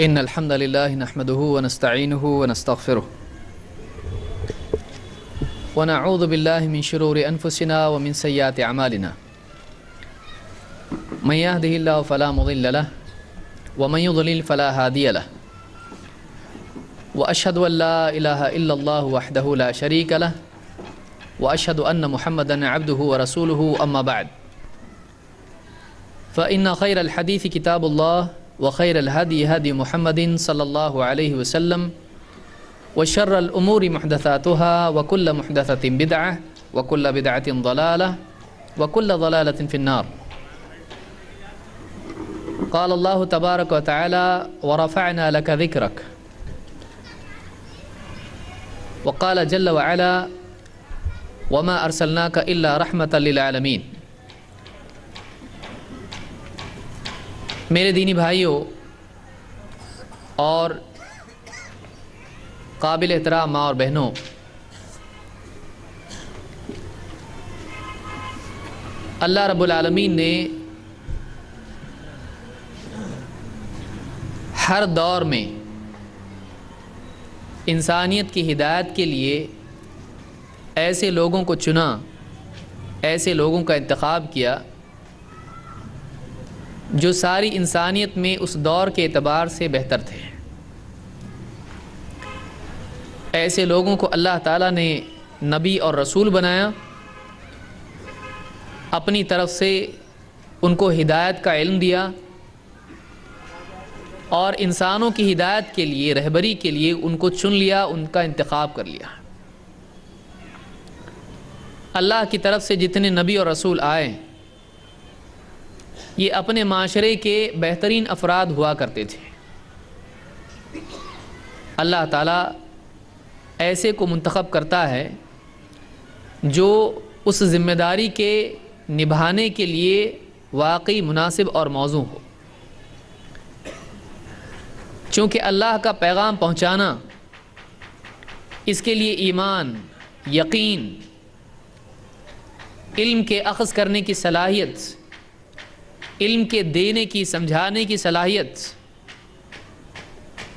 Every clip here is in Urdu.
إن الحمد لله نحمده ونستعينه ونستغفره ونعوذ بالله من شرور أنفسنا ومن سيئات أعمالنا من يهده الله فلا مضل له ومن يضلل فلا هادي له وأشهد أن لا إله إلا الله وحده لا شريك له وأشهد أن محمدًا عبده ورسوله أما بعد فإن خير الحديث كتاب الله وخير الهدي هدي محمد صلى الله عليه وسلم وشر الأمور محدثاتها وكل محدثة بدعة وكل بدعة ضلالة وكل ضلالة في النار. قال الله تبارك وتعالى ورفعنا لك ذكرك وقال جل وعلا وما أرسلناك إلا رحمة للعالمين. میرے دینی بھائیوں اور قابل احترام ماں اور بہنوں، اللہ رب العالمین نے ہر دور میں انسانیت کی ہدایت کے لیے ایسے لوگوں کو چنا، ایسے لوگوں کا انتخاب کیا جو ساری انسانیت میں اس دور کے اعتبار سے بہتر تھے۔ ایسے لوگوں کو اللہ تعالیٰ نے نبی اور رسول بنایا، اپنی طرف سے ان کو ہدایت کا علم دیا اور انسانوں کی ہدایت کے لیے، رہبری کے لیے ان کو چن لیا، ان کا انتخاب کر لیا۔ اللہ کی طرف سے جتنے نبی اور رسول آئے یہ اپنے معاشرے کے بہترین افراد ہوا کرتے تھے۔ اللہ تعالیٰ ایسے کو منتخب کرتا ہے جو اس ذمہ داری کے نبھانے کے لیے واقعی مناسب اور موزوں ہو۔ چونکہ اللہ کا پیغام پہنچانا، اس کے لیے ایمان، یقین، علم کے اخذ کرنے کی صلاحیت، علم کے دینے کی، سمجھانے کی صلاحیت،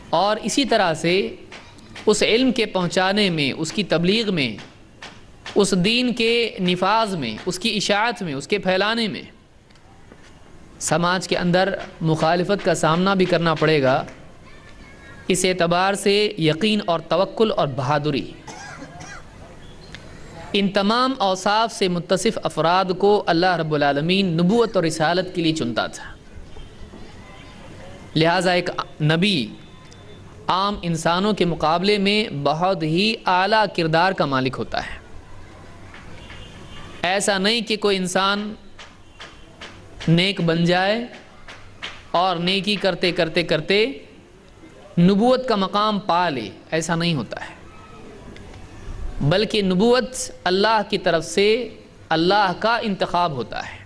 اور اسی طرح سے اس علم کے پہنچانے میں، اس کی تبلیغ میں، اس دین کے نفاذ میں، اس کی اشاعت میں، اس کے پھیلانے میں سماج کے اندر مخالفت کا سامنا بھی کرنا پڑے گا۔ اس اعتبار سے یقین اور توکل اور بہادری، ان تمام اوصاف سے متصف افراد کو اللہ رب العالمین نبوت اور رسالت کے لیے چنتا تھا۔ لہٰذا ایک نبی عام انسانوں کے مقابلے میں بہت ہی اعلیٰ کردار کا مالک ہوتا ہے۔ ایسا نہیں کہ کوئی انسان نیک بن جائے اور نیکی کرتے کرتے کرتے نبوت کا مقام پا لے، ایسا نہیں ہوتا ہے، بلکہ نبوت اللہ کی طرف سے اللہ کا انتخاب ہوتا ہے۔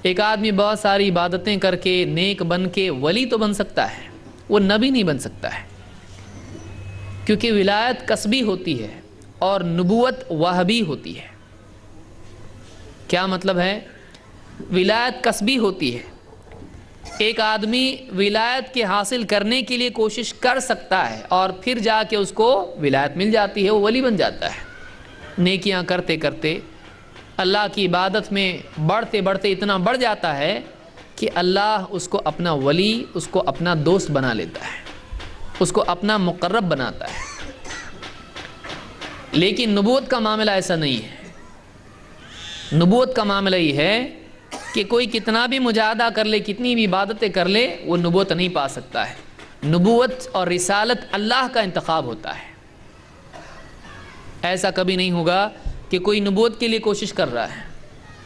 ایک آدمی بہت ساری عبادتیں کر کے نیک بن کے ولی تو بن سکتا ہے، وہ نبی نہیں بن سکتا ہے، کیونکہ ولایت کسبی ہوتی ہے اور نبوت وہبی ہوتی ہے۔ کیا مطلب ہے؟ ولایت کسبی ہوتی ہے، ایک آدمی ولایت کے حاصل کرنے کے لیے کوشش کر سکتا ہے اور پھر جا کے اس کو ولایت مل جاتی ہے، وہ ولی بن جاتا ہے۔ نیکیاں کرتے کرتے اللہ کی عبادت میں بڑھتے بڑھتے اتنا بڑھ جاتا ہے کہ اللہ اس کو اپنا ولی، اس کو اپنا دوست بنا لیتا ہے، اس کو اپنا مقرب بناتا ہے۔ لیکن نبوت کا معاملہ ایسا نہیں ہے۔ نبوت کا معاملہ یہ ہے کہ کوئی کتنا بھی مجاہدہ کر لے، کتنی بھی عبادتیں کر لے، وہ نبوت نہیں پا سکتا ہے۔ نبوت اور رسالت اللہ کا انتخاب ہوتا ہے۔ ایسا کبھی نہیں ہوگا کہ کوئی نبوت کے لیے کوشش کر رہا ہے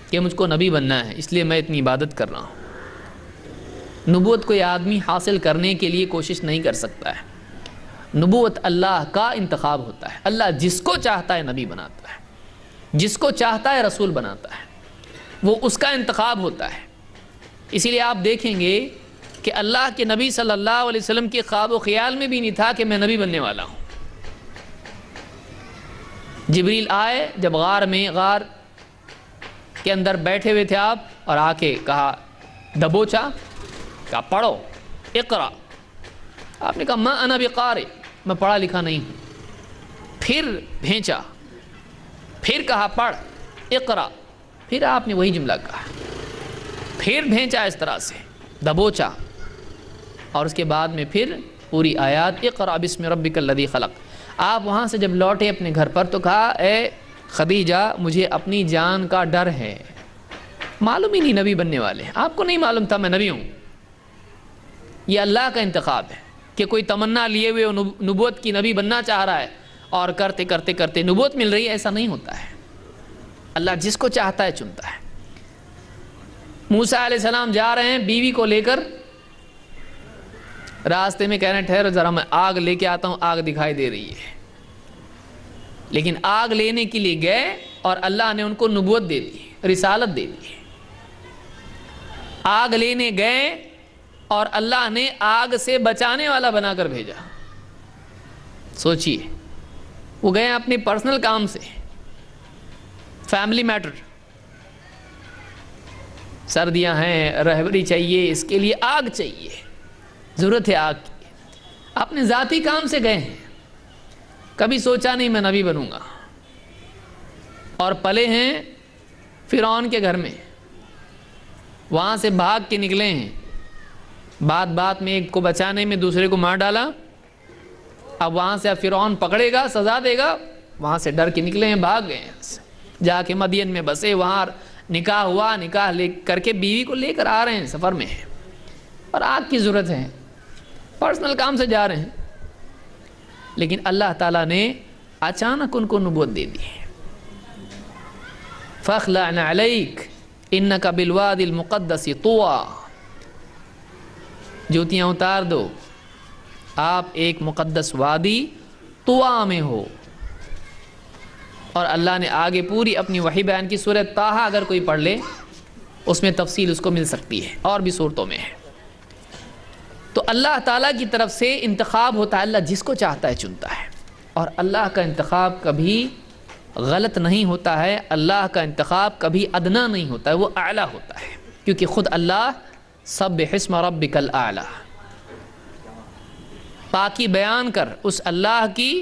کہ مجھ کو نبی بننا ہے اس لیے میں اتنی عبادت کر رہا ہوں۔ نبوت کوئی آدمی حاصل کرنے کے لیے کوشش نہیں کر سکتا ہے۔ نبوت اللہ کا انتخاب ہوتا ہے۔ اللہ جس کو چاہتا ہے نبی بناتا ہے، جس کو چاہتا ہے رسول بناتا ہے، وہ اس کا انتخاب ہوتا ہے۔ اسی لیے آپ دیکھیں گے کہ اللہ کے نبی صلی اللہ علیہ وسلم کے خواب و خیال میں بھی نہیں تھا کہ میں نبی بننے والا ہوں۔ جبریل آئے جب غار کے اندر بیٹھے ہوئے تھے آپ، اور آ کے کہا دبوچا، کہا پڑھو، اقرا، آپ نے کہا ما انا بقارئ، میں پڑھا لکھا نہیں ہوں۔ پھر بھیجا، پھر کہا پڑھ اقرا، پھر آپ نے وہی جملہ کہا، پھر بھیجا اس طرح سے دبوچا، اور اس کے بعد میں پھر پوری آیات اقرا بسم ربک الذی خلق۔ آپ وہاں سے جب لوٹے اپنے گھر پر تو کہا اے خدیجہ مجھے اپنی جان کا ڈر ہے، معلوم ہی نہیں نبی بننے والے، آپ کو نہیں معلوم تھا میں نبی ہوں۔ یہ اللہ کا انتخاب ہے کہ کوئی تمنا لیے ہوئے نبوت کی نبی بننا چاہ رہا ہے اور کرتے کرتے کرتے نبوت مل رہی ہے، ایسا نہیں ہوتا ہے۔ اللہ جس کو چاہتا ہے چنتا ہے۔ موسیٰ علیہ السلام جا رہے ہیں بیوی کو لے کر، راستے میں کہہ رہے ہیں ٹھہرو ذرا میں آگ لے کے آتا ہوں، آگ دکھائی دے رہی ہے، لیکن آگ لینے کے لیے گئے اور اللہ نے ان کو نبوت دے دی، رسالت دے دی۔ آگ لینے گئے اور اللہ نے آگ سے بچانے والا بنا کر بھیجا۔ سوچئے، وہ گئے اپنے پرسنل کام سے، فیملی میٹر، سردیاں ہیں، رہبری چاہیے، اس کے لیے آگ چاہیے، ضرورت ہے آگ کی، اپنے ذاتی کام سے گئے ہیں، کبھی سوچا نہیں میں نبی بنوں گا، اور پلے ہیں فرعون کے گھر میں، وہاں سے بھاگ کے نکلے ہیں، بات بات میں ایک کو بچانے میں دوسرے کو مار ڈالا، اب وہاں سے اب فرعون پکڑے گا، سزا دے گا، وہاں سے ڈر کے نکلے ہیں، بھاگ گئے ہیں، جا کے مدین میں بسے، وہاں نکاح ہوا، نکاح لے کر کے بیوی کو لے کر آ رہے ہیں، سفر میں ہیں اور آگ کی ضرورت ہے، پرسنل کام سے جا رہے ہیں، لیکن اللہ تعالیٰ نے اچانک ان کو نبوت دے دی۔ فَاخْلَعْنَ عَلَيْكَ إِنَّكَ بِالْوَادِ الْمُقَدَّسِ طُوًى، جوتیاں اتار دو، آپ ایک مقدس وادی طوا میں ہو۔ اور اللہ نے آگے پوری اپنی وحی بیان کی، سورہ طٰہٰ اگر کوئی پڑھ لے اس میں تفصیل اس کو مل سکتی ہے، اور بھی صورتوں میں ہے۔ تو اللہ تعالیٰ کی طرف سے انتخاب ہوتا ہے، اللہ جس کو چاہتا ہے چنتا ہے، اور اللہ کا انتخاب کبھی غلط نہیں ہوتا ہے، اللہ کا انتخاب کبھی ادنا نہیں ہوتا ہے، وہ اعلیٰ ہوتا ہے، کیونکہ خود اللہ سبح اسم ربک الاعلیٰ، پاکی بیان کر اس اللہ کی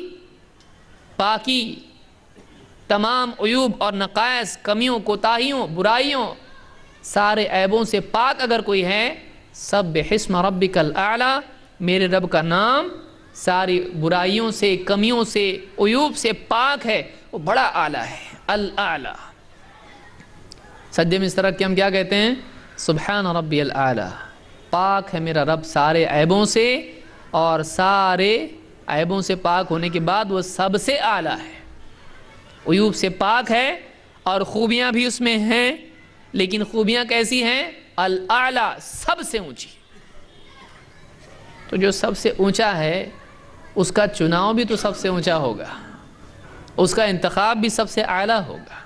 پاکی، تمام عیوب اور نقائص، کمیوں، کوتاہیوں، برائیوں، سارے عیبوں سے پاک اگر کوئی ہے، سبح اسم ربک الاعلیٰ، میرے رب کا نام ساری برائیوں سے، کمیوں سے، عیوب سے پاک ہے، وہ بڑا اعلیٰ ہے، الاعلیٰ۔ سجدے میں اس طرح کہ ہم کیا کہتے ہیں؟ سبحان ربی الاعلیٰ، پاک ہے میرا رب سارے عیبوں سے، اور سارے عیبوں سے پاک ہونے کے بعد وہ سب سے اعلیٰ ہے، عیوب سے پاک ہے، اور خوبیاں بھی اس میں ہیں، لیکن خوبیاں کیسی ہیں؟ الاعلیٰ، سب سے اونچی۔ تو جو سب سے اونچا ہے اس کا چناؤ بھی تو سب سے اونچا ہوگا، اس کا انتخاب بھی سب سے اعلیٰ ہوگا۔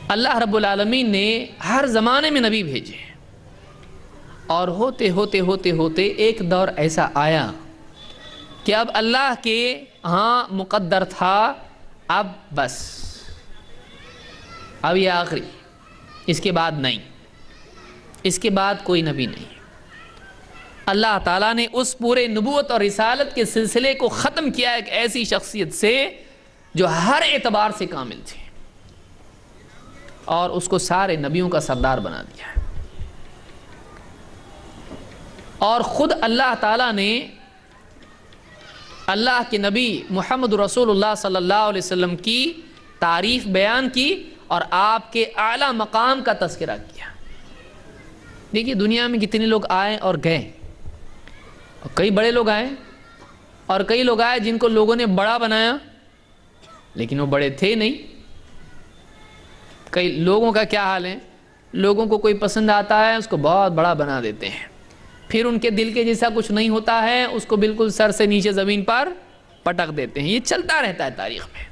اللہ رب العالمین نے ہر زمانے میں نبی بھیجے، اور ہوتے ہوتے ہوتے ہوتے ایک دور ایسا آیا کہ اب اللہ کے ہاں مقدر تھا، اب بس، اب یہ آخری، اس کے بعد نہیں، اس کے بعد کوئی نبی نہیں۔ اللہ تعالیٰ نے اس پورے نبوت اور رسالت کے سلسلے کو ختم کیا ایک ایسی شخصیت سے جو ہر اعتبار سے کامل تھی، اور اس کو سارے نبیوں کا سردار بنا دیا۔ اور خود اللہ تعالیٰ نے اللہ کے نبی محمد رسول اللہ صلی اللہ علیہ وسلم کی تعریف بیان کی، اور آپ کے اعلیٰ مقام کا تذکرہ کیا۔ دیکھیے دنیا میں کتنے لوگ آئے اور گئے، اور کئی بڑے لوگ آئے اور کئی لوگ آئے جن کو لوگوں نے بڑا بنایا، لیکن وہ بڑے تھے نہیں۔ کئی لوگوں کا کیا حال ہے، لوگوں کو کوئی پسند آتا ہے اس کو بہت بڑا بنا دیتے ہیں، پھر ان کے دل کے جیسا کچھ نہیں ہوتا ہے اس کو بالکل سر سے نیچے زمین پر پٹک دیتے ہیں۔ یہ چلتا رہتا ہے تاریخ میں۔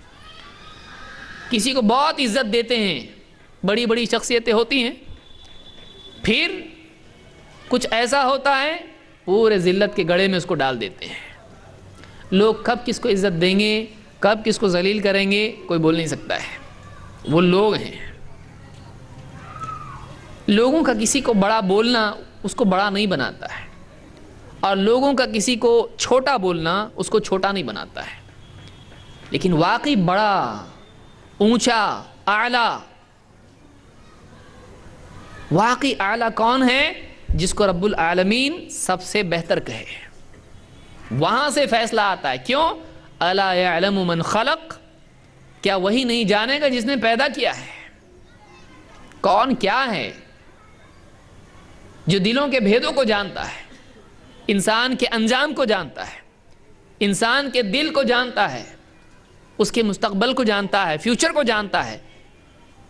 کسی کو بہت عزت دیتے ہیں، بڑی بڑی شخصیتیں ہوتی ہیں، پھر کچھ ایسا ہوتا ہے پورے ذلت کے گڑھے میں اس کو ڈال دیتے ہیں۔ لوگ کب کس کو عزت دیں گے، کب کس کو ذلیل کریں گے، کوئی بول نہیں سکتا ہے، وہ لوگ ہیں۔ لوگوں کا کسی کو بڑا بولنا اس کو بڑا نہیں بناتا ہے، اور لوگوں کا کسی کو چھوٹا بولنا اس کو چھوٹا نہیں بناتا ہے، لیکن واقعی بڑا، اونچا، اعلیٰ، واقعی اعلیٰ کون ہے؟ جس کو رب العالمین سب سے بہتر کہے، وہاں سے فیصلہ آتا ہے۔ کیوں؟ الا یعلم من خلق، کیا وہی نہیں جانے گا جس نے پیدا کیا ہے؟ کون کیا ہے؟ جو دلوں کے بھیدوں کو جانتا ہے، انسان کے انجام کو جانتا ہے، انسان کے دل کو جانتا ہے، اس کے مستقبل کو جانتا ہے، فیوچر کو جانتا ہے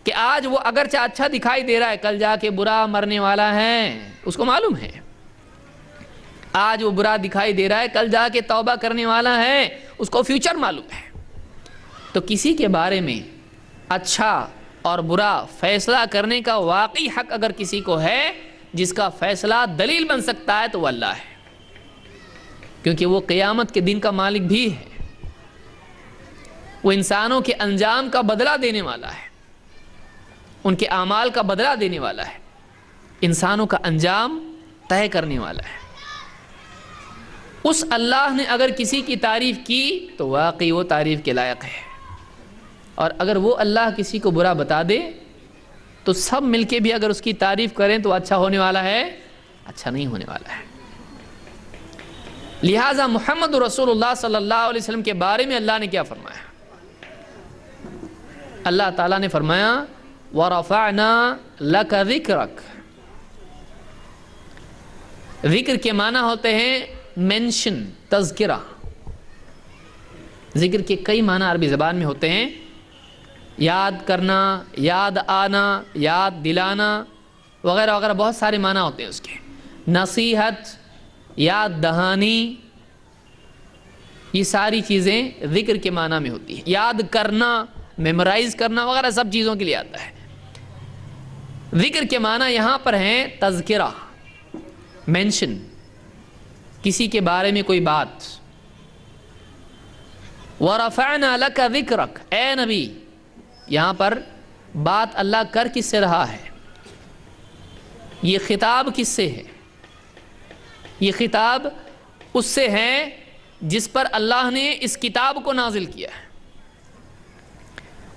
کہ آج وہ اگرچہ اچھا دکھائی دے رہا ہے، کل جا کے برا مرنے والا ہے، اس کو معلوم ہے۔ آج وہ برا دکھائی دے رہا ہے، کل جا کے توبہ کرنے والا ہے، اس کو فیوچر معلوم ہے۔ تو کسی کے بارے میں اچھا اور برا فیصلہ کرنے کا واقعی حق اگر کسی کو ہے، جس کا فیصلہ دلیل بن سکتا ہے، تو وہ اللہ ہے، کیونکہ وہ قیامت کے دن کا مالک بھی ہے، وہ انسانوں کے انجام کا بدلہ دینے والا ہے، ان کے اعمال کا بدلہ دینے والا ہے، انسانوں کا انجام طے کرنے والا ہے۔ اس اللہ نے اگر کسی کی تعریف کی تو واقعی وہ تعریف کے لائق ہے، اور اگر وہ اللہ کسی کو برا بتا دے تو سب مل کے بھی اگر اس کی تعریف کریں تو اچھا ہونے والا ہے؟ اچھا نہیں ہونے والا ہے۔ لہٰذا محمد رسول اللہ صلی اللہ علیہ وسلم کے بارے میں اللہ نے کیا فرمایا؟ اللہ تعالیٰ نے فرمایا وَرَفَعْنَا لَكَ ذِكْرَكَ۔ ذکر کے معنی ہوتے ہیں مینشن، تذکرہ۔ ذکر کے کئی معنی عربی زبان میں ہوتے ہیں، یاد کرنا، یاد آنا، یاد دلانا وغیرہ وغیرہ، بہت سارے معنی ہوتے ہیں اس کے۔ نصیحت، یاد دہانی، یہ ساری چیزیں ذکر کے معنی میں ہوتی ہیں۔ یاد کرنا، میمورائز کرنا وغیرہ سب چیزوں کے لیے آتا ہے۔ ذکر کے معنی یہاں پر ہیں تذکرہ، مینشن، کسی کے بارے میں کوئی بات۔ وَرَفَعْنَا لَكَ ذِكْرَكَ، اے نبی، یہاں پر بات اللہ کر کس سے رہا ہے؟ یہ خطاب کس سے ہے؟ یہ خطاب اس سے ہے جس پر اللہ نے اس کتاب کو نازل کیا ہے۔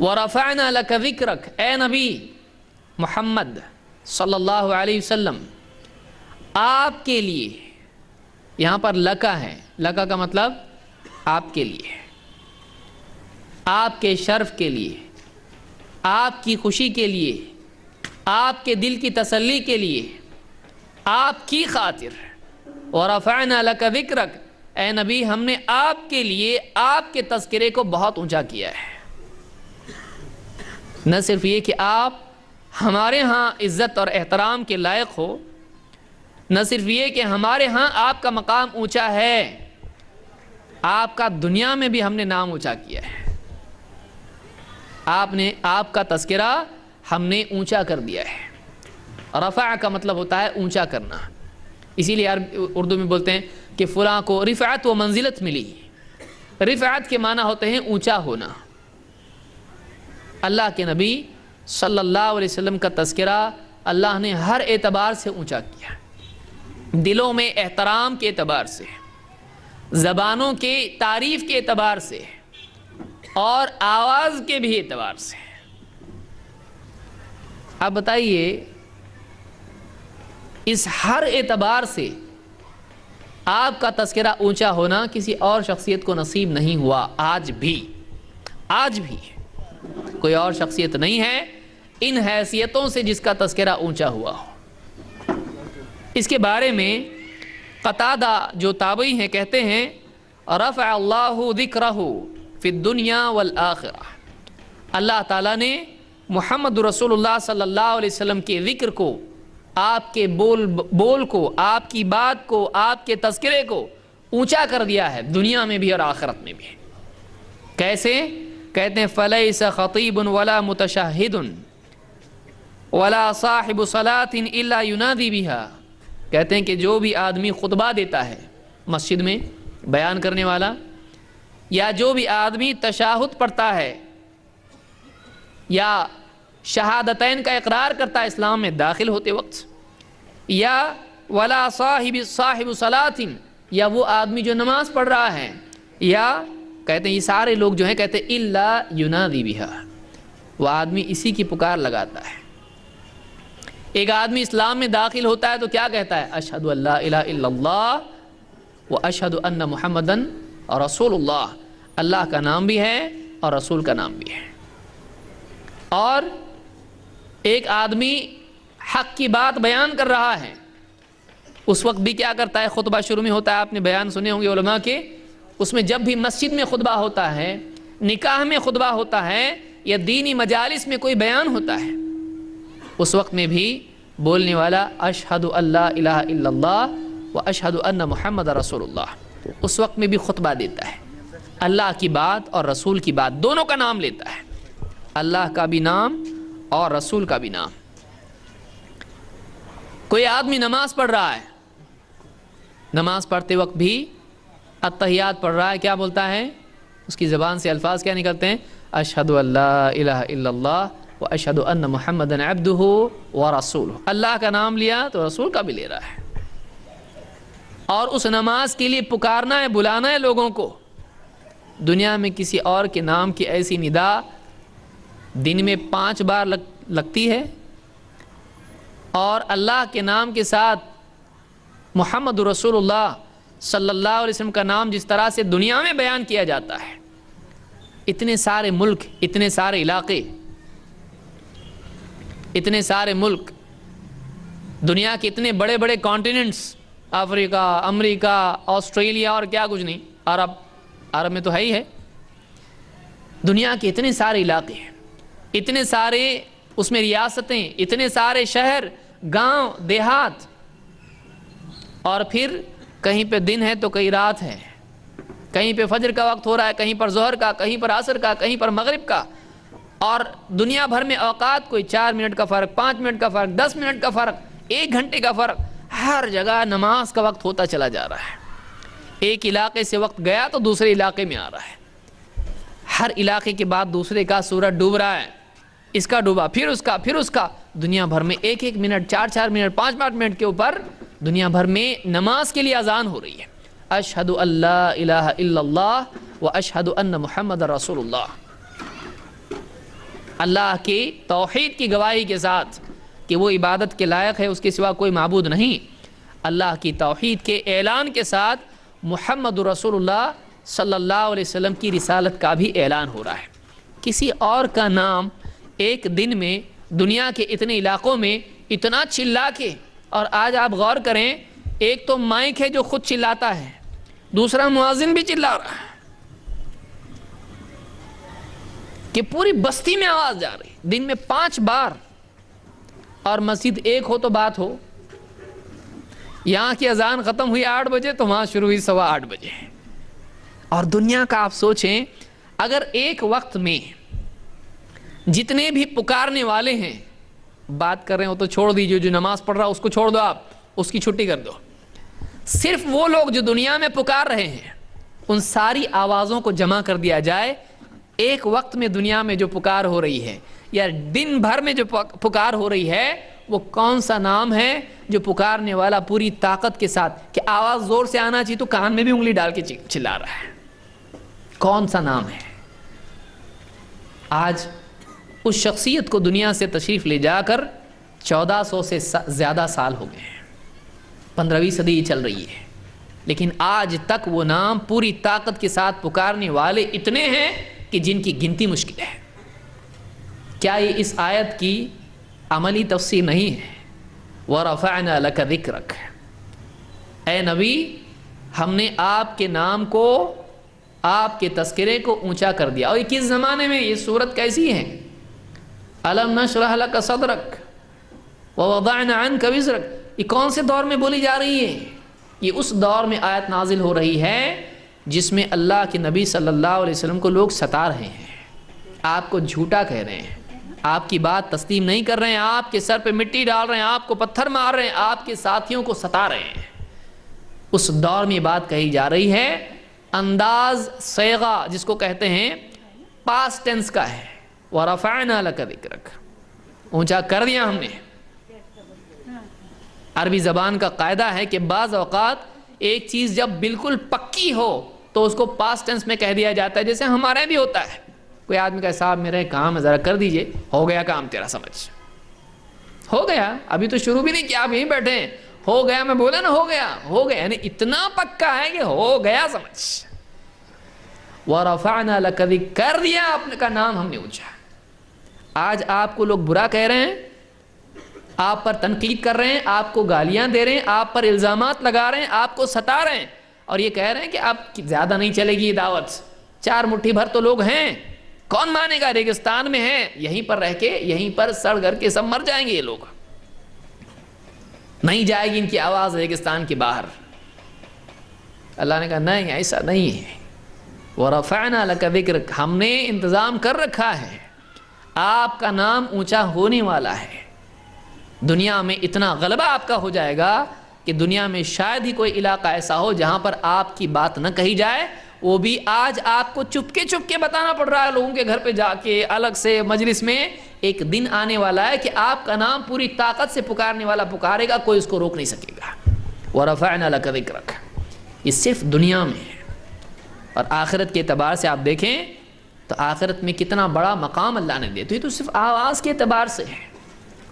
وَرَفَعْنَا لَكَ ذِكْرَكَ، اے نبی محمد صلی اللہ علیہ وسلم، آپ کے لیے، یہاں پر لکا ہے، لکا کا مطلب آپ کے لیے، آپ کے شرف کے لیے، آپ کی خوشی کے لیے، آپ کے دل کی تسلی کے لیے، آپ کی خاطر۔ وَرَفَعْنَا لَكَ ذِكْرَكَ، اے نبی ہم نے آپ کے لیے آپ کے تذکرے کو بہت اونچا کیا ہے۔ نہ صرف یہ کہ آپ ہمارے ہاں عزت اور احترام کے لائق ہو، نہ صرف یہ کہ ہمارے ہاں آپ کا مقام اونچا ہے، آپ کا دنیا میں بھی ہم نے نام اونچا کیا ہے۔ آپ کا تذکرہ ہم نے اونچا کر دیا ہے۔ رفع کا مطلب ہوتا ہے اونچا کرنا، اسی لیے اردو میں بولتے ہیں کہ فلاں کو رفعت و منزلت ملی۔ رفعت کے معنی ہوتے ہیں اونچا ہونا۔ اللہ کے نبی صلی اللہ علیہ وسلم کا تذکرہ اللہ نے ہر اعتبار سے اونچا کیا، دلوں میں احترام کے اعتبار سے، زبانوں کے تعریف کے اعتبار سے، اور آواز کے بھی اعتبار سے۔ آپ بتائیے، اس ہر اعتبار سے آپ کا تذکرہ اونچا ہونا کسی اور شخصیت کو نصیب نہیں ہوا۔ آج بھی کوئی اور شخصیت نہیں ہے ان حیثیتوں سے جس کا تذکرہ اونچا ہوا ہو۔ اس کے بارے میں قتادہ جو تابعی ہیں کہتے ہیں رفع اللہ ذکرہ فی الدنیا والآخرہ، اللہ تعالیٰ نے محمد رسول اللہ صلی اللہ علیہ وسلم کے ذکر کو، آپ کے بول کو، آپ کی بات کو، آپ کے تذکرے کو اونچا کر دیا ہے، دنیا میں بھی اور آخرت میں بھی۔ کیسے؟ کہتے ہیں فلیس خطیب ولا متشہد ولا صاحب صلاۃ الا ینادی بہا، کہتے ہیں کہ جو بھی آدمی خطبہ دیتا ہے مسجد میں، بیان کرنے والا، یا جو بھی آدمی تشہد پڑھتا ہے یا شہادتین کا اقرار کرتا ہے اسلام میں داخل ہوتے وقت، یا ولا صاحب صلاۃ، یا وہ آدمی جو نماز پڑھ رہا ہے، یا کہتے ہیں یہ سارے لوگ جو ہیں کہتے ہیں الا ینادی بہا، وہ آدمی اسی کی پکار لگاتا ہے۔ ایک آدمی اسلام میں داخل ہوتا ہے تو کیا کہتا ہے؟ اشہد ان لا الہ الا اللہ و اشہد ان محمدن رسول اللہ، اللہ کا نام بھی ہے اور رسول کا نام بھی ہے۔ اور ایک آدمی حق کی بات بیان کر رہا ہے، اس وقت بھی کیا کرتا ہے؟ خطبہ شروع میں ہوتا ہے، آپ نے بیان سنے ہوں گے علماء کے، اس میں جب بھی مسجد میں خطبہ ہوتا ہے، نکاح میں خطبہ ہوتا ہے، یا دینی مجالس میں کوئی بیان ہوتا ہے، اس وقت میں بھی بولنے والا اشہد ان لا الہ الا اللہ و اشہد ان محمد رسول اللہ، اس وقت میں بھی خطبہ دیتا ہے، اللہ کی بات اور رسول کی بات دونوں کا نام لیتا ہے، اللہ کا بھی نام اور رسول کا بھی نام۔ کوئی آدمی نماز پڑھ رہا ہے، نماز پڑھتے وقت بھی التحیات پڑھ رہا ہے، کیا بولتا ہے؟ اس کی زبان سے الفاظ کیا نکلتے ہیں؟ اشہد ان لا الہ الا اللہ و اشہد ان محمدن عبدہ و رسولہ، اللہ کا نام لیا تو رسول کا بھی لے رہا ہے، اور اس نماز کے لیے پکارنا ہے، بلانا ہے لوگوں کو۔ دنیا میں کسی اور کے نام کی ایسی ندا دن میں 5 بار لگتی ہے، اور اللہ کے نام کے ساتھ محمد رسول اللہ صلی اللہ علیہ وسلم کا نام جس طرح سے دنیا میں بیان کیا جاتا ہے، اتنے سارے ملک، اتنے سارے علاقے، اتنے سارے ملک، دنیا کے اتنے بڑے بڑے کانٹیننٹس، افریقہ، امریکہ، آسٹریلیا اور کیا کچھ نہیں، عرب میں تو ہے ہی ہے، دنیا کے اتنے سارے علاقے، اتنے سارے اس میں ریاستیں، اتنے سارے شہر، گاؤں، دیہات، اور پھر کہیں پہ دن ہے تو کہیں رات ہے، کہیں پہ فجر کا وقت ہو رہا ہے، کہیں پر ظہر کا، کہیں پر عصر کا، کہیں پر مغرب کا، اور دنیا بھر میں اوقات کوئی 4 منٹ کا فرق، 5 منٹ کا فرق، 10 منٹ کا فرق، 1 گھنٹے کا فرق، ہر جگہ نماز کا وقت ہوتا چلا جا رہا ہے۔ ایک علاقے سے وقت گیا تو دوسرے علاقے میں آ رہا ہے، ہر علاقے کے بعد دوسرے کا سورج ڈوب رہا ہے، اس کا ڈوبا، پھر اس کا، پھر اس کا، دنیا بھر میں 1 منٹ، 4 منٹ، 5 منٹ کے اوپر دنیا بھر میں نماز کے لیے اذان ہو رہی ہے۔ اشہد ان لا الہ الا اللہ و اشہد ان محمد رسول اللہ، اللہ کی توحید کی گواہی کے ساتھ کہ وہ عبادت کے لائق ہے، اس کے سوا کوئی معبود نہیں، اللہ کی توحید کے اعلان کے ساتھ محمد رسول اللہ صلی اللہ علیہ وسلم کی رسالت کا بھی اعلان ہو رہا ہے۔ کسی اور کا نام ایک دن میں دنیا کے اتنے علاقوں میں اتنا چلا کے، اور آج آپ غور کریں، ایک تو مائک ہے جو خود چلاتا ہے، دوسرا مؤذن بھی چلا رہا ہے کہ پوری بستی میں آواز جا رہی، دن میں 5 بار، اور مسجد ایک ہو تو بات ہو، یہاں کی اذان ختم ہوئی 8 بجے تو وہاں شروع ہوئی 8:15 بجے، اور دنیا کا آپ سوچیں اگر ایک وقت میں جتنے بھی پکارنے والے ہیں، بات کر رہے ہو تو چھوڑ دیجئے، جو نماز پڑھ رہا اس کو چھوڑ دو، آپ اس کی چھٹی کر دو، صرف وہ لوگ جو دنیا میں پکار رہے ہیں ان ساری آوازوں کو جمع کر دیا جائے، ایک وقت میں دنیا میں جو پکار ہو رہی ہے یا دن بھر میں جو پکار ہو رہی ہے، وہ کون سا نام ہے جو پکارنے والا پوری طاقت کے ساتھ، کہ آواز زور سے آنا چاہیے تو کان میں بھی انگلی ڈال کے چلا رہا ہے، کون سا نام ہے؟ آج اس شخصیت کو دنیا سے تشریف لے جا کر 1400 سے زیادہ سال ہو گئے ہیں، 15ویں صدی چل رہی ہے، لیکن آج تک وہ نام پوری طاقت کے ساتھ پکارنے والے اتنے ہیں کہ جن کی گنتی مشکل ہے۔ کیا یہ اس آیت کی عملی تفسیر نہیں ہے؟ وَرَفَعْنَا لَكَ ذِكْرَكَ، اے نبی ہم نے آپ کے نام کو، آپ کے تذکرے کو اونچا کر دیا۔ اور یہ کس زمانے میں؟ یہ صورت کیسی ہے؟ أَلَمْ نَشْرَحْ لَكَ صَدْرَكَ وَوَضَعْنَا عَنْكَ وِزْرَكَ، یہ کون سے دور میں بولی جا رہی ہے؟ یہ اس دور میں آیت نازل ہو رہی ہے جس میں اللہ کے نبی صلی اللہ علیہ وسلم کو لوگ ستا رہے ہیں، آپ کو جھوٹا کہہ رہے ہیں، آپ کی بات تسلیم نہیں کر رہے ہیں، آپ کے سر پہ مٹی ڈال رہے ہیں، آپ کو پتھر مار رہے ہیں، آپ کے ساتھیوں کو ستا رہے ہیں۔ اس دور میں بات کہی جا رہی ہے، انداز صیغہ جس کو کہتے ہیں پاسٹ ٹینس کا ہے، وَرَفَعْنَا لَكَ ذِكْرَكَ، اونچا کر دیا ہم نے۔ عربی زبان کا قاعدہ ہے کہ بعض اوقات ایک چیز جب بالکل پکی ہو تو اس کو پاسٹ ٹینس میں کہہ دیا جاتا ہے، جیسے ہمارے بھی ہوتا ہے. کوئی آدمی کہے صاحب میرا ایک کام ہے ذرا کر دیجئے، ہو گیا کام تیرا، سمجھ ہو گیا، ابھی تو شروع بھی نہیں کیا، آپ یہیں بیٹھے ہیں، ہو گیا، میں بولا نا ہو گیا، یعنی اتنا پکا ہے کہ ہو گیا، سمجھ. وَرَفَعْنَا لَكَ ذِكْرَكَ، کر دیا آپ کا نام ہم نے اونچا. آج آپ کو لوگ برا کہہ رہے ہیں، آپ پر تنقید کر رہے ہیں، آپ کو گالیاں دے رہے ہیں، آپ پر الزامات لگا رہے ہیں، آپ کو ستا رہے ہیں، اور یہ کہہ رہے ہیں کہ اب زیادہ نہیں چلے گی یہ دعوت، 4 مٹھی بھر تو لوگ ہیں، کون مانے گا، ریگستان میں ہیں، یہیں پر رہ کے یہیں پر سڑ گھر کے سب مر جائیں گے یہ لوگ، نہیں جائے گی ان کی آواز ریگستان کے باہر. اللہ نے کہا نہیں، ایسا نہیں ہے. وَرَفَعْنَا لَكَ ذِكْرَكَ، ہم نے انتظام کر رکھا ہے، آپ کا نام اونچا ہونے والا ہے. دنیا میں اتنا غلبہ آپ کا ہو جائے گا کہ دنیا میں شاید ہی کوئی علاقہ ایسا ہو جہاں پر آپ کی بات نہ کہی جائے. وہ بھی آج آپ کو چپ کے بتانا پڑ رہا ہے لوگوں کے گھر پہ جا کے الگ سے مجلس میں. ایک دن آنے والا ہے کہ آپ کا نام پوری طاقت سے پکارنے والا پکارے گا، کوئی اس کو روک نہیں سکے گا. وَرَفَعْنَا لَكَ ذِكْرَكَ، یہ صرف دنیا میں ہے. اور آخرت کے اعتبار سے آپ دیکھیں تو آخرت میں کتنا بڑا مقام اللہ نے دیا. تو یہ تو صرف آواز کے اعتبار سے ہے،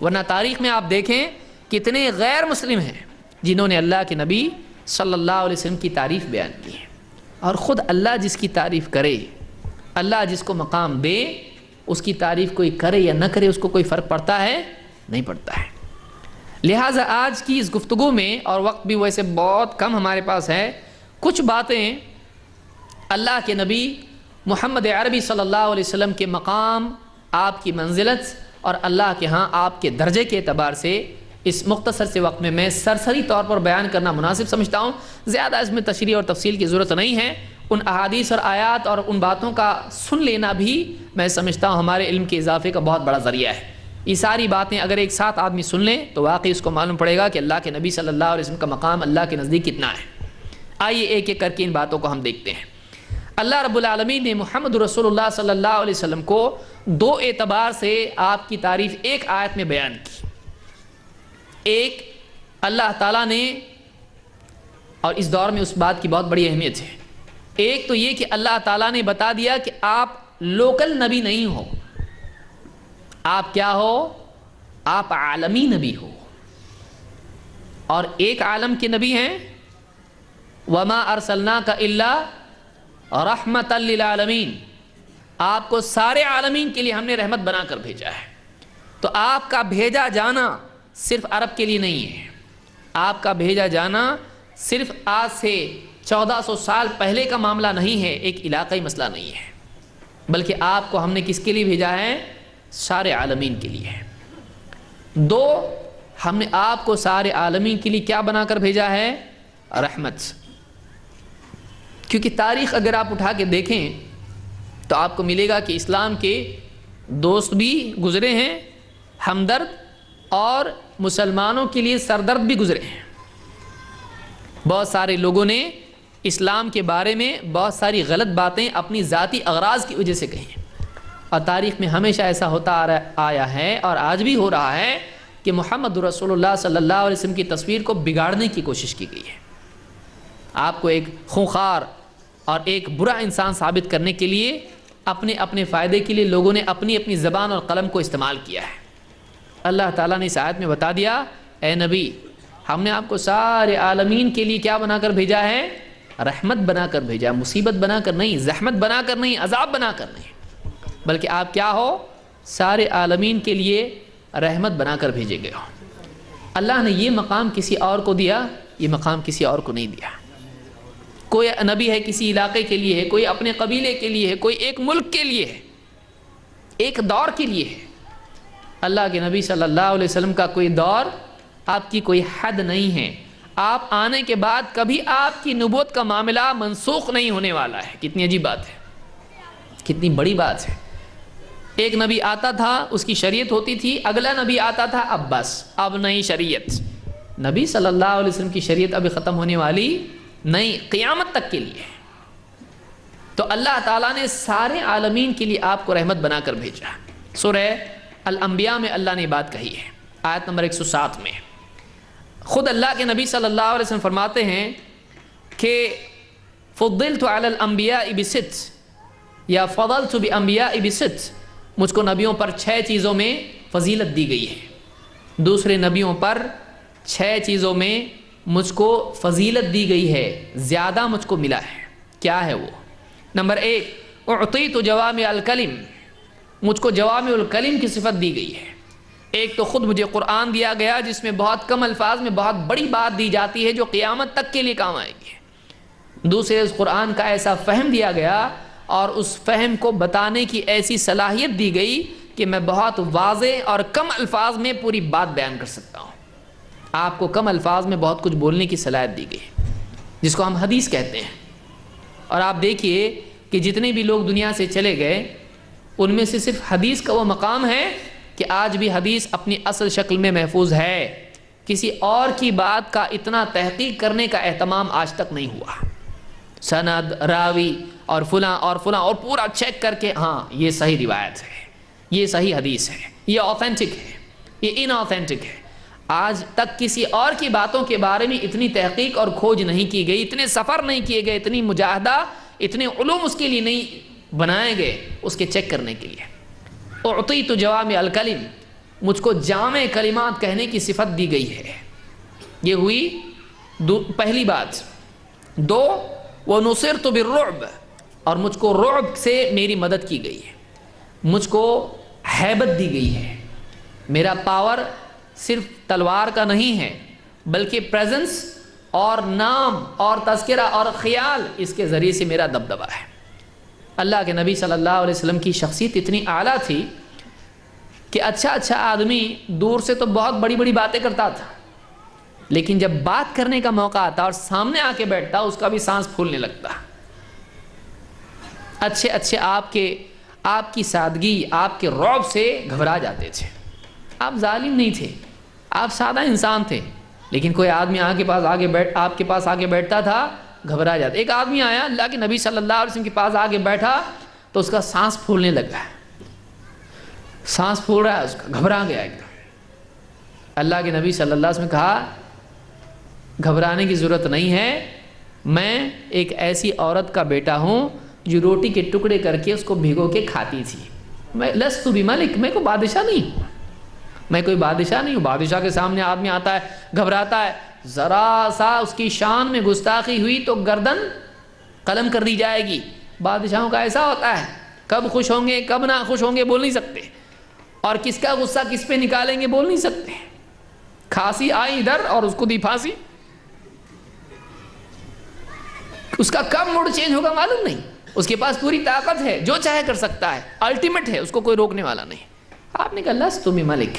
ورنہ تاریخ میں آپ دیکھیں کتنے غیر مسلم ہیں جنہوں نے اللہ کے نبی صلی اللہ علیہ وسلم کی تعریف بیان کی ہے. اور خود اللہ جس کی تعریف کرے، اللہ جس کو مقام دے، اس کی تعریف کوئی کرے یا نہ کرے اس کو کوئی فرق پڑتا ہے؟ نہیں پڑتا ہے. لہٰذا آج کی اس گفتگو میں، اور وقت بھی ویسے بہت کم ہمارے پاس ہے، کچھ باتیں اللہ کے نبی محمد عربی صلی اللہ علیہ وسلم کے مقام، آپ کی منزلت اور اللہ کے ہاں آپ کے درجے کے اعتبار سے اس مختصر سے وقت میں سرسری طور پر بیان کرنا مناسب سمجھتا ہوں. زیادہ اس میں تشریح اور تفصیل کی ضرورت نہیں ہے. ان احادیث اور آیات اور ان باتوں کا سن لینا بھی میں سمجھتا ہوں ہمارے علم کے اضافے کا بہت بڑا ذریعہ ہے. یہ ساری باتیں اگر ایک ساتھ آدمی سن لیں تو واقعی اس کو معلوم پڑے گا کہ اللہ کے نبی صلی اللہ علیہ وسلم کا مقام اللہ کے نزدیک کتنا ہے. آئیے ایک ایک کر کے ان باتوں کو ہم دیکھتے ہیں. اللہ رب العالمین نے محمد رسول اللہ صلی اللہ علیہ وسلم کو 2 اعتبار سے آپ کی تعریف ایک آیت میں بیان کی. ایک، اللہ تعالیٰ نے، اور اس دور میں اس بات کی بہت بڑی اہمیت ہے، ایک تو یہ کہ اللہ تعالیٰ نے بتا دیا کہ آپ لوکل نبی نہیں ہو، آپ کیا ہو، آپ عالمی نبی ہو. اور ایک عالم کے نبی ہیں، وَمَا أَرْسَلْنَاكَ إِلَّا رَحْمَةً لِلْعَالَمِينَ، آپ کو سارے عالمین کے لیے ہم نے رحمت بنا کر بھیجا ہے. تو آپ کا بھیجا جانا صرف عرب کے لیے نہیں ہے، آپ کا بھیجا جانا صرف آج سے 1400 سال پہلے کا معاملہ نہیں ہے، ایک علاقائی مسئلہ نہیں ہے، بلکہ آپ کو ہم نے کس کے لیے بھیجا ہے، سارے عالمین کے لیے. 2، ہم نے آپ کو سارے عالمین کے لیے کیا بنا کر بھیجا ہے، رحمت. کیونکہ تاریخ اگر آپ اٹھا کے دیکھیں تو آپ کو ملے گا کہ اسلام کے دوست بھی گزرے ہیں، ہمدرد، اور مسلمانوں کے لیے سردرد بھی گزرے ہیں. بہت سارے لوگوں نے اسلام کے بارے میں بہت ساری غلط باتیں اپنی ذاتی اغراض کی وجہ سے کہی ہیں، اور تاریخ میں ہمیشہ ایسا ہوتا آیا ہے اور آج بھی ہو رہا ہے کہ محمد رسول اللہ صلی اللہ علیہ وسلم کی تصویر کو بگاڑنے کی کوشش کی گئی ہے. آپ کو ایک خونخوار اور ایک برا انسان ثابت کرنے کے لیے اپنے فائدے کے لیے لوگوں نے اپنی زبان اور قلم کو استعمال کیا ہے. اللہ تعالیٰ نے اس آیت میں بتا دیا، اے نبی ہم نے آپ کو سارے عالمین کے لیے کیا بنا کر بھیجا ہے، رحمت بنا کر بھیجا. مصیبت بنا کر نہیں، زحمت بنا کر نہیں، عذاب بنا کر نہیں، بلکہ آپ کیا ہو، سارے عالمین کے لیے رحمت بنا کر بھیجے گئے ہو. اللہ نے یہ مقام کسی اور کو دیا، یہ مقام کسی اور کو نہیں دیا. کوئی نبی ہے کسی علاقے کے لیے ہے، کوئی اپنے قبیلے کے لیے ہے، کوئی ایک ملک کے لیے ہے، ایک دور کے لیے ہے. اللہ کے نبی صلی اللہ علیہ وسلم کا کوئی دور، آپ کی کوئی حد نہیں ہے. آپ آنے کے بعد کبھی آپ کی نبوت کا معاملہ منسوخ نہیں ہونے والا ہے. کتنی عجیب بات ہے، کتنی بڑی بات ہے. ایک نبی آتا تھا، اس کی شریعت ہوتی تھی، اگلا نبی آتا تھا، اب بس اب نئی شریعت. نبی صلی اللہ علیہ وسلم کی شریعت ابھی ختم ہونے والی نہیں، قیامت تک کے لیے. تو اللہ تعالیٰ نے سارے عالمین کے لیے آپ کو رحمت بنا کر بھیجا. سورہ الانبیاء میں اللہ نے بات کہی ہے، آیت نمبر 107 میں، خود اللہ کے نبی صلی اللہ علیہ وسلم فرماتے ہیں کہ فضلت علی الانبیاء بست یا فضلت بانبیاء بست، مجھ کو نبیوں پر 6 چیزوں میں فضیلت دی گئی ہے، دوسرے نبیوں پر 6 چیزوں میں مجھ کو فضیلت دی گئی ہے، زیادہ مجھ کو ملا ہے۔ کیا ہے وہ؟ نمبر 1، اعطیت جوامع الکلم، مجھ کو جوامع الکلم کی صفت دی گئی ہے۔ ایک تو خود مجھے قرآن دیا گیا جس میں بہت کم الفاظ میں بہت بڑی بات دی جاتی ہے جو قیامت تک کے لیے کام آئے گی۔ دوسرے، اس قرآن کا ایسا فہم دیا گیا اور اس فہم کو بتانے کی ایسی صلاحیت دی گئی کہ میں بہت واضح اور کم الفاظ میں پوری بات بیان کر سکتا ہوں۔ آپ کو کم الفاظ میں بہت کچھ بولنے کی صلاحیت دی گئی، جس کو ہم حدیث کہتے ہیں۔ اور آپ دیکھیے کہ جتنے بھی لوگ دنیا سے چلے گئے ان میں سے صرف حدیث کا وہ مقام ہے کہ آج بھی حدیث اپنی اصل شکل میں محفوظ ہے، کسی اور کی بات کا اتنا تحقیق کرنے کا اہتمام آج تک نہیں ہوا۔ سند، راوی اور فلاں اور پورا چیک کر کے ہاں یہ صحیح روایت ہے، یہ صحیح حدیث ہے، یہ آتھینٹک ہے، یہ ان آتھینٹک ہے۔ آج تک کسی اور کی باتوں کے بارے میں اتنی تحقیق اور کھوج نہیں کی گئی، اتنے سفر نہیں کیے گئے، اتنی مجاہدہ، اتنے علوم اس کے لیے نہیں بنائے گئے اس کے چیک کرنے کے لیے۔ اعطیت جوامع الکلم، مجھ کو جامع کلمات کہنے کی صفت دی گئی ہے۔ یہ ہوئی پہلی بات۔ 2، وَنُصِرْتُ بِالرُّعْبِ، اور مجھ کو رعب سے میری مدد کی گئی ہے، مجھ کو ہیبت دی گئی ہے۔ میرا پاور صرف تلوار کا نہیں ہے بلکہ پریزنس اور نام اور تذکرہ اور خیال، اس کے ذریعے سے میرا دبدبہ ہے۔ اللہ کے نبی صلی اللہ علیہ وسلم کی شخصیت اتنی اعلیٰ تھی کہ اچھا آدمی دور سے تو بہت بڑی بڑی باتیں کرتا تھا، لیکن جب بات کرنے کا موقع آتا اور سامنے آ کے بیٹھتا اس کا بھی سانس پھولنے لگتا۔ اچھے آپ کی سادگی، آپ کے رعب سے گھبرا جاتے تھے۔ آپ ظالم نہیں تھے، آپ سادہ انسان تھے، لیکن کوئی آدمی آپ کے پاس آگے بیٹھتا تھا، گھبرا جاتا۔ ایک آدمی آیا اللہ کے نبی صلی اللہ علیہ وسلم کے پاس آگے بیٹھا تو اس کا سانس پھولنے لگا، سانس پھول رہا ہے اس کا، گھبرا گیا ایک دم۔ اللہ کے نبی صلی اللہ علیہ وسلم نے کہا گھبرانے کی ضرورت نہیں ہے، میں ایک ایسی عورت کا بیٹا ہوں جو روٹی کے ٹکڑے کر کے اس کو بھگو کے کھاتی تھی۔ میں لست بملک، میں کوئی بادشاہ نہیں ہوں، میں کوئی بادشاہ نہیں ہوں۔ بادشاہ کے سامنے آدمی آتا ہے گھبراتا ہے، ذرا سا اس کی شان میں گستاخی ہوئی تو گردن قلم کر دی جائے گی۔ بادشاہوں کا ایسا ہوتا ہے، کب خوش ہوں گے کب نہ خوش ہوں گے بول نہیں سکتے، اور کس کا غصہ کس پہ نکالیں گے بول نہیں سکتے۔ کھانسی آئی ادھر اور اس کو دی پھانسی، اس کا کب موڈ چینج ہوگا معلوم نہیں۔ اس کے پاس پوری طاقت ہے، جو چاہے کر سکتا ہے، الٹیمیٹ ہے، اس کو کوئی روکنے والا نہیں۔ آپ نے کہا لست بملک،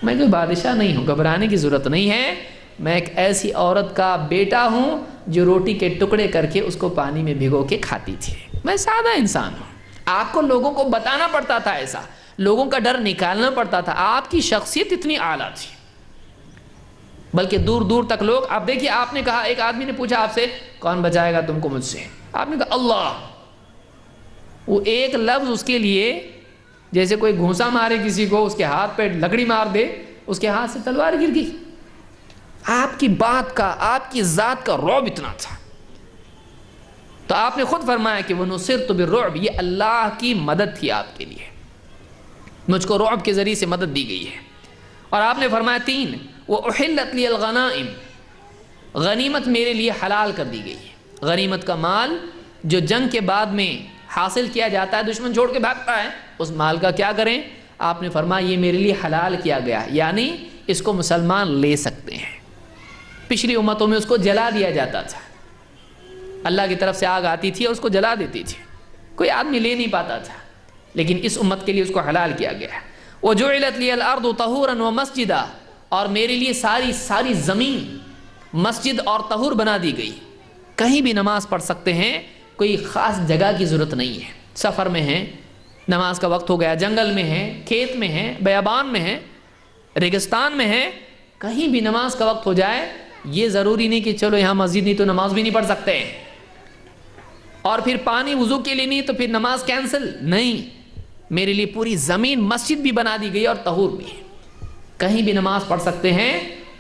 میں کوئی بادشاہ نہیں ہوں، گھبرانے کی ضرورت نہیں ہے، میں ایک ایسی عورت کا بیٹا ہوں جو روٹی کے ٹکڑے کر کے اس کو پانی میں بھگو کے کھاتی تھی، میں سادہ انسان ہوں۔ آپ کو لوگوں کو بتانا پڑتا تھا، ایسا لوگوں کا ڈر نکالنا پڑتا تھا۔ آپ کی شخصیت اتنی اعلیٰ تھی، بلکہ دور دور تک لوگ، آپ دیکھیے آپ نے کہا، ایک آدمی نے پوچھا آپ سے کون بچائے گا تم کو مجھ سے، آپ نے کہا اللہ۔ وہ ایک لفظ اس کے لیے جیسے کوئی گھونسا مارے کسی کو، اس کے ہاتھ پہ لکڑی مار دے، اس کے ہاتھ سے تلوار گر گئی۔ آپ کی بات کا، آپ کی ذات کا رعب اتنا تھا۔ تو آپ نے خود فرمایا کہ وَنُصِرْتُ بِالرُّعْبِ، یہ اللہ کی مدد تھی آپ کے لیے، مجھ کو رعب کے ذریعے سے مدد دی گئی ہے۔ اور آپ نے فرمایا 3، وَأُحِلَّتْ لِيَ الْغَنَائِمُ، غنیمت میرے لیے حلال کر دی گئی ہے۔ غنیمت کا مال جو جنگ کے بعد میں حاصل کیا جاتا ہے، دشمن چھوڑ کے بھاگتا ہے، اس مال کا کیا کریں؟ آپ نے فرمایا یہ میرے لیے حلال کیا گیا، یعنی اس کو مسلمان لے سکتے ہیں۔ پچھلی امتوں میں اس کو جلا دیا جاتا تھا، اللہ کی طرف سے آگ آتی تھی اور اس کو جلا دیتی تھی، کوئی آدمی لے نہیں پاتا تھا، لیکن اس امت کے لیے اس کو حلال کیا گیا۔ وَجُعِلَتْ لِيَ الْأَرْضُ طَهُورًا وَمَسْجِدًا، اور میرے لیے ساری زمین مسجد اور طہور بنا دی گئی، کہیں بھی نماز پڑھ سکتے ہیں، کوئی خاص جگہ کی ضرورت نہیں ہے۔ سفر میں ہیں، نماز کا وقت ہو گیا، جنگل میں ہیں، کھیت میں ہیں، بیابان میں ہیں، ریگستان میں ہیں، کہیں بھی نماز کا وقت ہو جائے، یہ ضروری نہیں کہ چلو یہاں مسجد نہیں تو نماز بھی نہیں پڑھ سکتے، اور پھر پانی وضو کے لیے نہیں تو پھر نماز کینسل نہیں۔ میرے لیے پوری زمین مسجد بھی بنا دی گئی اور طہور بھی، کہیں بھی نماز پڑھ سکتے ہیں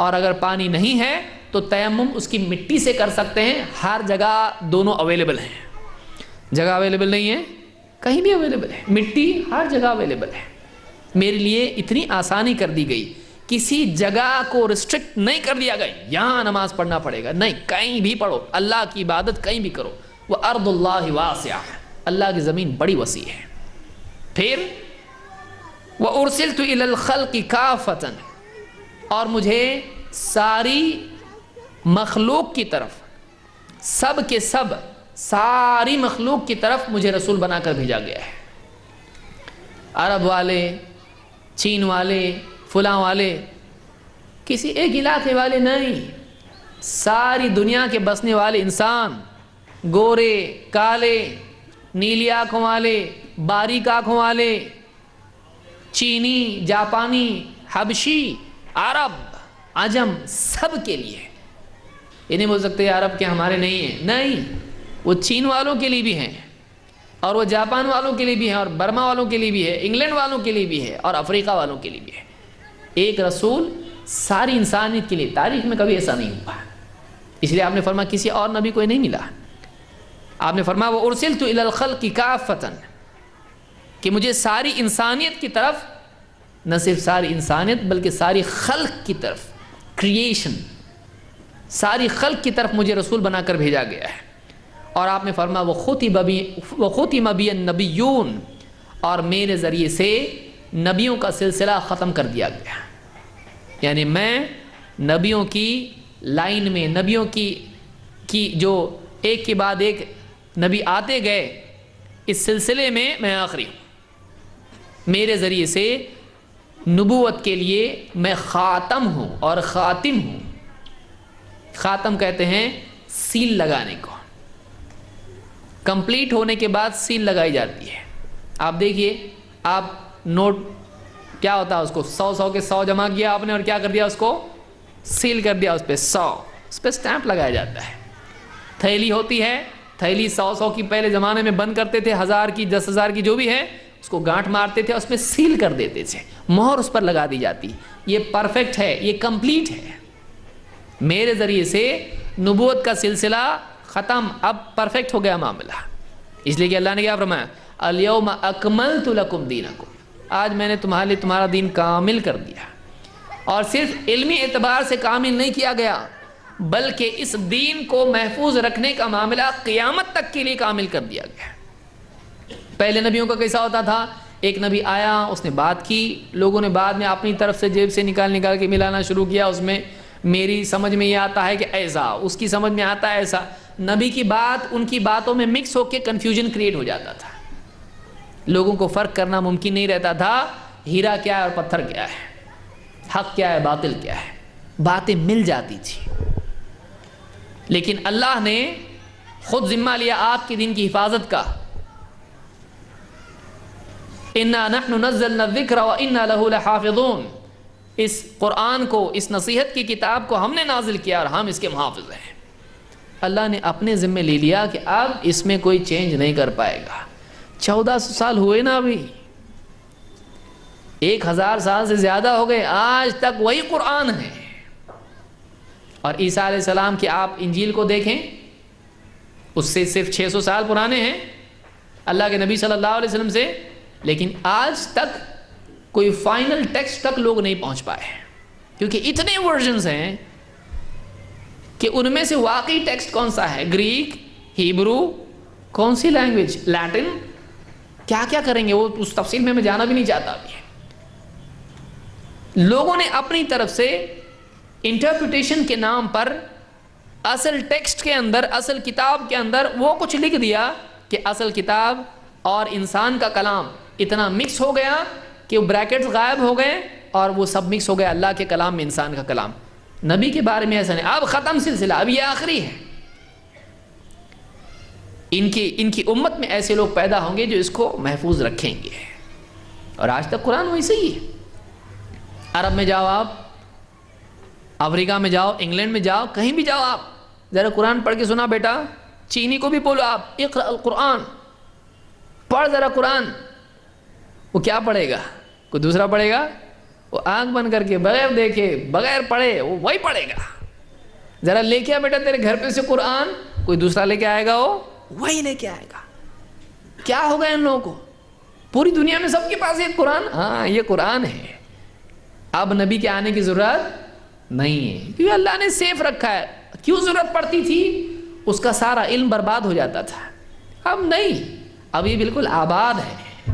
اور اگر پانی نہیں ہے تو تیمم اس کی مٹی سے کر سکتے ہیں. ہر جگہ دونوں اویلیبل ہیں. جگہ اویلیبل نہیں ہے کہیں بھی اویلیبل ہے, مٹی ہر جگہ اویلیبل ہے. میرے لیے اتنی آسانی کر دی گئی, کسی جگہ کو ریسٹرکٹ نہیں کر دیا گیا یہاں نماز پڑھنا پڑے گا, نہیں, کہیں بھی پڑھو, اللہ کی عبادت کہیں بھی کرو. وہ ارض اللہ واسعہ, اللہ کی زمین بڑی وسیع ہے. پھر وَأُرْسِلْتُ إِلَى الْخَلْقِ كَافَةً, اور مجھے ساری مخلوق کی طرف, سب کے سب, ساری مخلوق کی طرف مجھے رسول بنا کر بھیجا گیا ہے. عرب والے, چین والے, فلاں والے, کسی ایک علاقے والے نہیں, ساری دنیا کے بسنے والے انسان, گورے, کالے, نیلی آنکھوں والے, باریک آنکھوں والے, چینی, جاپانی, حبشی, عرب, عجم, سب کے لیے. یہ نہیں بول سکتے عرب کے ہمارے نہیں ہیں, نہیں, وہ چین والوں کے لیے بھی ہیں, اور وہ جاپان والوں کے لیے بھی ہیں, اور برما والوں کے لیے بھی ہے, انگلینڈ والوں کے لیے بھی ہے, اور افریقہ والوں کے لیے بھی ہے. ایک رسول ساری انسانیت کے لیے. تاریخ میں کبھی ایسا نہیں ہوا, اس لیے آپ نے فرمایا کسی اور نبی کو نہیں ملا. آپ نے فرمایا وَأُرْسِلْتُ إِلَى الْخَلْقِ كَافَةً, کہ مجھے ساری انسانیت کی طرف, نہ صرف ساری انسانیت بلکہ ساری خلق کی طرف, کریشن, ساری خلق کی طرف مجھے رسول بنا کر بھیجا گیا ہے. اور آپ نے فرمایا وَخُتِمَ بِيَ النَّبِيُّونَ, اور میرے ذریعے سے نبیوں کا سلسلہ ختم کر دیا گیا. یعنی میں نبیوں کی لائن میں, نبیوں کی جو ایک کے بعد ایک نبی آتے گئے, اس سلسلے میں آخری ہوں. میرے ذریعے سے نبوت کے لیے میں خاتم ہوں اور خاتم ہوں. خاتم کہتے ہیں سیل لگانے کو, کمپلیٹ ہونے کے بعد سیل لگائی جاتی ہے. آپ دیکھیے, آپ نوٹ کیا ہوتا ہے, اس کو 100 کے 100 جمع کیا آپ نے, اور کیا کر دیا, اس کو سیل کر دیا, اس پہ 100, اس پہ سٹیمپ لگایا جاتا ہے. تھیلی ہوتی ہے, تھیلی 100 کی پہلے زمانے میں بند کرتے تھے, 1000 کی, 10,000 کی, جو بھی ہے, اس کو گانٹھ مارتے تھے, اس میں سیل کر دیتے تھے, مہر اس پر لگا دی جاتی. یہ پرفیکٹ ہے, یہ کمپلیٹ ہے. میرے ذریعے سے نبوت کا سلسلہ ختم, اب پرفیکٹ ہو گیا معاملہ. اس لیے کہ اللہ نے کیا فرمایا, اليوم اکملت لکم دینکم, آج میں نے تمہارے لیے تمہارا دین کامل کر دیا. اور صرف علمی اعتبار سے کامل نہیں کیا گیا, بلکہ اس دین کو محفوظ رکھنے کا معاملہ قیامت تک کے لیے کامل کر دیا گیا. پہلے نبیوں کا کیسا ہوتا تھا, ایک نبی آیا, اس نے بات کی, لوگوں نے بعد میں اپنی طرف سے جیب سے نکال کے ملانا شروع کیا, اس میں میری سمجھ میں یہ آتا ہے کہ ایسا, اس کی سمجھ میں آتا ہے ایسا. نبی کی بات ان کی باتوں میں مکس ہو کے کنفیوژن کریٹ ہو جاتا تھا, لوگوں کو فرق کرنا ممکن نہیں رہتا تھا, ہیرا کیا ہے اور پتھر کیا ہے, حق کیا ہے باطل کیا ہے, باتیں مل جاتی تھی. لیکن اللہ نے خود ذمہ لیا آپ کے دین کی حفاظت کا. اِنَّا نَحْنُ نَزَّلْنَا الذِّكْرَ وَإِنَّا لَهُ لَحَافِظُونَ, اس قرآن کو, اس نصیحت کی کتاب کو ہم نے نازل کیا اور ہم اس کے محافظ ہیں. اللہ نے اپنے ذمہ لے لیا کہ اب اس میں کوئی چینج نہیں کر پائے گا. 1400 سال ہوئے نا, ابھی 1000 سال سے زیادہ ہو گئے, آج تک وہی قرآن ہے. اور عیسیٰ علیہ السلام کی آپ انجیل کو دیکھیں, اس سے صرف 600 سال پرانے ہیں اللہ کے نبی صلی اللہ علیہ وسلم سے, لیکن آج تک کوئی فائنل ٹیکسٹ تک لوگ نہیں پہنچ پائے, کیونکہ اتنے ورژنز ہیں کہ ان میں سے واقعی ٹیکسٹ کون سا ہے, گریک, ہیبرو, کون سی لینگویج, لیٹن, کیا کیا کریں گے, وہ اس تفصیل میں جانا بھی نہیں چاہتا. ابھی لوگوں نے اپنی طرف سے انٹرپریٹیشن کے نام پر اصل ٹیکسٹ کے اندر, اصل کتاب کے اندر وہ کچھ لکھ دیا کہ اصل کتاب اور انسان کا کلام اتنا مکس ہو گیا کہ وہ بریکٹس غائب ہو گئے اور وہ سب مکس ہو گیا اللہ کے کلام میں انسان کا کلام. نبی کے بارے میں ایسا نہیں, اب ختم سلسلہ, اب یہ آخری ہے. ان کی امت میں ایسے لوگ پیدا ہوں گے جو اس کو محفوظ رکھیں گے. اور آج تک قرآن ویسے ہی ہے. عرب میں جاؤ آپ, افریقہ میں جاؤ, انگلینڈ میں جاؤ, کہیں بھی جاؤ آپ, ذرا قرآن پڑھ کے سنا بیٹا. چینی کو بھی بولو آپ, اقرأ القرآن, پڑھ ذرا قرآن. وہ کیا پڑھے گا, کوئی دوسرا پڑھے گا, وہ آنکھ بند کر کے بغیر دیکھے بغیر پڑھے وہ وہی پڑھے گا. ذرا لے کے آ بیٹا تیرے گھر پہ سے قرآن, کوئی دوسرا لے کے آئے گا, وہ وہی لے کے آئے گا. کیا ہوگا ان لوگوں کو؟ پوری دنیا میں سب کے پاس یہ قرآن, ہاں یہ قرآن ہے. اب نبی کے آنے کی ضرورت نہیں ہے, کیونکہ اللہ نے سیف رکھا ہے. کیوں ضرورت پڑتی تھی؟ اس کا سارا علم برباد ہو جاتا تھا. اب نہیں, اب یہ بالکل آباد ہے.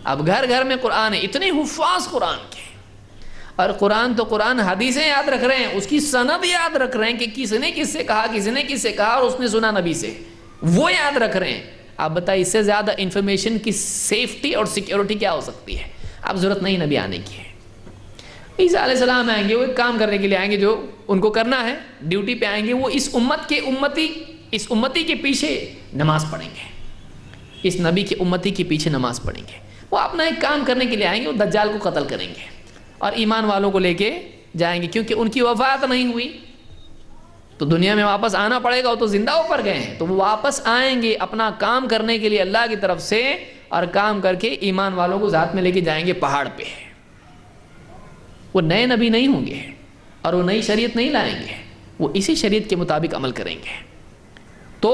اب گھر گھر میں قرآن ہے, اتنے حفاظ قرآن کے. اور قرآن تو قرآن, حدیثیں یاد رکھ رہے ہیں, اس کی سند یاد رکھ رہے ہیں کہ کس نے کس سے کہا, کس نے کس سے کہا, اور اس نے سنا نبی سے, وہ یاد رکھ رہے ہیں. آپ بتائیے اس سے زیادہ انفارمیشن کی سیفٹی اور سیکیورٹی کیا ہو سکتی ہے؟ اب ضرورت نہیں نبی آنے کی ہے. عیسیٰ علیہ السلام آئیں گے, وہ ایک کام کرنے کے لیے آئیں گے جو ان کو کرنا ہے, ڈیوٹی پہ آئیں گے. وہ اس امتی کے پیچھے نماز پڑھیں گے, اس نبی کی امتی کے پیچھے نماز پڑھیں گے. وہ اپنا ایک کام کرنے کے لیے آئیں گے, وہ دجال کو قتل کریں گے اور ایمان والوں کو لے کے جائیں گے, کیونکہ ان کی وفات نہیں ہوئی تو دنیا میں واپس آنا پڑے گا. وہ تو زندہ اوپر گئے ہیں, تو وہ واپس آئیں گے اپنا کام کرنے کے لیے اللہ کی طرف سے, اور کام کر کے ایمان والوں کو ذات میں لے کے جائیں گے پہاڑ پہ. وہ نئے نبی نہیں ہوں گے اور وہ نئی شریعت نہیں لائیں گے, وہ اسی شریعت کے مطابق عمل کریں گے. تو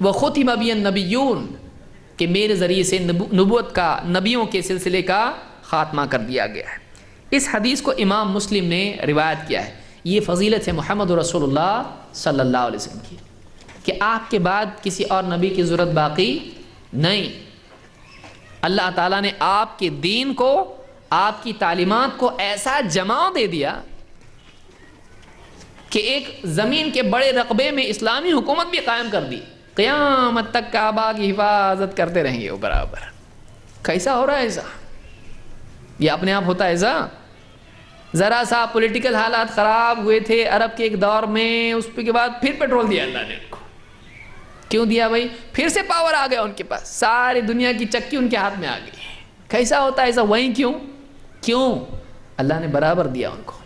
وَخُتِمَ بِيَ النَّبِيُّونَ کہ میرے ذریعے سے نبوت کا, نبیوں کے سلسلے کا خاتمہ کر دیا گیا ہے. اس حدیث کو امام مسلم نے روایت کیا ہے. یہ فضیلت ہے محمد رسول اللہ صلی اللہ علیہ وسلم کی, کہ آپ کے بعد کسی اور نبی کی ضرورت باقی نہیں. اللہ تعالیٰ نے آپ کے دین کو, آپ کی تعلیمات کو ایسا جماؤ دے دیا کہ ایک زمین کے بڑے رقبے میں اسلامی حکومت بھی قائم کر دی. قیامت تک کعبہ کی حفاظت کرتے رہیں گے وہ برابر. کیسا ہو رہا ہے ایسا؟ یہ اپنے آپ ہوتا ہے ایسا؟ ذرا سا پولیٹیکل حالات خراب ہوئے تھے عرب کے ایک دور میں, اس کے بعد پھر پیٹرول دیا اللہ نے ان کو. کیوں دیا بھائی؟ پھر سے پاور آ گیا ان کے پاس, ساری دنیا کی چکی ان کے ہاتھ میں آ گئی. کیسا ہوتا ہے ایسا؟ وہیں کیوں اللہ نے برابر دیا ان کو,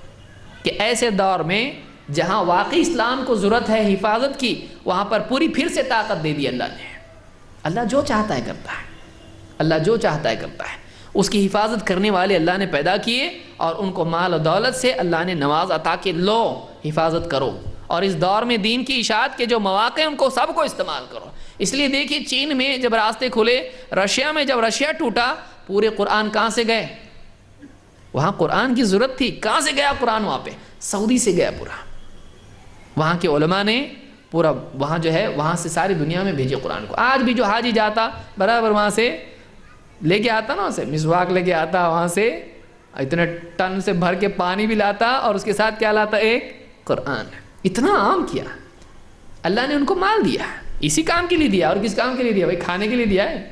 کہ ایسے دور میں جہاں واقعی اسلام کو ضرورت ہے حفاظت کی, وہاں پر پوری پھر سے طاقت دے دی اللہ نے. اللہ جو چاہتا ہے کرتا ہے, اللہ جو چاہتا ہے کرتا ہے. اس کی حفاظت کرنے والے اللہ نے پیدا کیے, اور ان کو مال و دولت سے اللہ نے نواز عطا کہ لو حفاظت کرو, اور اس دور میں دین کی اشاعت کے جو مواقع ان کو سب کو استعمال کرو. اس لیے دیکھیے چین میں جب راستے کھلے, رشیا میں جب رشیا ٹوٹا, پورے قرآن کہاں سے گئے؟ وہاں قرآن کی ضرورت تھی, کہاں سے گیا قرآن؟ وہاں پہ سعودی سے گیا پورا. وہاں کے علماء نے پورا وہاں جو ہے وہاں سے ساری دنیا میں بھیجے قرآن کو. آج بھی جو حاجی جاتا برابر وہاں سے لے کے آتا نا, اسے مسواک لے کے آتا, وہاں سے اتنے ٹن سے بھر کے پانی بھی لاتا, اور اس کے ساتھ کیا لاتا؟ ایک قرآن. اتنا عام کیا اللہ نے, ان کو مال دیا, اسی کام کے لیے دیا. اور کس کام کے لیے دیا بھائی؟ کھانے کے لیے دیا ہے,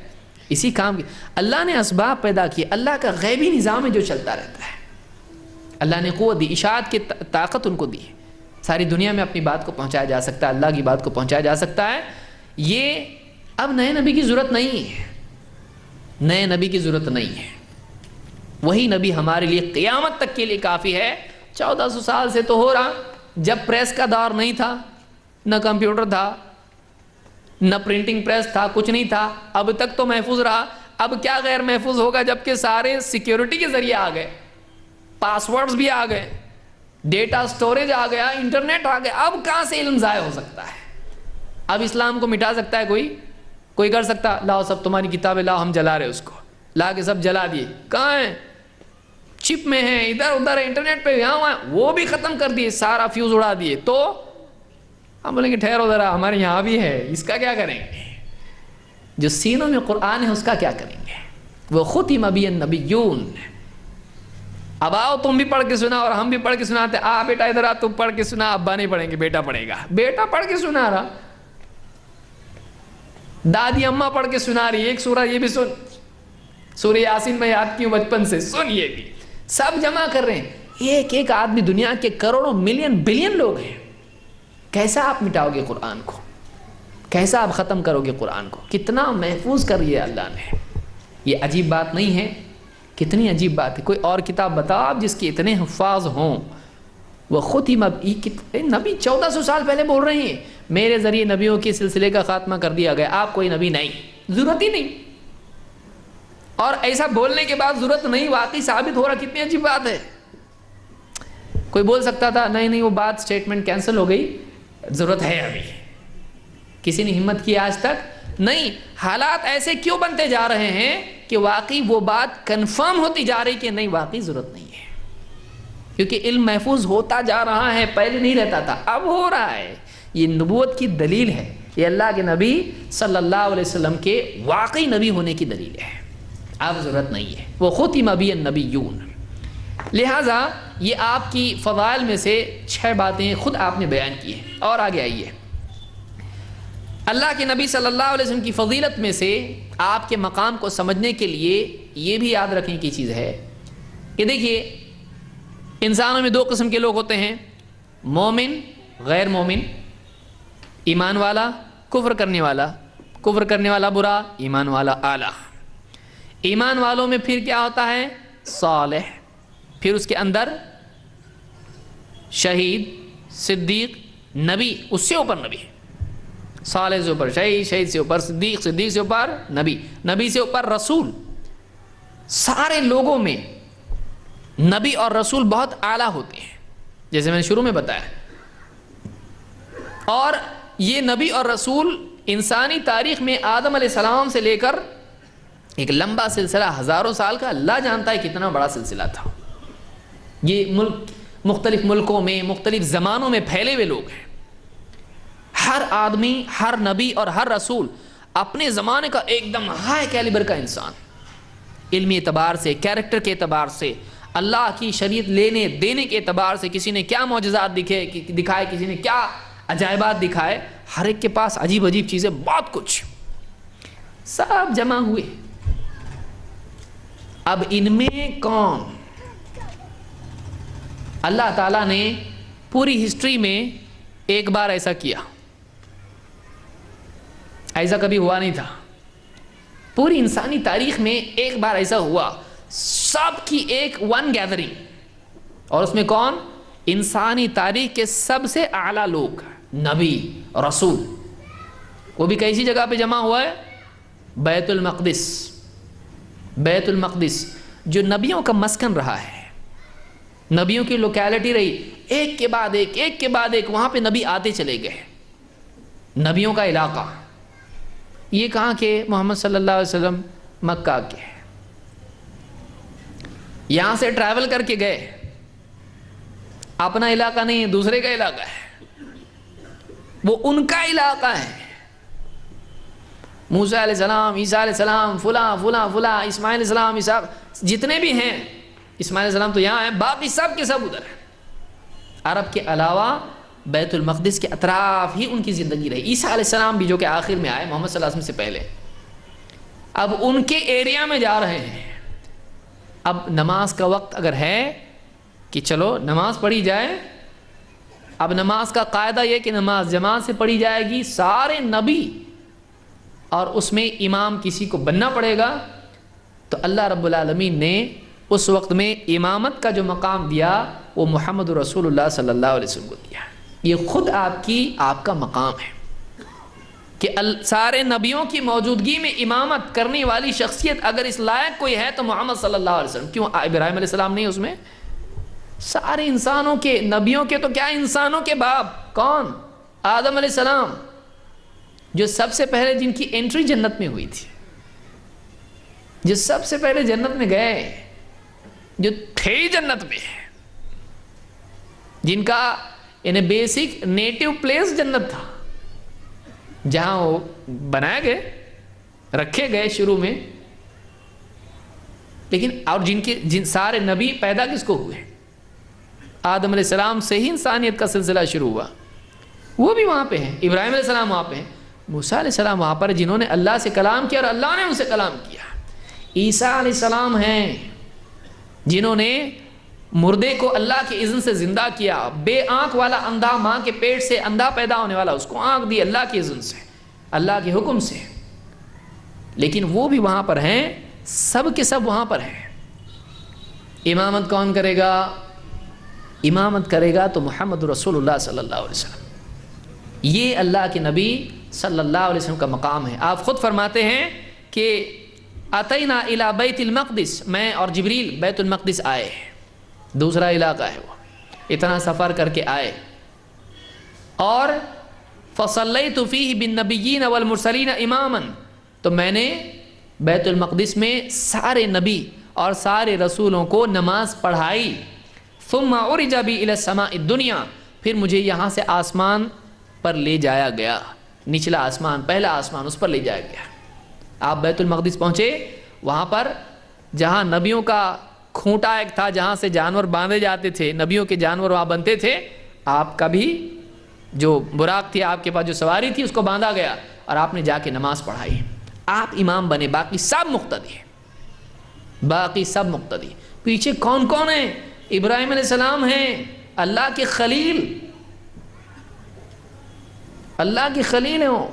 اسی کام کے. اللہ نے اسباب پیدا کیے, اللہ کا غیبی نظام ہے جو چلتا رہتا ہے. اللہ نے قوت دی, اشاعت کی طاقت ان کو دی, ساری دنیا میں اپنی بات کو پہنچایا جا سکتا ہے, اللہ کی بات کو پہنچایا جا سکتا ہے. یہ اب نئے نبی کی ضرورت نہیں ہے, نئے نبی کی ضرورت نہیں ہے. وہی نبی ہمارے لیے قیامت تک کے لیے کافی ہے. 1400 سال سے تو ہو رہا, جب پریس کا دور نہیں تھا, نہ کمپیوٹر تھا, نہ پرنٹنگ پریس تھا, کچھ نہیں تھا. اب تک تو محفوظ رہا. اب کیا غیر محفوظ ہوگا جبکہ سارے سیکیورٹی کے ذریعے آ گئے, پاسورڈز بھی آ گئے, ڈیٹا سٹوریج آ گیا, انٹرنیٹ آ گیا. اب کہاں سے علم ضائع ہو سکتا ہے؟ اب اسلام کو مٹا سکتا ہے کوئی کر سکتا؟ لاؤ سب تمہاری کتابیں لاؤ, ہم جلا رہے, اس کو لا کے سب جلا دیے. کہاں ہیں؟ چپ میں ہیں, ادھر ادھر ہے, انٹرنیٹ پہ یہاں وہاں, وہ بھی ختم کر دیے, سارا فیوز اڑا دیے. تو ہم بولیں گے ٹھہرو ذرا, ہمارے یہاں بھی ہے, اس کا کیا کریں گے؟ جو سینوں میں قرآن ہے اس کا کیا کریں گے؟ وَخُتِمَ بِيَ النَّبِيُّونَ. اب آؤ تم بھی پڑھ کے سنا اور ہم بھی پڑھ کے سناتے. بیٹا ادھر آ, تم پڑھ کے سنا. ابا نہیں پڑھیں گے, بیٹا پڑھے گا. بیٹا پڑھ کے سنا رہا, دادی اماں پڑھ کے سنا رہی. ایک سورہ یہ بھی سن, سورہ یاسین میں یاد کی ہوں بچپن سے, سن. یہ بھی سب جمع کر رہے ہیں. ایک ایک آدمی, دنیا کے کروڑوں ملین بلین لوگ ہیں. کیسا آپ مٹاؤ گے قرآن کو؟ کیسا آپ ختم کرو گے قرآن کو؟ کتنا محفوظ کر لیا اللہ نے. یہ عجیب بات نہیں ہے؟ کتنی عجیب بات ہے. کوئی اور کتاب بتاؤ آپ جس کے اتنے حفاظ ہوں. وہ خود ہی نبی 1400 سال پہلے بول رہے ہیں میرے ذریعے نبیوں کے سلسلے کا خاتمہ کر دیا گیا. آپ کوئی نبی نہیں, ضرورت ہی نہیں. اور ایسا بولنے کے بعد ضرورت نہیں واقعی ثابت ہو رہا، کتنی عجیب بات ہے. کوئی بول سکتا تھا نہیں وہ بات اسٹیٹمنٹ کینسل ہو گئی، ضرورت ہے ابھی. کسی نے ہمت کی آج تک نہیں. حالات ایسے کیوں بنتے جا رہے ہیں کہ واقعی وہ بات کنفرم ہوتی جا رہی کہ نہیں واقعی ضرورت نہیں ہے، کیونکہ علم محفوظ ہوتا جا رہا ہے. پہلے نہیں رہتا تھا، اب ہو رہا ہے. یہ نبوت کی دلیل ہے، یہ اللہ کے نبی صلی اللہ علیہ وسلم کے واقعی نبی ہونے کی دلیل ہے. اب ضرورت نہیں ہے. وہ ختم بہ النبیون. لہٰذا یہ آپ کی فضائل میں سے 6 باتیں خود آپ نے بیان کی ہیں. اور آگے آئیے، اللہ کے نبی صلی اللہ علیہ وسلم کی فضیلت میں سے آپ کے مقام کو سمجھنے کے لیے یہ بھی یاد رکھنے کی چیز ہے کہ دیکھیے انسانوں میں 2 قسم کے لوگ ہوتے ہیں، مومن غیر مومن، ایمان والا کفر کرنے والا. کفر کرنے والا برا، ایمان والا اعلیٰ. ایمان والوں میں پھر کیا ہوتا ہے؟ صالح، پھر اس کے اندر شہید، صدیق، نبی، اس سے اوپر نبی. صالح سے اوپر شہید، شہید سے اوپر صدیق، صدیق سے اوپر نبی، نبی سے اوپر رسول. سارے لوگوں میں نبی اور رسول بہت اعلیٰ ہوتے ہیں جیسے میں نے شروع میں بتایا. اور یہ نبی اور رسول انسانی تاریخ میں آدم علیہ السلام سے لے کر ایک لمبا سلسلہ، ہزاروں سال کا، اللہ جانتا ہے کتنا بڑا سلسلہ تھا. یہ ملک مختلف ملکوں میں مختلف زمانوں میں پھیلے ہوئے لوگ ہیں. ہر آدمی، ہر نبی اور ہر رسول اپنے زمانے کا ایک دم ہائی کیلیبر کا انسان، علمی اعتبار سے، کیریکٹر کے اعتبار سے، اللہ کی شریعت لینے دینے کے اعتبار سے. کسی نے کیا معجزات دکھائے، کسی نے کیا عجائبات دکھائے، ہر ایک کے پاس عجیب عجیب چیزیں، بہت کچھ، سب جمع ہوئے. اب ان میں کون؟ اللہ تعالیٰ نے پوری ہسٹری میں ایک بار ایسا کیا، ایسا کبھی ہوا نہیں تھا. پوری انسانی تاریخ میں ایک بار ایسا ہوا، سب کی ایک ون گیدرنگ. اور اس میں کون؟ انسانی تاریخ کے سب سے اعلیٰ لوگ، نبی، رسول. وہ بھی کیسی جگہ پہ جمع ہوا ہے؟ بیت المقدس. بیت المقدس جو نبیوں کا مسکن رہا ہے، نبیوں کی لوکیلٹی رہی، ایک کے بعد ایک، ایک کے بعد ایک، وہاں پہ نبی آتے چلے گئے. نبیوں کا علاقہ. یہ کہاں کے؟ محمد صلی اللہ علیہ وسلم مکہ کے. یہاں سے ٹریول کر کے گئے، اپنا علاقہ نہیں، دوسرے کا علاقہ ہے، وہ ان کا علاقہ ہے. موسیٰ علیہ السلام، عیسیٰ علیہ السلام، فلاں فلاں فلاں، اسماعیل علیہ السلام، اسحاق، جتنے بھی ہیں، اسماعیل علیہ السلام تو یہاں ہیں، باقی سب کے سب ادھر ہیں. عرب کے علاوہ بیت المقدس کے اطراف ہی ان کی زندگی رہی. عیسیٰ علیہ السلام بھی جو کہ آخر میں آئے محمد صلی اللہ علیہ وسلم سے پہلے، اب ان کے ایریا میں جا رہے ہیں. اب نماز کا وقت اگر ہے کہ چلو نماز پڑھی جائے، اب نماز کا قاعدہ یہ کہ نماز جماعت سے پڑھی جائے گی، سارے نبی، اور اس میں امام کسی کو بننا پڑے گا. تو اللہ رب العالمین نے اس وقت میں امامت کا جو مقام دیا وہ محمد رسول اللہ صلی اللہ علیہ وسلم کو دیا. یہ خود آپ کا مقام ہے کہ سارے نبیوں کی موجودگی میں امامت کرنے والی شخصیت اگر اس لائق کوئی ہے تو محمد صلی اللہ علیہ وسلم. کیوں ابراہیم علیہ السلام نہیں اس میں؟ سارے انسانوں کے، نبیوں کے تو کیا، انسانوں کے باپ کون؟ آدم علیہ السلام، جو سب سے پہلے جن کی انٹری جنت میں ہوئی تھی، جو سب سے پہلے جنت میں گئے، جو تھے جنت میں، جن کا یعنی بیسک نیٹو پلیس جنت تھا، جہاں وہ بنائے گئے، رکھے گئے شروع میں. لیکن اور جن سارے نبی پیدا کس کو ہوئے؟ آدم علیہ السلام سے ہی انسانیت کا سلسلہ شروع ہوا. وہ بھی وہاں پہ ہیں، ابراہیم علیہ السلام وہاں پہ ہیں، موسیٰ علیہ السلام وہاں پر جنہوں نے اللہ سے کلام کیا اور اللہ نے ان سے کلام کیا. عیسیٰ علیہ السلام ہیں جنہوں نے مردے کو اللہ کے اذن سے زندہ کیا، بے آنکھ والا اندھا، ماں کے پیٹ سے اندھا پیدا ہونے والا، اس کو آنکھ دی اللہ کے اذن سے، اللہ کے حکم سے. لیکن وہ بھی وہاں پر ہیں، سب کے سب وہاں پر ہیں. امامت کون کرے گا؟ امامت کرے گا تو محمد رسول اللہ صلی اللہ علیہ وسلم. یہ اللہ کے نبی صلی اللہ علیہ وسلم کا مقام ہے. آپ خود فرماتے ہیں کہ اتینا الی بیت المقدس، میں اور جبریل بیت المقدس آئے، دوسرا علاقہ ہے وہ، اتنا سفر کر کے آئے، اور فصلیت فیہ بالنبیین والمرسلین اماما، تو میں نے بیت المقدس میں سارے نبی اور سارے رسولوں کو نماز پڑھائی، ثم عرج بی الی السماء الدنیا، پھر مجھے یہاں سے آسمان پر لے جایا گیا، نچلا آسمان، پہلا آسمان، اس پر لے جایا گیا۔ آپ بیت المقدس پہنچے، وہاں پر جہاں نبیوں کا کھونٹا ایک تھا جہاں سے جانور باندھے جاتے تھے، نبیوں کے جانور وہاں بنتے تھے، آپ کا بھی جو براق تھی آپ کے پاس جو سواری تھی اس کو باندھا گیا اور آپ نے جا کے نماز پڑھائی، آپ امام بنے، باقی سب مقتدی ہیں، باقی سب مقتدی۔ پیچھے کون کون ہیں؟ ابراہیم علیہ السلام ہیں، اللہ کے خلیل، اللہ کے خلیل ہیں وہ،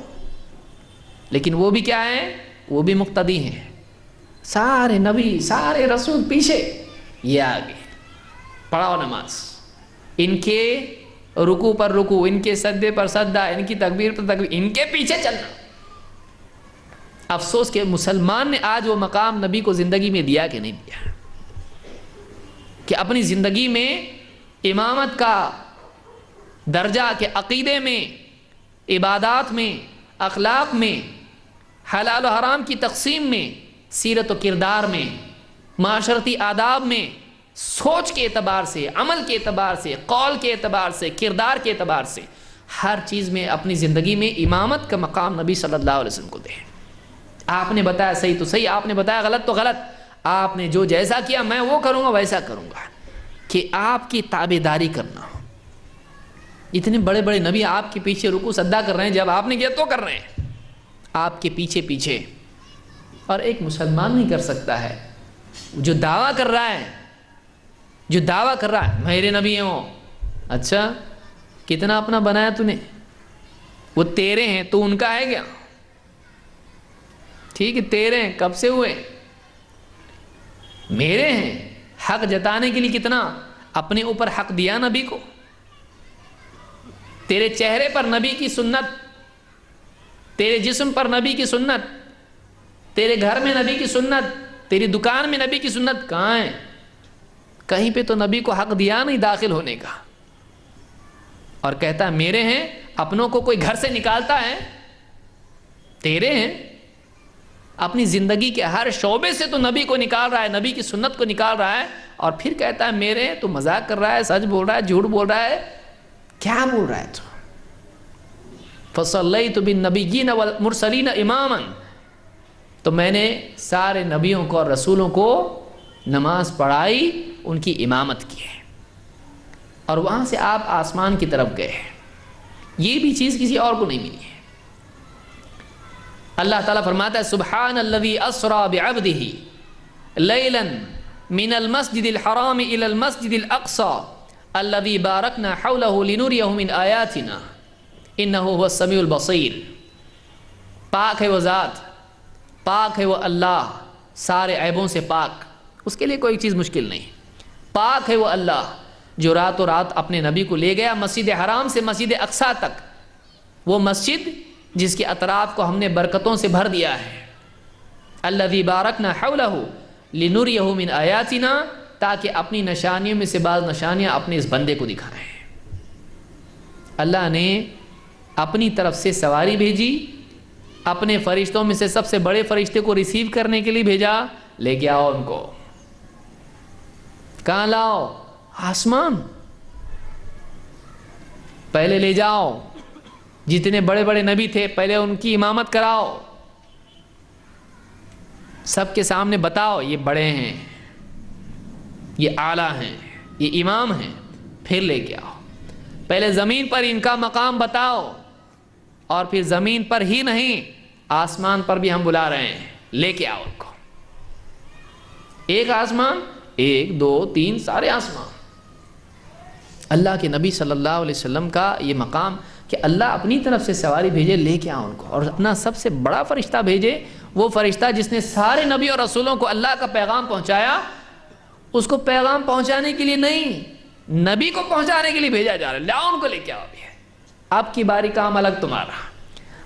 لیکن وہ بھی کیا ہیں؟ وہ بھی مقتدی ہیں، سارے نبی سارے رسول پیچھے، یہ آگے، پڑھاؤ نماز، ان کے رکوع پر رکوع، ان کے سجدے پر سجدہ، ان کی تکبیر پر تکبیر، ان کے پیچھے چلنا۔ افسوس کہ مسلمان نے آج وہ مقام نبی کو زندگی میں دیا کہ نہیں دیا، کہ اپنی زندگی میں امامت کا درجہ کہ عقیدے میں، عبادات میں، اخلاق میں، حلال و حرام کی تقسیم میں، سیرت و کردار میں، معاشرتی آداب میں، سوچ کے اعتبار سے، عمل کے اعتبار سے، قول کے اعتبار سے، کردار کے اعتبار سے، ہر چیز میں اپنی زندگی میں امامت کا مقام نبی صلی اللہ علیہ وسلم کو دے۔ آپ نے بتایا صحیح تو صحیح، آپ نے بتایا غلط تو غلط، آپ نے جو جیسا کیا میں وہ کروں گا ویسا کروں گا، کہ آپ کی تابعداری کرنا۔ اتنے بڑے بڑے نبی آپ کے پیچھے رکوع سجدہ کر رہے ہیں، جب آپ نے کیا تو کر رہے ہیں، آپ کے پیچھے پیچھے۔ اور ایک مسلمان نہیں کر سکتا ہے جو دعویٰ کر رہا ہے، جو دعویٰ کر رہا ہے میرے نبی ہیں وہ، اچھا کتنا اپنا بنایا تو نے؟ وہ تیرے ہیں، تو ان کا ہے کیا؟ ٹھیک ہے تیرے ہیں، کب سے ہوئے؟ میرے ہیں، حق جتانے کے لیے کتنا اپنے اوپر حق دیا نبی کو، تیرے چہرے پر نبی کی سنت، تیرے جسم پر نبی کی سنت، تیرے گھر میں نبی کی سنت، تیری دکان میں نبی کی سنت کہاں ہے؟ کہیں پہ تو نبی کو حق دیا نہیں داخل ہونے کا، اور کہتا ہے میرے ہیں، اپنوں کو کوئی گھر سے نکالتا ہے؟ تیرے ہیں، اپنی زندگی کے ہر شعبے سے تو نبی کو نکال رہا ہے، نبی کی سنت کو نکال رہا ہے، اور پھر کہتا ہے میرے ہیں، تو مذاق کر رہا ہے، سچ بول رہا ہے، جھوٹ بول رہا ہے، کیا بول رہا ہے تو؟ فصلیت بالنبیین والمرسلین اماما، تو میں نے سارے نبیوں کو اور رسولوں کو نماز پڑھائی، ان کی امامت کی ہے، اور وہاں سے آپ آسمان کی طرف گئے، یہ بھی چیز کسی اور کو نہیں ملی ہے۔ اللہ تعالیٰ فرماتا ہے سبحان الذی اسری بعبدہ لیلا من المسجد الحرام الى المسجد الاقصى الذی بارکنا حولہ لنریہ من آیاتنا انہ هو السمیع البصیر۔ پاک ہے وہ ذات، پاک ہے وہ اللہ، سارے عیبوں سے پاک، اس کے لیے کوئی چیز مشکل نہیں، پاک ہے وہ اللہ جو راتوں رات اپنے نبی کو لے گیا مسجد حرام سے مسجد اقصیٰ تک، وہ مسجد جس کے اطراف کو ہم نے برکتوں سے بھر دیا ہے، الذی بارکنا حولہ لنریہ من آیاتنا، تاکہ اپنی نشانیوں میں سے بعض نشانیاں اپنے اس بندے کو دکھائیں۔ اللہ نے اپنی طرف سے سواری بھیجی، اپنے فرشتوں میں سے سب سے بڑے فرشتے کو ریسیو کرنے کے لیے بھیجا، لے کے آؤ ان کو، کہاں لاؤ؟ آسمان، پہلے لے جاؤ، جتنے بڑے بڑے نبی تھے پہلے ان کی امامت کراؤ، سب کے سامنے بتاؤ یہ بڑے ہیں، یہ اعلیٰ ہیں، یہ امام ہیں، پھر لے کے آؤ، پہلے زمین پر ان کا مقام بتاؤ، اور پھر زمین پر ہی نہیں آسمان پر بھی ہم بلا رہے ہیں، لے کے آؤ ان کو۔ ایک آسمان، ایک دو تین، سارے آسمان، اللہ کے نبی صلی اللہ علیہ وسلم کا یہ مقام کہ اللہ اپنی طرف سے سواری بھیجے، لے کے آؤ ان کو، اور اپنا سب سے بڑا فرشتہ بھیجے، وہ فرشتہ جس نے سارے نبی اور رسولوں کو اللہ کا پیغام پہنچایا، اس کو پیغام پہنچانے کے لیے نہیں، نبی کو پہنچانے کے لیے بھیجا جا رہا ہے، لاؤ ان کو لے کے آؤ۔ اب کی باری کام الگ تمہارا،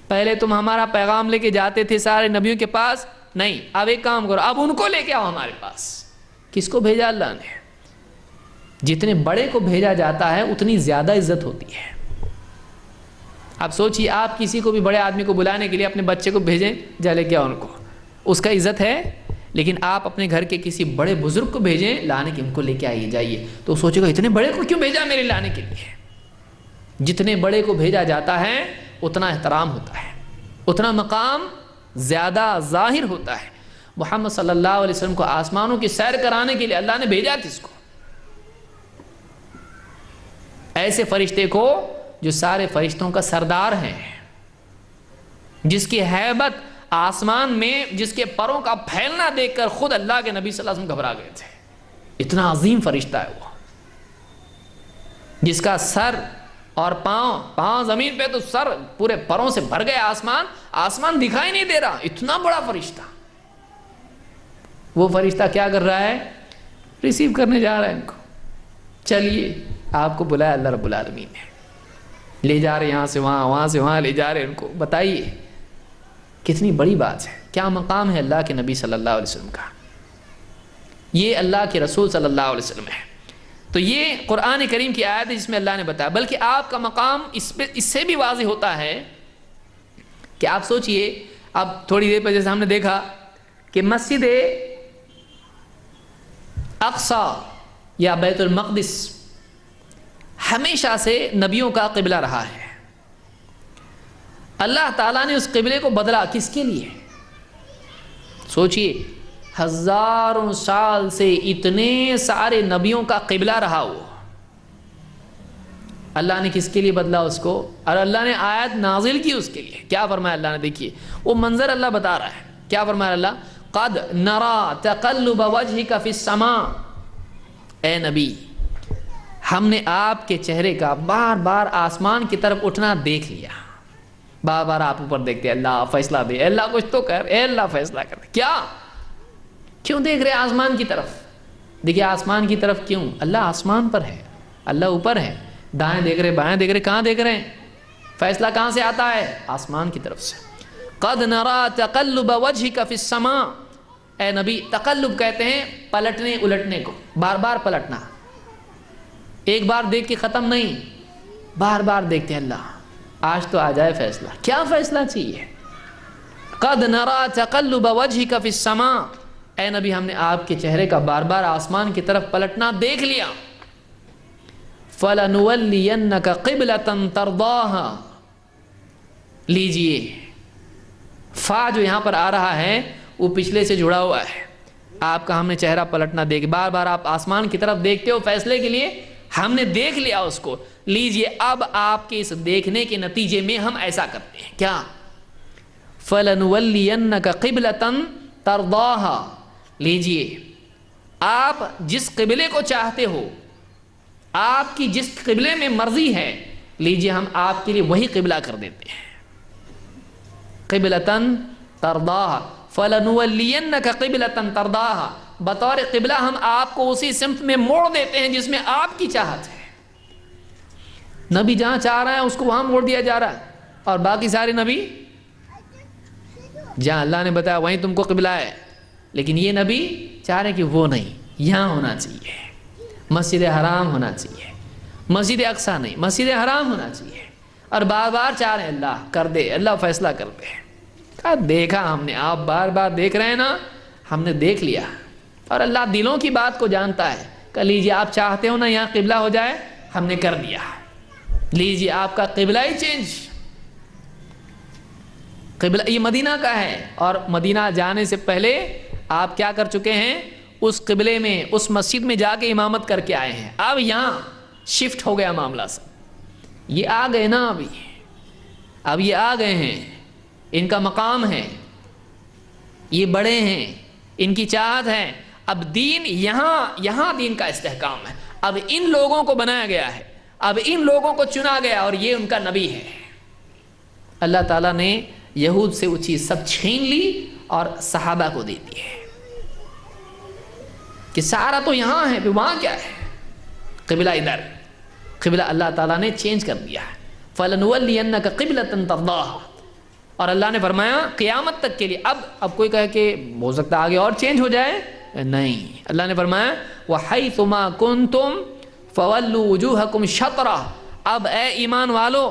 پہلے تم ہمارا پیغام لے کے جاتے تھے سارے نبیوں کے پاس، نہیں، اب ایک کام کرو، اب ان کو لے کے آؤ ہمارے پاس۔ کس کو بھیجا اللہ نے؟ جتنے بڑے کو بھیجا جاتا ہے اتنی زیادہ عزت ہوتی ہے۔ اب سوچئے آپ کسی کو بھی بڑے آدمی کو بلانے کے لیے اپنے بچے کو بھیجیں، جا لے کے آؤ ان کو، اس کا عزت ہے۔ لیکن آپ اپنے گھر کے کسی بڑے بزرگ کو بھیجیں لانے کے، ان کو لے کے آئیے جائیے، تو سوچے گا اتنے بڑے کو کیوں بھیجا میرے لانے کے لیے؟ جتنے بڑے کو بھیجا جاتا ہے اتنا احترام ہوتا ہے، اتنا مقام زیادہ ظاہر ہوتا ہے۔ محمد صلی اللہ علیہ وسلم کو آسمانوں کی سیر کرانے کے لیے اللہ نے بھیجا کس کو؟ ایسے فرشتے کو جو سارے فرشتوں کا سردار ہے، جس کی ہیبت آسمان میں، جس کے پروں کا پھیلنا دیکھ کر خود اللہ کے نبی صلی اللہ علیہ وسلم گھبرا گئے تھے۔ اتنا عظیم فرشتہ ہے وہ، جس کا سر اور پاؤں زمین پہ، تو سر پورے پروں سے بھر گئے، آسمان دکھائی نہیں دے رہا، اتنا بڑا فرشتہ۔ وہ فرشتہ کیا کر رہا ہے؟ ریسیو کرنے جا رہا ہے ان کو۔ چلیے، آپ کو بلایا اللہ رب العالمین نے، لے جا رہے یہاں سے وہاں، وہاں سے وہاں لے جا رہے ان کو۔ بتائیے کتنی بڑی بات ہے، کیا مقام ہے اللہ کے نبی صلی اللہ علیہ وسلم کا، یہ اللہ کے رسول صلی اللہ علیہ وسلم ہے۔ تو یہ قرآن کریم کی آیت ہے جس میں اللہ نے بتایا، بلکہ آپ کا مقام اس سے بھی واضح ہوتا ہے کہ آپ سوچئے، اب تھوڑی دیر پہ جیسے ہم نے دیکھا کہ مسجد اقصی یا بیت المقدس ہمیشہ سے نبیوں کا قبلہ رہا ہے۔ اللہ تعالیٰ نے اس قبلے کو بدلا کس کے لیے؟ سوچئے، ہزاروں سال سے اتنے سارے نبیوں کا قبلہ رہا وہ، اللہ نے کس کے لیے بدلا اس کو؟ اور اللہ نے آیت نازل کی اس کے لیے۔ کیا فرمایا اللہ نے؟ دیکھیے وہ منظر اللہ بتا رہا ہے، کیا فرمایا اللہ؟ قد نرا تقلب وجهك فی السماء، اے نبی ہم نے آپ کے چہرے کا بار بار آسمان کی طرف اٹھنا دیکھ لیا۔ بار بار آپ اوپر دیکھتے ہیں، اللہ فیصلہ دے، اے اللہ کچھ تو کر، اے اللہ فیصلہ کر۔ کیا کیوں دیکھ رہے آسمان کی طرف؟ دیکھیے آسمان کی طرف کیوں؟ اللہ آسمان پر ہے، اللہ اوپر ہے، دائیں دیکھ رہے بائیں دیکھ رہے، کہاں دیکھ رہے ہیں؟ فیصلہ کہاں سے آتا ہے؟ آسمان کی طرف سے۔ قد نرا تقلب وجهك فی السماء، اے نبی، تقلب کہتے ہیں پلٹنے الٹنے کو، بار بار پلٹنا، ایک بار دیکھ کے ختم نہیں، بار بار دیکھتے ہیں اللہ آج تو آ جائے فیصلہ۔ کیا فیصلہ چاہیے؟ قد نرا تقلب وجهك فی السماء، اے نبی ہم نے آپ کے چہرے کا بار بار آسمان کی طرف پلٹنا دیکھ لیا۔ فَلَنُوَلِّيَنَّكَ قِبْلَةً تَرْضَاهَا، لیجئے فا جو یہاں پر آ رہا ہے وہ پچھلے سے جڑا ہوا ہے، آپ کا ہم نے چہرہ پلٹنا دیکھ، بار بار آپ آسمان کی طرف دیکھتے ہو فیصلے کے لیے، ہم نے دیکھ لیا اس کو، لیجئے اب آپ کے اس دیکھنے کے نتیجے میں ہم ایسا کرتے ہیں۔ کیا؟ فَلَنُوَلِّيَنَّكَ قِبْلَةً تَرْضَاهَا، لیجئے آپ جس قبلے کو چاہتے ہو، آپ کی جس قبلے میں مرضی ہے، لیجئے ہم آپ کے لیے وہی قبلہ کر دیتے ہیں۔ قبلتاً ترضاها، فَلَنُوَلِّيَنَّكَ قِبْلَةً تَرْضَاهَا، بطور قبلہ ہم آپ کو اسی سمت میں موڑ دیتے ہیں جس میں آپ کی چاہت ہے۔ نبی جہاں چاہ رہا ہے اس کو وہاں موڑ دیا جا رہا ہے، اور باقی سارے نبی جہاں اللہ نے بتایا وہیں تم کو قبلہ ہے، لیکن یہ نبی چاہ رہے کہ وہ نہیں، یہاں ہونا چاہیے، مسجد حرام ہونا چاہیے، مسجد اقصی نہیں، مسجد حرام ہونا چاہیے، اور بار بار چاہ رہے ہیں اللہ کر دے، اللہ فیصلہ کر دے۔ کہا دیکھا ہم نے، آپ بار بار دیکھ رہے ہیں نا، ہم نے دیکھ لیا، اور اللہ دلوں کی بات کو جانتا ہے۔ کہ لیجیے آپ چاہتے ہو نا یہاں قبلہ ہو جائے، ہم نے کر دیا، لیجیے آپ کا قبلہ ہی چینج۔ قبلہ یہ مدینہ کا ہے، اور مدینہ جانے سے پہلے آپ کیا کر چکے ہیں؟ اس قبلے میں، اس مسجد میں جا کے امامت کر کے آئے ہیں، اب یہاں شفٹ ہو گیا معاملہ سب، یہ آ گئے نا، اب یہ آ گئے ہیں، ان کا مقام ہے، یہ بڑے ہیں، ان کی چاہت ہے، اب دین یہاں دین کا استحکام ہے، اب ان لوگوں کو بنایا گیا ہے، اب ان لوگوں کو چنا گیا، اور یہ ان کا نبی ہے۔ اللہ تعالیٰ نے یہود سے وہ چیز سب چھین لی اور صحابہ کو دے دی ہے کہ سارا تو یہاں ہے، پھر وہاں کیا ہے؟ قبلہ ادھر، قبلہ اللہ تعالیٰ نے چینج کر دیا ہے۔ فَلَنُوَلِّيَنَّكَ قِبْلَةً تَرْضَاهَا، اور اللہ نے فرمایا قیامت تک کے لیے. اب کوئی کہے کہ ہو سکتا ہے آگے اور چینج ہو جائے, نہیں. اللہ نے فرمایا وَحَيْثُ مَا كُنْتُمْ فَوَلُّوا وُجُوهَكُمْ شَطْرَهُ. اب اے ایمان والو,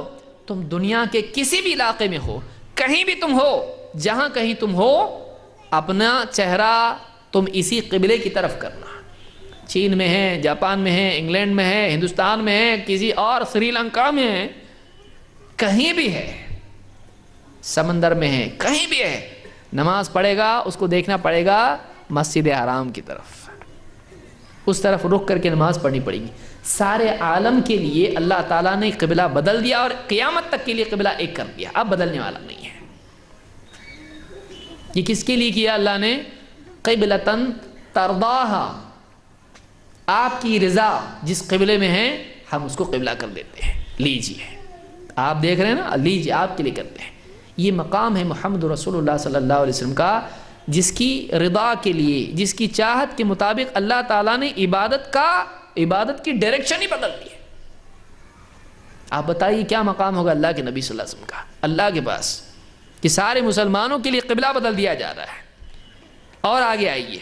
تم دنیا کے کسی بھی علاقے میں ہو, کہیں بھی تم ہو, جہاں کہیں تم ہو, اپنا چہرہ تم اسی قبلے کی طرف کرنا. چین میں ہے, جاپان میں ہے, انگلینڈ میں ہے, ہندوستان میں ہے, کسی اور سری لنکا میں ہے, کہیں بھی ہے, سمندر میں ہے, کہیں بھی ہے, نماز پڑھے گا اس کو دیکھنا پڑے گا مسجد حرام کی طرف, اس طرف رخ کر کے نماز پڑھنی پڑے گی. سارے عالم کے لیے اللہ تعالیٰ نے قبلہ بدل دیا اور قیامت تک کے لیے قبلہ ایک کر دیا, اب بدلنے والا نہیں ہے. یہ کس کے لیے کیا اللہ نے؟ قبلتن ترضاہا, آپ کی رضا جس قبلے میں ہے ہم اس کو قبلہ کر دیتے ہیں, لیجیے. آپ دیکھ رہے ہیں نا, لیجیے آپ کے لیے کرتے ہیں. یہ مقام ہے محمد رسول اللہ صلی اللہ علیہ وسلم کا, جس کی رضا کے لیے, جس کی چاہت کے مطابق اللہ تعالیٰ نے عبادت کی ڈائریکشن ہی بدل دی ہے. آپ بتائیے کیا مقام ہوگا اللہ کے نبی صلی اللہ علیہ وسلم کا اللہ کے پاس, کہ سارے مسلمانوں کے لیے قبلہ بدل دیا جا رہا ہے. اور آگے آئیے,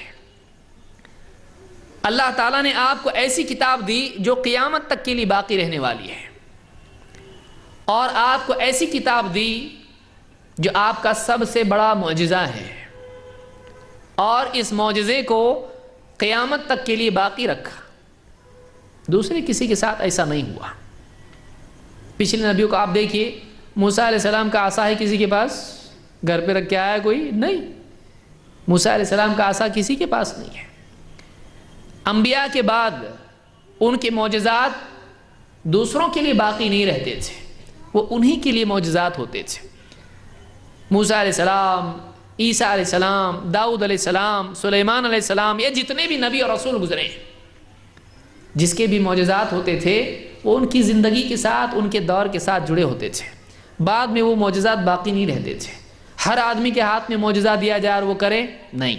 اللہ تعالیٰ نے آپ کو ایسی کتاب دی جو قیامت تک کے لیے باقی رہنے والی ہے, اور آپ کو ایسی کتاب دی جو آپ کا سب سے بڑا معجزہ ہے, اور اس معجزے کو قیامت تک کے لیے باقی رکھا. دوسرے کسی کے ساتھ ایسا نہیں ہوا. پچھلے نبیوں کو آپ دیکھیے, موسیٰ علیہ السلام کا عصا ہے کسی کے پاس, گھر پہ رکھ کے آیا کوئی نہیں. موسیٰ علیہ السلام کا عصا کسی کے پاس نہیں ہے. انبیاء کے بعد ان کے معجزات دوسروں کے لیے باقی نہیں رہتے تھے, وہ انہی کے لیے معجزات ہوتے تھے. موسیٰ علیہ السلام, عیسیٰ علیہ السلام, داؤد علیہ السلام, سلیمان علیہ السلام, یہ جتنے بھی نبی اور رسول گزرے ہیں, جس کے بھی معجزات ہوتے تھے وہ ان کی زندگی کے ساتھ, ان کے دور کے ساتھ جڑے ہوتے تھے. بعد میں وہ معجزات باقی نہیں رہتے تھے. ہر آدمی کے ہاتھ میں معجزہ دیا جائے اور وہ کرے نہیں.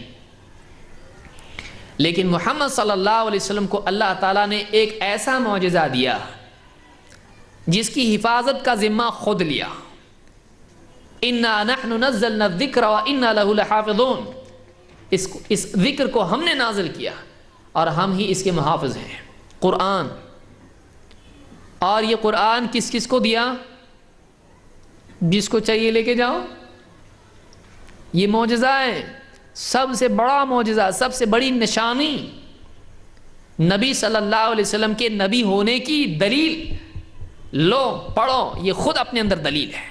لیکن محمد صلی اللہ علیہ وسلم کو اللہ تعالیٰ نے ایک ایسا معجزہ دیا جس کی حفاظت کا ذمہ خود لیا. اِنَّا نَحْنُ نَزَّلْنَا الذِّكْرَ وَإِنَّا لَهُ لَحَافِظُونَ. اس ذکر کو ہم نے نازل کیا اور ہم ہی اس کے محافظ ہیں. قرآن, اور یہ قرآن کس کس کو دیا؟ جس کو چاہیے لے کے جاؤ. یہ معجزہ ہے, سب سے بڑا معجزہ, سب سے بڑی نشانی نبی صلی اللہ علیہ وسلم کے نبی ہونے کی دلیل. لو پڑھو, یہ خود اپنے اندر دلیل ہے.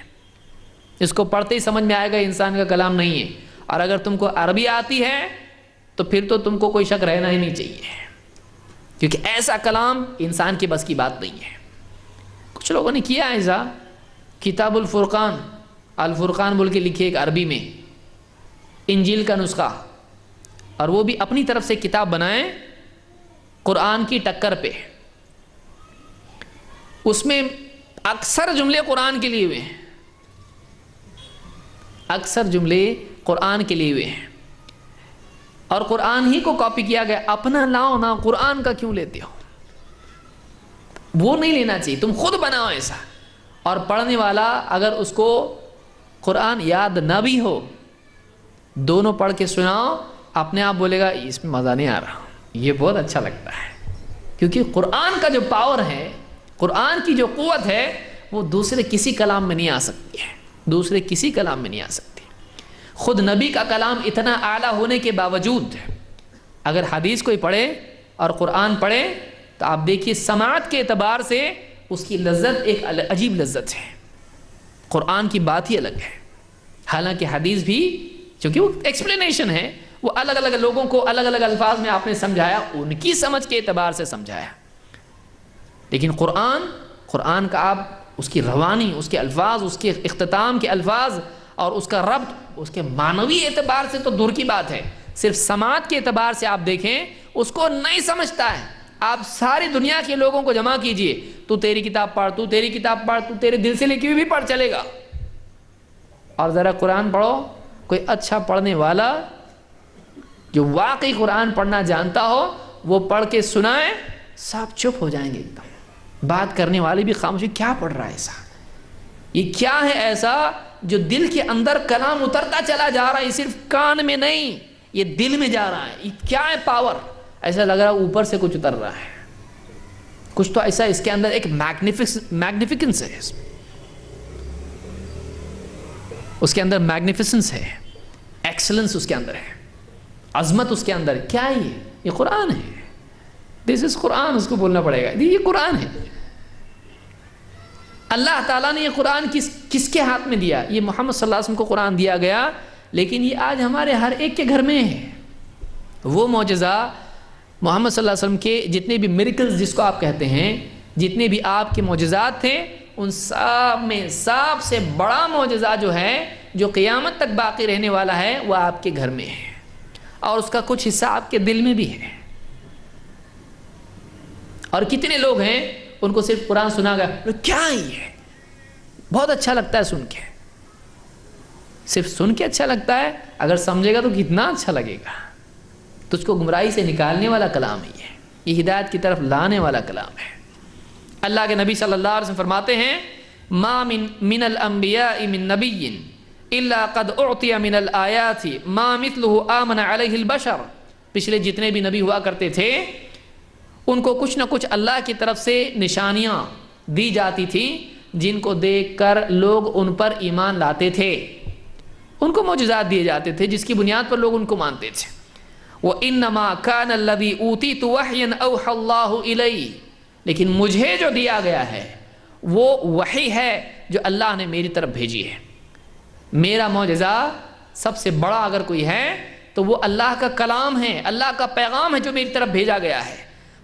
اس کو پڑھتے ہی سمجھ میں آئے گا انسان کا کلام نہیں ہے. اور اگر تم کو عربی آتی ہے تو پھر تو تم کو کوئی شک رہنا ہی نہیں چاہیے, کیونکہ ایسا کلام انسان کے بس کی بات نہیں ہے. کچھ لوگوں نے کیا ایسا, کتاب الفرقان, الفرقان بول کے لکھے ایک عربی میں انجیل کا نسخہ, اور وہ بھی اپنی طرف سے کتاب بنائیں قرآن کی ٹکر پہ. اس میں اکثر جملے قرآن کے لیے ہوئے ہیں, اکثر جملے قرآن کے لیے ہوئے ہیں, اور قرآن ہی کو کاپی کیا گیا. اپنا لاؤ نا, قرآن کا کیوں لیتے ہو؟ وہ نہیں لینا چاہیے, تم خود بناؤ ایسا. اور پڑھنے والا اگر اس کو قرآن یاد نہ بھی ہو, دونوں پڑھ کے سناؤ, اپنے آپ بولے گا اس میں مزہ نہیں آ رہا, یہ بہت اچھا لگتا ہے. کیونکہ قرآن کا جو پاور ہے, قرآن کی جو قوت ہے, وہ دوسرے کسی کلام میں نہیں آ سکتی ہے, دوسرے کسی کلام میں نہیں آ سکتی. خود نبی کا کلام اتنا اعلیٰ ہونے کے باوجود اگر حدیث کوئی پڑھے اور قرآن پڑھے تو آپ دیکھیے سماعت کے اعتبار سے اس کی لذت ایک عجیب لذت ہے. قرآن کی بات ہی الگ ہے. حالانکہ حدیث بھی چونکہ وہ ایکسپلینیشن ہے, وہ الگ الگ لوگوں کو الگ الگ الفاظ میں آپ نے سمجھایا, ان کی سمجھ کے اعتبار سے سمجھایا. لیکن قرآن کا آپ اس کی روانی, اس کے الفاظ, اس کے اختتام کے الفاظ اور اس کا ربط, اس کے معنوی اعتبار سے تو دور کی بات ہے, صرف سماعت کے اعتبار سے آپ دیکھیں اس کو نہیں سمجھتا ہے. آپ ساری دنیا کے لوگوں کو جمع کیجئے, تو تیری کتاب پڑھ, تو تیری کتاب پڑھ, تو تیرے دل سے لکھی ہوئی بھی پڑھ چلے گا. اور ذرا قرآن پڑھو, کوئی اچھا پڑھنے والا جو واقعی قرآن پڑھنا جانتا ہو وہ پڑھ کے سنائے, سب چپ ہو جائیں گے ایک دم. بات کرنے والے بھی خاموشی, کیا پڑھ رہا ہے ایسا, یہ کیا ہے ایسا جو دل کے اندر کلام اترتا چلا جا رہا ہے، صرف کان میں نہیں، یہ دل میں جا رہا ہے. یہ کیا ہے پاور؟ ایسا لگ رہا ہے اوپر سے کچھ اتر رہا ہے. کچھ تو ایسا اس کے اندر ایک میگنیفیکنس ہے، اس کے اندر میگنیفیسنس ہے، ایکسلنس اس کے اندر ہے، عظمت اس کے اندر ہے. کیا ہے یہ قرآن ہے. دس از قرآن، اس کو بولنا پڑے گا، یہ قرآن ہے. اللہ تعالیٰ نے یہ قرآن کس کے ہاتھ میں دیا؟ یہ محمد صلی اللہ علیہ وسلم کو قرآن دیا گیا، لیکن یہ آج ہمارے ہر ایک کے گھر میں ہے. وہ معجزہ محمد صلی اللہ علیہ وسلم کے جتنے بھی میریکلز جس کو آپ کہتے ہیں، جتنے بھی آپ کے معجزات تھے، ان سب میں سب سے بڑا معجزہ جو ہے، جو قیامت تک باقی رہنے والا ہے، وہ آپ کے گھر میں ہے، اور اس کا کچھ حصہ آپ کے دل میں بھی ہے. اور کتنے لوگ ہیں ان کو صرف قرآن سنا گیا، کیا یہ بہت اچھا لگتا ہے سن کے، صرف سن کے اچھا لگتا ہے، اگر سمجھے گا تو کتنا اچھا لگے گا. تجھ کو گمراہی سے نکالنے والا کلام ہے یہ ہدایت کی طرف لانے والا کلام ہے. اللہ کے نبی صلی اللہ علیہ وسلم فرماتے ہیں ما من الانبیاء من نبی الا قد اعطی من الآیات ما مثلہ آمن علیہ البشر. پچھلے جتنے بھی نبی ہوا کرتے تھے ان کو کچھ نہ کچھ اللہ کی طرف سے نشانیاں دی جاتی تھیں جن کو دیکھ کر لوگ ان پر ایمان لاتے تھے. ان کو معجزات دیے جاتے تھے جس کی بنیاد پر لوگ ان کو مانتے تھے. وَإِنَّمَا كَانَ الَّذِي أُوتِيتُ وَحْيًا أَوْحَى اللَّهُ إِلَيَّ. لیکن مجھے جو دیا گیا ہے وہ وحی ہے جو اللہ نے میری طرف بھیجی ہے. میرا معجزہ سب سے بڑا اگر کوئی ہے تو وہ اللہ کا کلام ہے، اللہ کا پیغام ہے جو میری طرف بھیجا گیا ہے.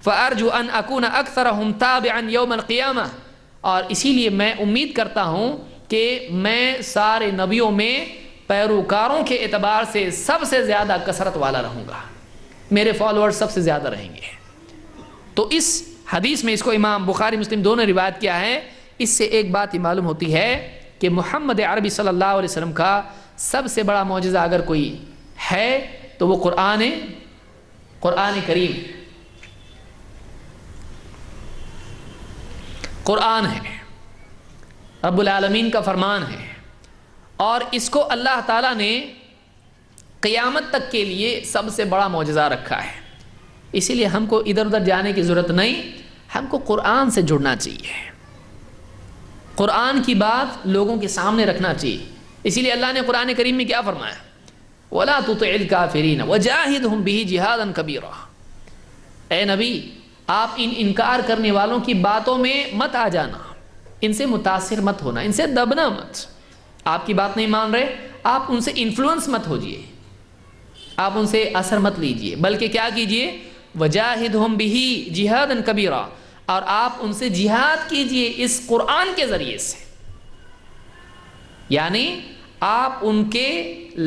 فَأَرْجُو أَنْ أَكُونَ أَكْثَرَهُمْ تَابِعًا يَوْمَ الْقِيَامَةِ. اور اسی لیے میں امید کرتا ہوں کہ میں سارے نبیوں میں پیروکاروں کے اعتبار سے سب سے زیادہ کثرت والا رہوں گا، میرے فالوورز سب سے زیادہ رہیں گے. تو اس حدیث میں اس کو امام بخاری مسلم دونوں روایت کیا ہے. اس سے ایک بات ہی معلوم ہوتی ہے کہ محمد عربی صلی اللہ علیہ وسلم کا سب سے بڑا معجزہ اگر کوئی ہے تو وہ قرآن کریم، قرآن ہے، رب العالمین کا فرمان ہے. اور اس کو اللہ تعالیٰ نے قیامت تک کے لیے سب سے بڑا معجزہ رکھا ہے. اسی لیے ہم کو ادھر ادھر جانے کی ضرورت نہیں، ہم کو قرآن سے جڑنا چاہیے، قرآن کی بات لوگوں کے سامنے رکھنا چاہیے. اسی لیے اللہ نے قرآن کریم میں کیا فرمایا؟ وَلَا تُطِعِ الْكَافِرِينَ وَجَاهِدْهُمْ بِهِ جِهَادًا كَبِيرًا. اے نبی آپ ان انکار کرنے والوں کی باتوں میں مت آ جانا، ان سے متاثر مت ہونا، ان سے دبنا مت. آپ کی بات نہیں مان رہے، آپ ان سے انفلوئنس مت ہوجئے، آپ ان سے اثر مت لیجئے، بلکہ کیا کیجئے؟ وَجَاهِدْهُمْ بِهِ جِهَادًا كَبِيرًا. اور آپ ان سے جہاد کیجئے اس قرآن کے ذریعے سے. یعنی آپ ان کے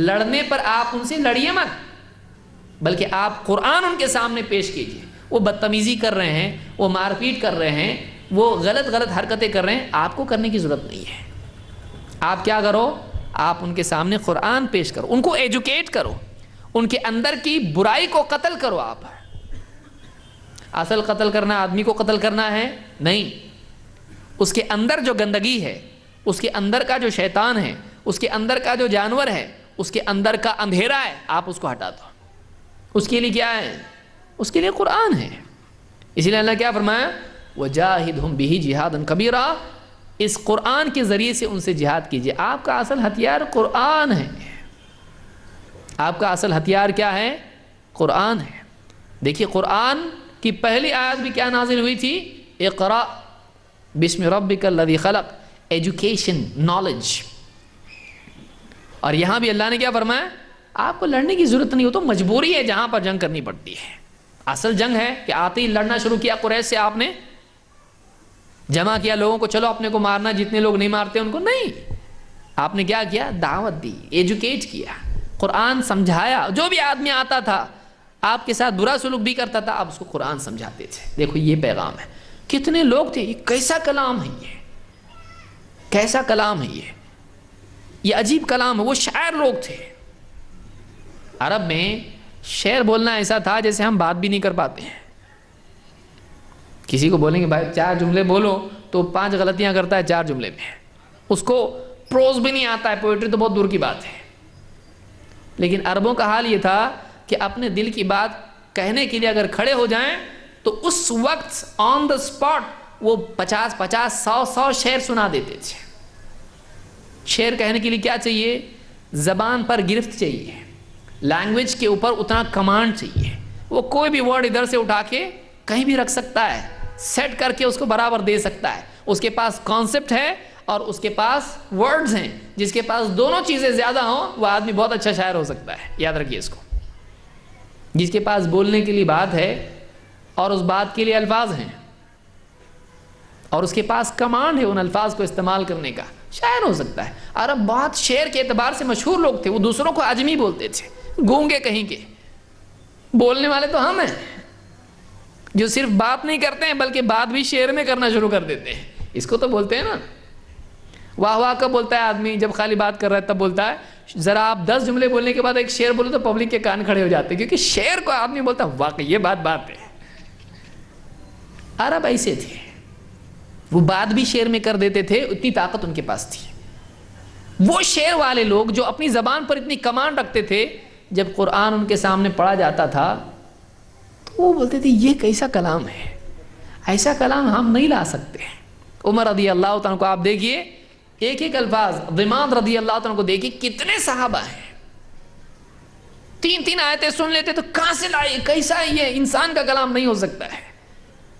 لڑنے پر آپ ان سے لڑیے مت، بلکہ آپ قرآن ان کے سامنے پیش کیجئے. وہ بدتمیزی کر رہے ہیں، وہ مار پیٹ کر رہے ہیں، وہ غلط حرکتیں کر رہے ہیں، آپ کو کرنے کی ضرورت نہیں ہے. آپ کیا کرو؟ آپ ان کے سامنے قرآن پیش کرو، ان کو ایجوکیٹ کرو، ان کے اندر کی برائی کو قتل کرو. آپ اصل قتل کرنا آدمی کو قتل کرنا ہے نہیں، اس کے اندر جو گندگی ہے، اس کے اندر کا جو شیطان ہے، اس کے اندر کا جو جانور ہے، اس کے اندر کا اندھیرا ہے، آپ اس کو ہٹا دو. اس کے لیے کیا ہے؟ اس کے لیے قرآن ہے. اسی لیے اللہ کیا فرمایا؟ وَجَاهِدْهُمْ بِهِ جِهَادًا كَبِيرًا. اس قرآن کے ذریعے سے ان سے جہاد کیجئے. آپ کا اصل ہتھیار قرآن ہے. آپ کا اصل ہتھیار کیا ہے؟ قرآن ہے. دیکھیے قرآن کی پہلی آیت بھی کیا نازل ہوئی تھی؟ اقرأ بسم ربک الذی خلق. Education, knowledge. اور یہاں بھی اللہ نے کیا فرمایا؟ آپ کو لڑنے کی ضرورت نہیں ہو تو مجبوری ہے جہاں پر جنگ کرنی پڑتی ہے. اصل جنگ ہے کہ آتے ہی لڑنا شروع کیا قریش سے، آپ نے جمع کیا لوگوں کو، چلو اپنے کو مارنا، جتنے لوگ نہیں مارتے ان کو نہیں. آپ نے کیا کیا؟ دعوت دی، ایجوکیٹ کیا، قرآن سمجھایا. جو بھی آدمی آتا تھا آپ کے ساتھ برا سلوک بھی کرتا تھا، آپ اس کو قرآن سمجھاتے تھے. دیکھو یہ پیغام ہے. کتنے لوگ تھے، یہ کیسا کلام ہے، یہ کیسا کلام ہے، یہ عجیب کلام ہے. وہ شاعر لوگ تھے. عرب میں شعر بولنا ایسا تھا جیسے ہم بات بھی نہیں کر پاتے ہیں. کسی کو بولیں گے بھائی 4 جملے بولو تو 5 غلطیاں کرتا ہے 4 جملے میں. اس کو پروز بھی نہیں آتا ہے، پوئٹری تو بہت دور کی بات ہے. لیکن عربوں کا حال یہ تھا کہ اپنے دل کی بات کہنے کے لیے اگر کھڑے ہو جائیں تو اس وقت آن دا اسپاٹ وہ 50-100 شعر سنا دیتے تھے. شعر کہنے کے لیے کیا چاہیے؟ زبان پر گرفت چاہیے، لینگویج کے اوپر اتنا کمانڈ چاہیے. وہ کوئی بھی ورڈ ادھر سے اٹھا کے کہیں بھی رکھ سکتا ہے، سیٹ کر کے اس کو برابر دے سکتا ہے. اس کے پاس کانسیپٹ ہے اور اس کے پاس ورڈز ہیں. جس کے پاس دونوں چیزیں زیادہ ہوں وہ آدمی بہت اچھا شاعر ہو سکتا ہے. یاد رکھیے اس کو. جس کے پاس بولنے کے لیے بات ہے اور اس بات کے لیے الفاظ ہیں اور اس کے پاس کمانڈ ہے ان الفاظ کو استعمال کرنے کا، شاعر ہو سکتا ہے. عرب بہت شعر کے اعتبار سے مشہور لوگ تھے. وہ دوسروں کو عجمی بولتے تھے، گونگے کہیں کے. بولنے والے تو ہم ہیں جو صرف بات نہیں کرتے ہیں بلکہ بات بھی شعر میں کرنا شروع کر دیتے ہیں. اس کو تو بولتے ہیں نا. واہ واہ کب بولتا ہے آدمی؟ جب خالی بات کر رہا ہے تب بولتا ہے. ذرا آپ 10 جملے بولنے کے بعد ایک شعر بولو تو پبلک کے کان کھڑے ہو جاتے ہیں، کیونکہ شعر کو آدمی بولتا ہے واقعی یہ بات ہے. عرب ایسے تھے، وہ بات بھی شعر میں کر دیتے تھے، اتنی طاقت ان کے پاس تھی. وہ شعر والے لوگ جو اپنی زبان پر اتنی کمانڈ رکھتے تھے، جب قرآن ان کے سامنے پڑھا جاتا تھا تو وہ بولتے تھے یہ کیسا کلام ہے، ایسا کلام ہم نہیں لا سکتے. عمر رضی اللہ تعالیٰ کو آپ دیکھیے، ایک ایک الفاظ. ضماد رضی اللہ تعالیٰ کو دیکھیے، کتنے صحابہ ہیں، 3 آیتیں سن لیتے تو کہاں سے لائے، کیسا ہے یہ، انسان کا کلام نہیں ہو سکتا ہے.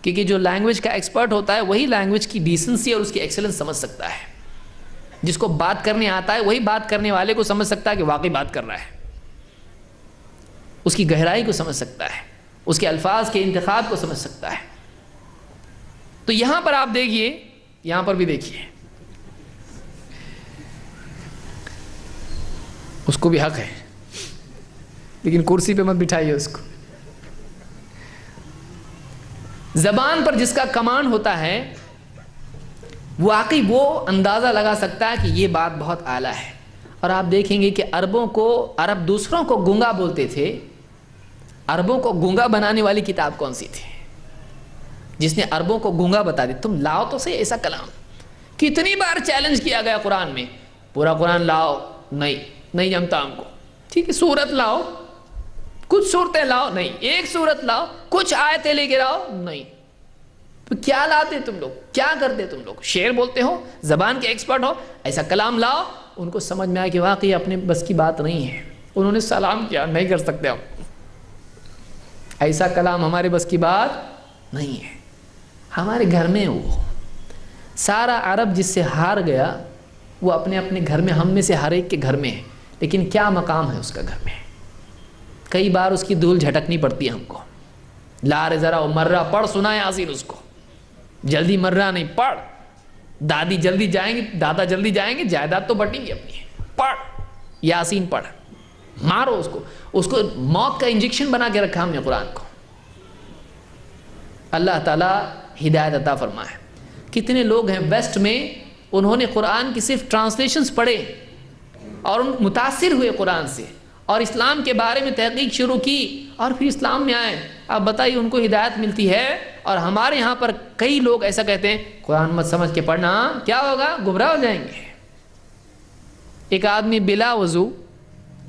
کیونکہ جو لینگویج کا ایکسپرٹ ہوتا ہے وہی لینگویج کی ڈیسنسی اور اس کی ایکسلنس سمجھ سکتا ہے. جس کو بات کرنے آتا ہے وہی بات کرنے والے کو سمجھ سکتا ہے کہ واقعی بات کر رہا ہے، اس کی گہرائی کو سمجھ سکتا ہے، اس کے الفاظ کے انتخاب کو سمجھ سکتا ہے. تو یہاں پر آپ دیکھیے، یہاں پر بھی دیکھیے، اس کو بھی حق ہے لیکن کرسی پہ مت بٹھائیے اس کو. زبان پر جس کا کمانڈ ہوتا ہے واقعی وہ اندازہ لگا سکتا ہے کہ یہ بات بہت اعلیٰ ہے. اور آپ دیکھیں گے کہ عرب دوسروں کو گونگا بولتے تھے. عربوں کو گونگا بنانے والی کتاب کون سی تھی جس نے عربوں کو گونگا بتا دی؟ تم لاؤ تو صحیح ایسا کلام. کتنی بار چیلنج کیا گیا قرآن میں، پورا قرآن لاؤ، نہیں جمتا ہم کو. ٹھیک ہے، سورت لاؤ، کچھ صورتیں لاؤ، نہیں. ایک صورت لاؤ، کچھ آیتیں لے کے لاؤ، نہیں. تو کیا لاتے تم لوگ، کیا کرتے تم لوگ؟ شعر بولتے ہو، زبان کے ایکسپرٹ ہو، ایسا کلام لاؤ. ان کو سمجھ میں آیا کہ واقعی اپنے بس کی بات نہیں ہے. انہوں نے سلام کیا، نہیں کر سکتے ہم، ایسا کلام ہمارے بس کی بات نہیں ہے. ہمارے گھر میں وہ سارا عرب جس سے ہار گیا وہ اپنے اپنے گھر میں، ہم میں سے ہر ایک کے گھر میں ہے، لیکن کیا مقام ہے اس کا گھر میں. کئی بار اس کی دھول جھٹکنی پڑتی ہے ہم کو. لارے ذرا وہ مرہ پڑھ سنا ہے یاسین اس کو، جلدی مرہ نہیں، پڑھ. دادی جلدی جائیں گے، دادا جلدی جائیں گے، جائیداد تو بٹیں گی اپنی، پڑھ یاسین پڑھ. مارو اس کو موت کا انجیکشن بنا کے رکھا ہم نے قرآن کو. اللہ تعالیٰ ہدایت عطا فرمائے. کتنے لوگ ہیں ویسٹ میں، انہوں نے قرآن کی صرف ٹرانسلیشنز پڑھے اور متاثر ہوئے قرآن سے اور اسلام کے بارے میں تحقیق شروع کی اور پھر اسلام میں آئے. اب بتائیے ان کو ہدایت ملتی ہے اور ہمارے یہاں پر کئی لوگ ایسا کہتے ہیں قرآن مت سمجھ کے پڑھنا، کیا ہوگا، گمراہ ہو جائیں گے. ایک آدمی بلا وضو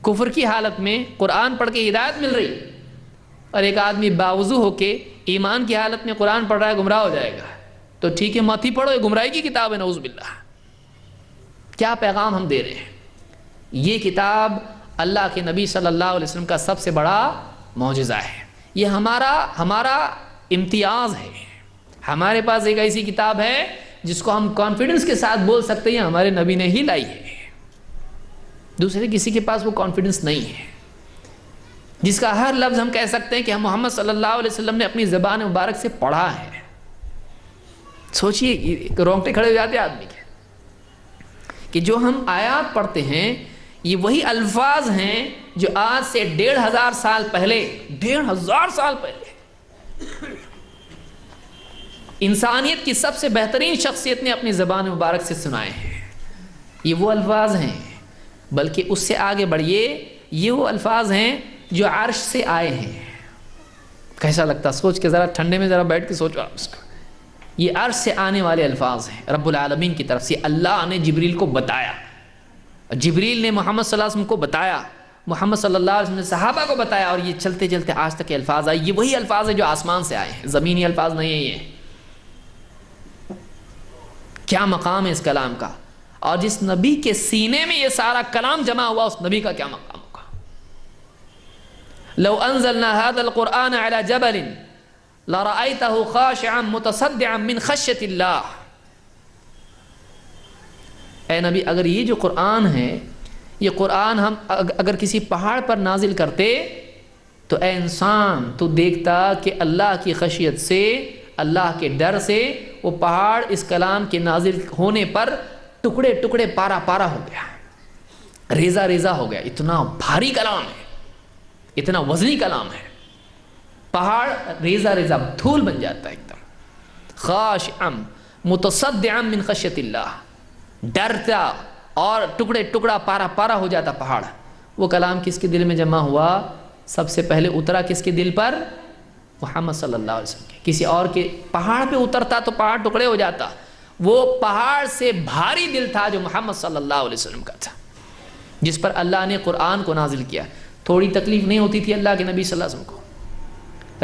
کفر کی حالت میں قرآن پڑھ کے ہدایت مل رہی اور ایک آدمی باوضو ہو کے ایمان کی حالت میں قرآن پڑھ رہا ہے، گمراہ ہو جائے گا. تو ٹھیک ہے مت ہی پڑھو، یہ گمراہی کی کتاب ہے، نعوذ باللہ. کیا پیغام ہم دے رہے ہیں؟ یہ کتاب اللہ کے نبی صلی اللہ علیہ وسلم کا سب سے بڑا معجزہ ہے. یہ ہمارا امتیاز ہے. ہمارے پاس ایک ایسی کتاب ہے جس کو ہم کانفیڈنس کے ساتھ بول سکتے ہیں ہمارے نبی نے ہی لائی ہے. دوسرے کسی کے پاس وہ کانفیڈنس نہیں ہے جس کا ہر لفظ ہم کہہ سکتے ہیں کہ ہم محمد صلی اللہ علیہ وسلم نے اپنی زبان مبارک سے پڑھا ہے. سوچئے، رونگٹے کھڑے ہو جاتے آدمی کے کہ جو ہم آیات پڑھتے ہیں یہ وہی الفاظ ہیں جو آج سے 1500 سال پہلے انسانیت کی سب سے بہترین شخصیت نے اپنی زبان مبارک سے سنائے ہیں. یہ وہ الفاظ ہیں، بلکہ اس سے آگے بڑھیے، یہ وہ الفاظ ہیں جو عرش سے آئے ہیں. کیسا لگتا، سوچ کے ذرا ٹھنڈے میں ذرا بیٹھ کے سوچو آپ اس کو. یہ عرش سے آنے والے الفاظ ہیں، رب العالمین کی طرف سے اللہ نے جبریل کو بتایا جبریل نے محمد صلی اللہ علیہ وسلم کو بتایا، محمد صلی اللہ علیہ وسلم نے صحابہ کو بتایا، اور یہ چلتے چلتے آج تک کے الفاظ آئے. یہ وہی الفاظ ہیں جو آسمان سے آئے ہیں، زمینی الفاظ نہیں ہیں یہ. کیا مقام ہے اس کلام کا، اور جس نبی کے سینے میں یہ سارا کلام جمع ہوا اس نبی کا کیا مقام ہوگا. لو انزلنا هذا القرآن على جبل لرأيته خاشعا متصدعا من خشية اللہ. اے نبی، اگر یہ جو قرآن ہے، یہ قرآن ہم اگر کسی پہاڑ پر نازل کرتے تو اے انسان تو دیکھتا کہ اللہ کی خشیت سے، اللہ کے ڈر سے وہ پہاڑ اس کلام کے نازل ہونے پر ٹکڑے ٹکڑے پارا پارا ہو گیا، ریزہ ریزہ ہو گیا. اتنا بھاری کلام ہے، اتنا وزنی کلام ہے، پہاڑ ریزہ ریزہ دھول بن جاتا ہے ایک دم. خاشعا متصدعا من خشیت اللہ، ڈرتا اور ٹکڑے ٹکڑا پارا پارا ہو جاتا پہاڑ. وہ کلام کس کے دل میں جمع ہوا؟ سب سے پہلے اترا کس کے دل پر؟ محمد صلی اللہ علیہ وسلم کے. کسی اور کے پہاڑ پہ اترتا تو پہاڑ ٹکڑے ہو جاتا. وہ پہاڑ سے بھاری دل تھا جو محمد صلی اللہ علیہ وسلم کا تھا، جس پر اللہ نے قرآن کو نازل کیا. تھوڑی تکلیف نہیں ہوتی تھی اللہ کے نبی صلی اللہ علیہ وسلم کو.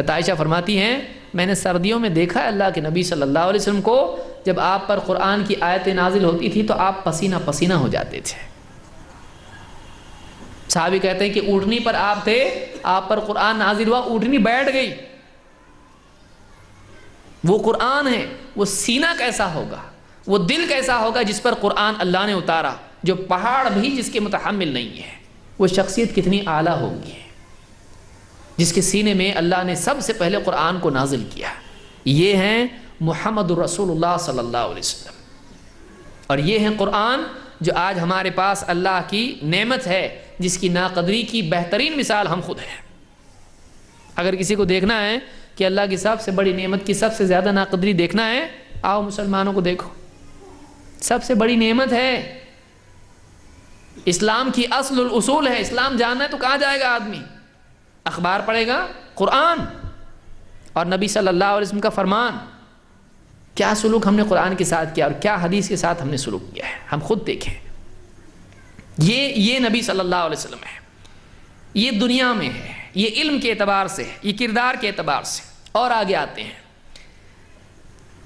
عائشہ فرماتی ہیں میں نے سردیوں میں دیکھا ہے اللہ کے نبی صلی اللہ علیہ وسلم کو، جب آپ پر قرآن کی آیتیں نازل ہوتی تھی تو آپ پسینہ پسینہ ہو جاتے تھے. صحابی کہتے ہیں کہ اونٹنی پر آپ تھے، آپ پر قرآن نازل ہوا، اونٹنی بیٹھ گئی. وہ قرآن ہے، وہ سینہ کیسا ہوگا، وہ دل کیسا ہوگا جس پر قرآن اللہ نے اتارا، جو پہاڑ بھی جس کے متحمل نہیں ہے. وہ شخصیت کتنی اعلیٰ ہوگی جس کے سینے میں اللہ نے سب سے پہلے قرآن کو نازل کیا. یہ ہیں محمد رسول اللہ صلی اللہ علیہ وسلم، اور یہ ہیں قرآن جو آج ہمارے پاس اللہ کی نعمت ہے، جس کی ناقدری کی بہترین مثال ہم خود ہیں. اگر کسی کو دیکھنا ہے کہ اللہ کی سب سے بڑی نعمت کی سب سے زیادہ ناقدری دیکھنا ہے، آؤ مسلمانوں کو دیکھو. سب سے بڑی نعمت ہے، اسلام کی اصل الاصول ہے. اسلام جاننا ہے تو کہاں جائے گا آدمی؟ اخبار پڑھے گا، قرآن اور نبی صلی اللہ علیہ وسلم کا فرمان. کیا سلوک ہم نے قرآن کے ساتھ کیا اور کیا حدیث کے ساتھ ہم نے سلوک کیا ہے، ہم خود دیکھیں. یہ نبی صلی اللہ علیہ وسلم ہے. یہ دنیا میں ہے، یہ علم کے اعتبار سے، یہ کردار کے اعتبار سے. اور آگے آتے ہیں،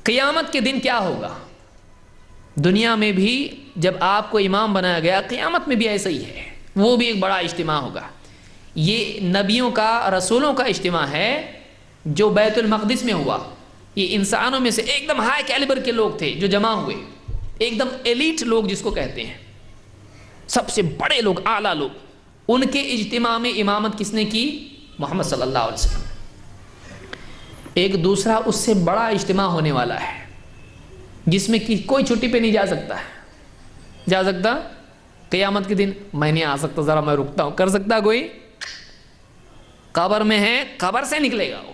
قیامت کے دن کیا ہوگا. دنیا میں بھی جب آپ کو امام بنایا گیا، قیامت میں بھی ایسا ہی ہے. وہ بھی ایک بڑا اجتماع ہوگا. یہ نبیوں کا، رسولوں کا اجتماع ہے جو بیت المقدس میں ہوا. یہ انسانوں میں سے ایک دم ہائی کیلیبر کے لوگ تھے جو جمع ہوئے، ایک دم ایلیٹ لوگ جس کو کہتے ہیں، سب سے بڑے لوگ، اعلیٰ لوگ. ان کے اجتماع میں امامت کس نے کی؟ محمد صلی اللہ علیہ وسلم. ایک دوسرا اس سے بڑا اجتماع ہونے والا ہے جس میں کوئی چھٹی پہ نہیں جا سکتا ہے. جا سکتا قیامت کے دن؟ میں نہیں آ سکتا، ذرا میں رکتا ہوں. کر سکتا کوئی؟ قبر میں ہے، قبر سے نکلے گا، وہ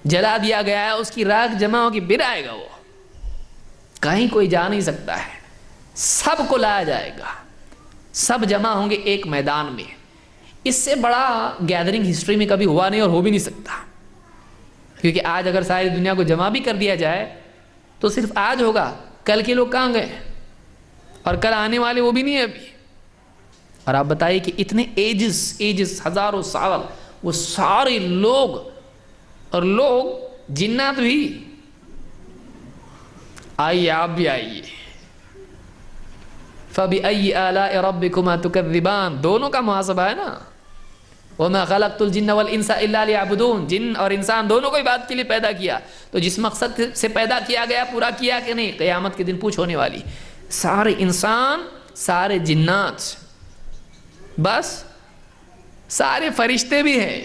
جلا دیا گیا ہے، اس کی راکھ جمع ہوگی، پھر آئے گا. وہ کہیں کوئی جا نہیں سکتا ہے. سب کو لایا جائے گا، سب جمع ہوں گے ایک میدان میں. اس سے بڑا گیدرنگ ہسٹری میں کبھی ہوا نہیں اور ہو بھی نہیں سکتا. کیونکہ آج اگر ساری دنیا کو جمع بھی کر دیا جائے تو صرف آج ہوگا، کل کے لوگ کہاں گئے، اور کل آنے والے وہ بھی نہیں ہے ابھی. اور آپ بتائیے کہ اتنے ایجز ہزاروں سال، وہ سارے لوگ، اور لوگ جنات بھی. آئیے آپ بھی آئیے. فَبِأَيِّ آلَاءِ رَبِّكُمَا تُكَذِّبَانِ، دونوں کا محاسبہ ہے نا. وَمَا خَلَقْتُ الْجِنَّ وَالْإِنسَ إِلَّا لِيَعْبُدُونَ، جن اور انسان دونوں کو عبادت کے لیے پیدا کیا. تو جس مقصد سے پیدا کیا گیا پورا کیا کہ نہیں؟ قیامت کے دن پوچھ ہونے والی. سارے انسان، سارے جنات، بس سارے فرشتے بھی ہیں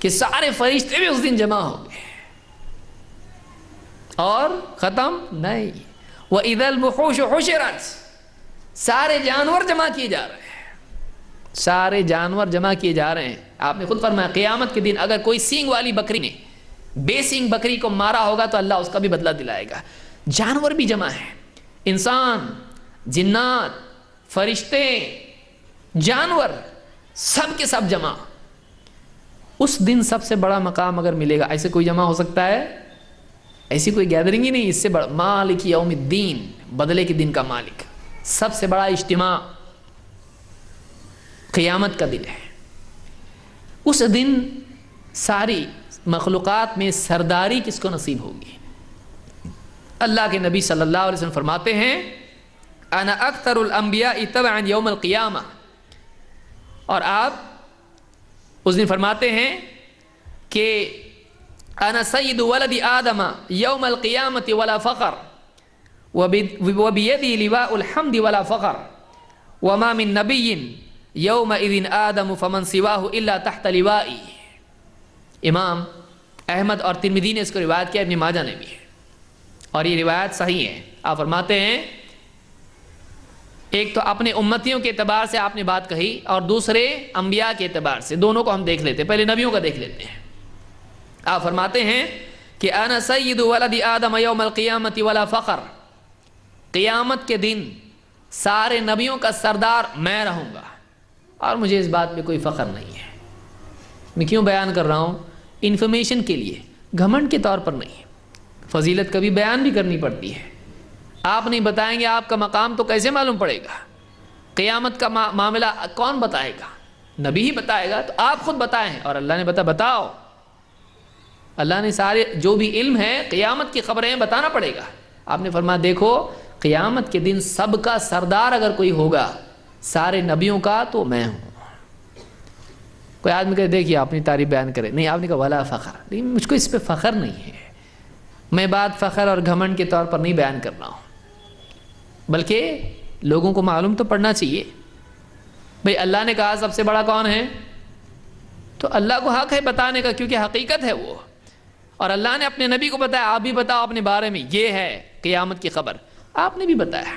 کہ سارے فرشتے بھی اس دن جمع ہوں گے. اور ختم نہیں. وَإِذَا الْوُحُوشُ حُشِرَتْ، سارے جانور جمع کیے جا رہے ہیں، سارے جانور جمع کیے جا رہے ہیں. آپ نے خود فرمایا قیامت کے دن اگر کوئی سینگ والی بکری نے بے سینگ بکری کو مارا ہوگا تو اللہ اس کا بھی بدلہ دلائے گا. جانور بھی جمع ہیں، انسان، جنات، فرشتے، جانور، سب کے سب جمع. اس دن سب سے بڑا مقام اگر ملے گا، ایسے کوئی جمع ہو سکتا ہے؟ ایسی کوئی گیدرنگ ہی نہیں اس سے بڑا. مالک یوم الدین، بدلے کے دن کا مالک. سب سے بڑا اجتماع قیامت کا دن ہے. اس دن ساری مخلوقات میں سرداری کس کو نصیب ہوگی؟ اللہ کے نبی صلی اللہ علیہ وسلم فرماتے ہیں انا اکثر الانبیاء تبعا یوم القیامہ. اور آپ اس دن فرماتے ہیں کہ انا سید ولد آدم یوم القیامت ولا فخر وبیدی لواء الحمد ولا فخر وما من نبی یومئذ آدم فمن سواہ الا تحت لوائی. امام احمد اور ترمذی نے اس کو روایت کیا، ابن ماجہ نے بھی ہے، اور یہ روایت صحیح ہے. آپ فرماتے ہیں ایک تو اپنے امتیوں کے اعتبار سے آپ نے بات کہی، اور دوسرے انبیاء کے اعتبار سے. دونوں کو ہم دیکھ لیتے ہیں، پہلے نبیوں کا دیکھ لیتے ہیں. آپ فرماتے ہیں کہ انا سید ولد آدم یوم القیامت ولا فخر. قیامت کے دن سارے نبیوں کا سردار میں رہوں گا، اور مجھے اس بات پہ کوئی فخر نہیں ہے. میں کیوں بیان کر رہا ہوں؟ انفارمیشن کے لیے، گھمنڈ کے طور پر نہیں. فضیلت کبھی بیان بھی کرنی پڑتی ہے. آپ نہیں بتائیں گے آپ کا مقام تو کیسے معلوم پڑے گا؟ قیامت کا معاملہ کون بتائے گا؟ نبی ہی بتائے گا. تو آپ خود بتائیں، اور اللہ نے بتاؤ. اللہ نے سارے جو بھی علم ہے قیامت کی خبریں بتانا پڑے گا. آپ نے فرمایا دیکھو قیامت کے دن سب کا سردار اگر کوئی ہوگا سارے نبیوں کا تو میں ہوں. کوئی آدمی کہے دیکھیے آپ اپنی تعریف بیان کرے، نہیں، آپ نے کہا ولا فخر. نہیں، مجھ کو اس پہ فخر نہیں ہے. میں بات فخر اور گھمنڈ کے طور پر نہیں بیان کر رہا ہوں، بلکہ لوگوں کو معلوم تو پڑنا چاہیے. بھئی اللہ نے کہا سب سے بڑا کون ہے، تو اللہ کو حق ہے بتانے کا، کیونکہ حقیقت ہے وہ. اور اللہ نے اپنے نبی کو بتایا آپ بھی بتاؤ اپنے بارے میں، یہ ہے قیامت کی خبر. آپ نے بھی بتایا.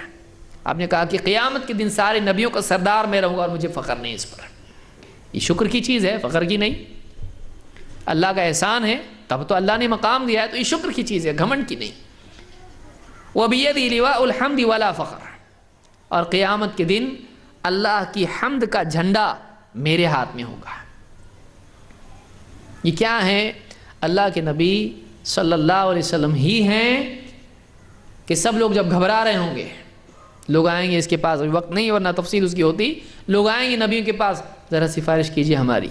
آپ نے کہا کہ قیامت کے دن سارے نبیوں کا سردار میں رہوں گا اور مجھے فخر نہیں اس پر. یہ شکر کی چیز ہے، فخر کی نہیں. اللہ کا احسان ہے، تب تو اللہ نے مقام دیا ہے، تو یہ شکر کی چیز ہے، گھمنڈ کی نہیں. وَبِيَدِي لِوَاءُ الْحَمْدِ وَلَا فَخْرٍ. اور قیامت کے دن اللہ کی حمد کا جھنڈا میرے ہاتھ میں ہوگا. یہ کیا ہے؟ اللہ کے نبی صلی اللہ علیہ وسلم ہی ہیں کہ سب لوگ جب گھبرا رہے ہوں گے، لوگ آئیں گے اس کے پاس، ابھی وقت نہیں ورنہ تفصیل اس کی ہوتی. لوگ آئیں گے نبیوں کے پاس، ذرا سفارش کیجئے ہماری،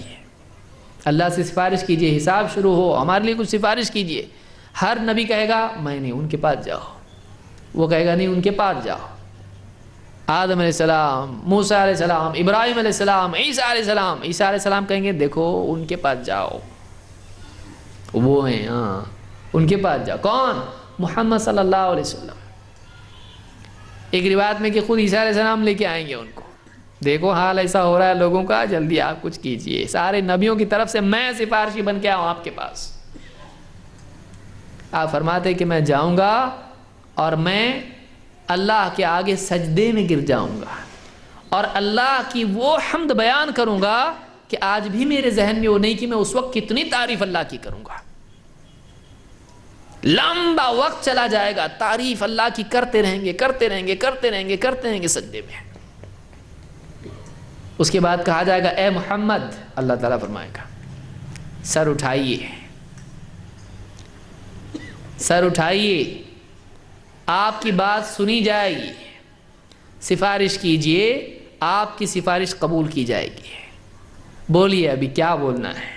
اللہ سے سفارش کیجئے، حساب شروع ہو، ہمارے لیے کچھ سفارش کیجئے. ہر نبی کہے گا میں نہیں، ان کے پاس جاؤ. وہ کہے گا نہیں، ان کے پاس جاؤ. آدم علیہ السلام، موسیٰ علیہ السلام، ابراہیم علیہ السلام، عیسیٰ علیہ السلام. عیسیٰ علیہ السلام کہیں گے دیکھو ان کے پاس جاؤ، وہ ہیں، ہاں ان کے پاس جاؤ. کون؟ محمد صلی اللہ علیہ وسلم. ایک روایت میں کہ خود عیسیٰ علیہ السلام لے کے آئیں گے ان کو. دیکھو حال ایسا ہو رہا ہے لوگوں کا، جلدی آپ کچھ کیجئے، سارے نبیوں کی طرف سے میں سفارشی بن کے آؤں آپ کے پاس. آپ فرماتے کہ میں جاؤں گا اور میں اللہ کے آگے سجدے میں گر جاؤں گا اور اللہ کی وہ حمد بیان کروں گا کہ آج بھی میرے ذہن میں وہ نہیں کہ میں اس وقت کتنی تعریف اللہ کی کروں گا. لمبا وقت چلا جائے گا، تعریف اللہ کی کرتے رہیں گے، کرتے رہیں گے، کرتے رہیں گے، کرتے رہیں گے سجدے میں. اس کے بعد کہا جائے گا اے محمد، اللہ تعالیٰ فرمائے گا سر اٹھائیے، سر اٹھائیے، آپ کی بات سنی جائے گی، سفارش کیجئے، آپ کی سفارش قبول کی جائے گی. بولیے ابھی کیا بولنا ہے.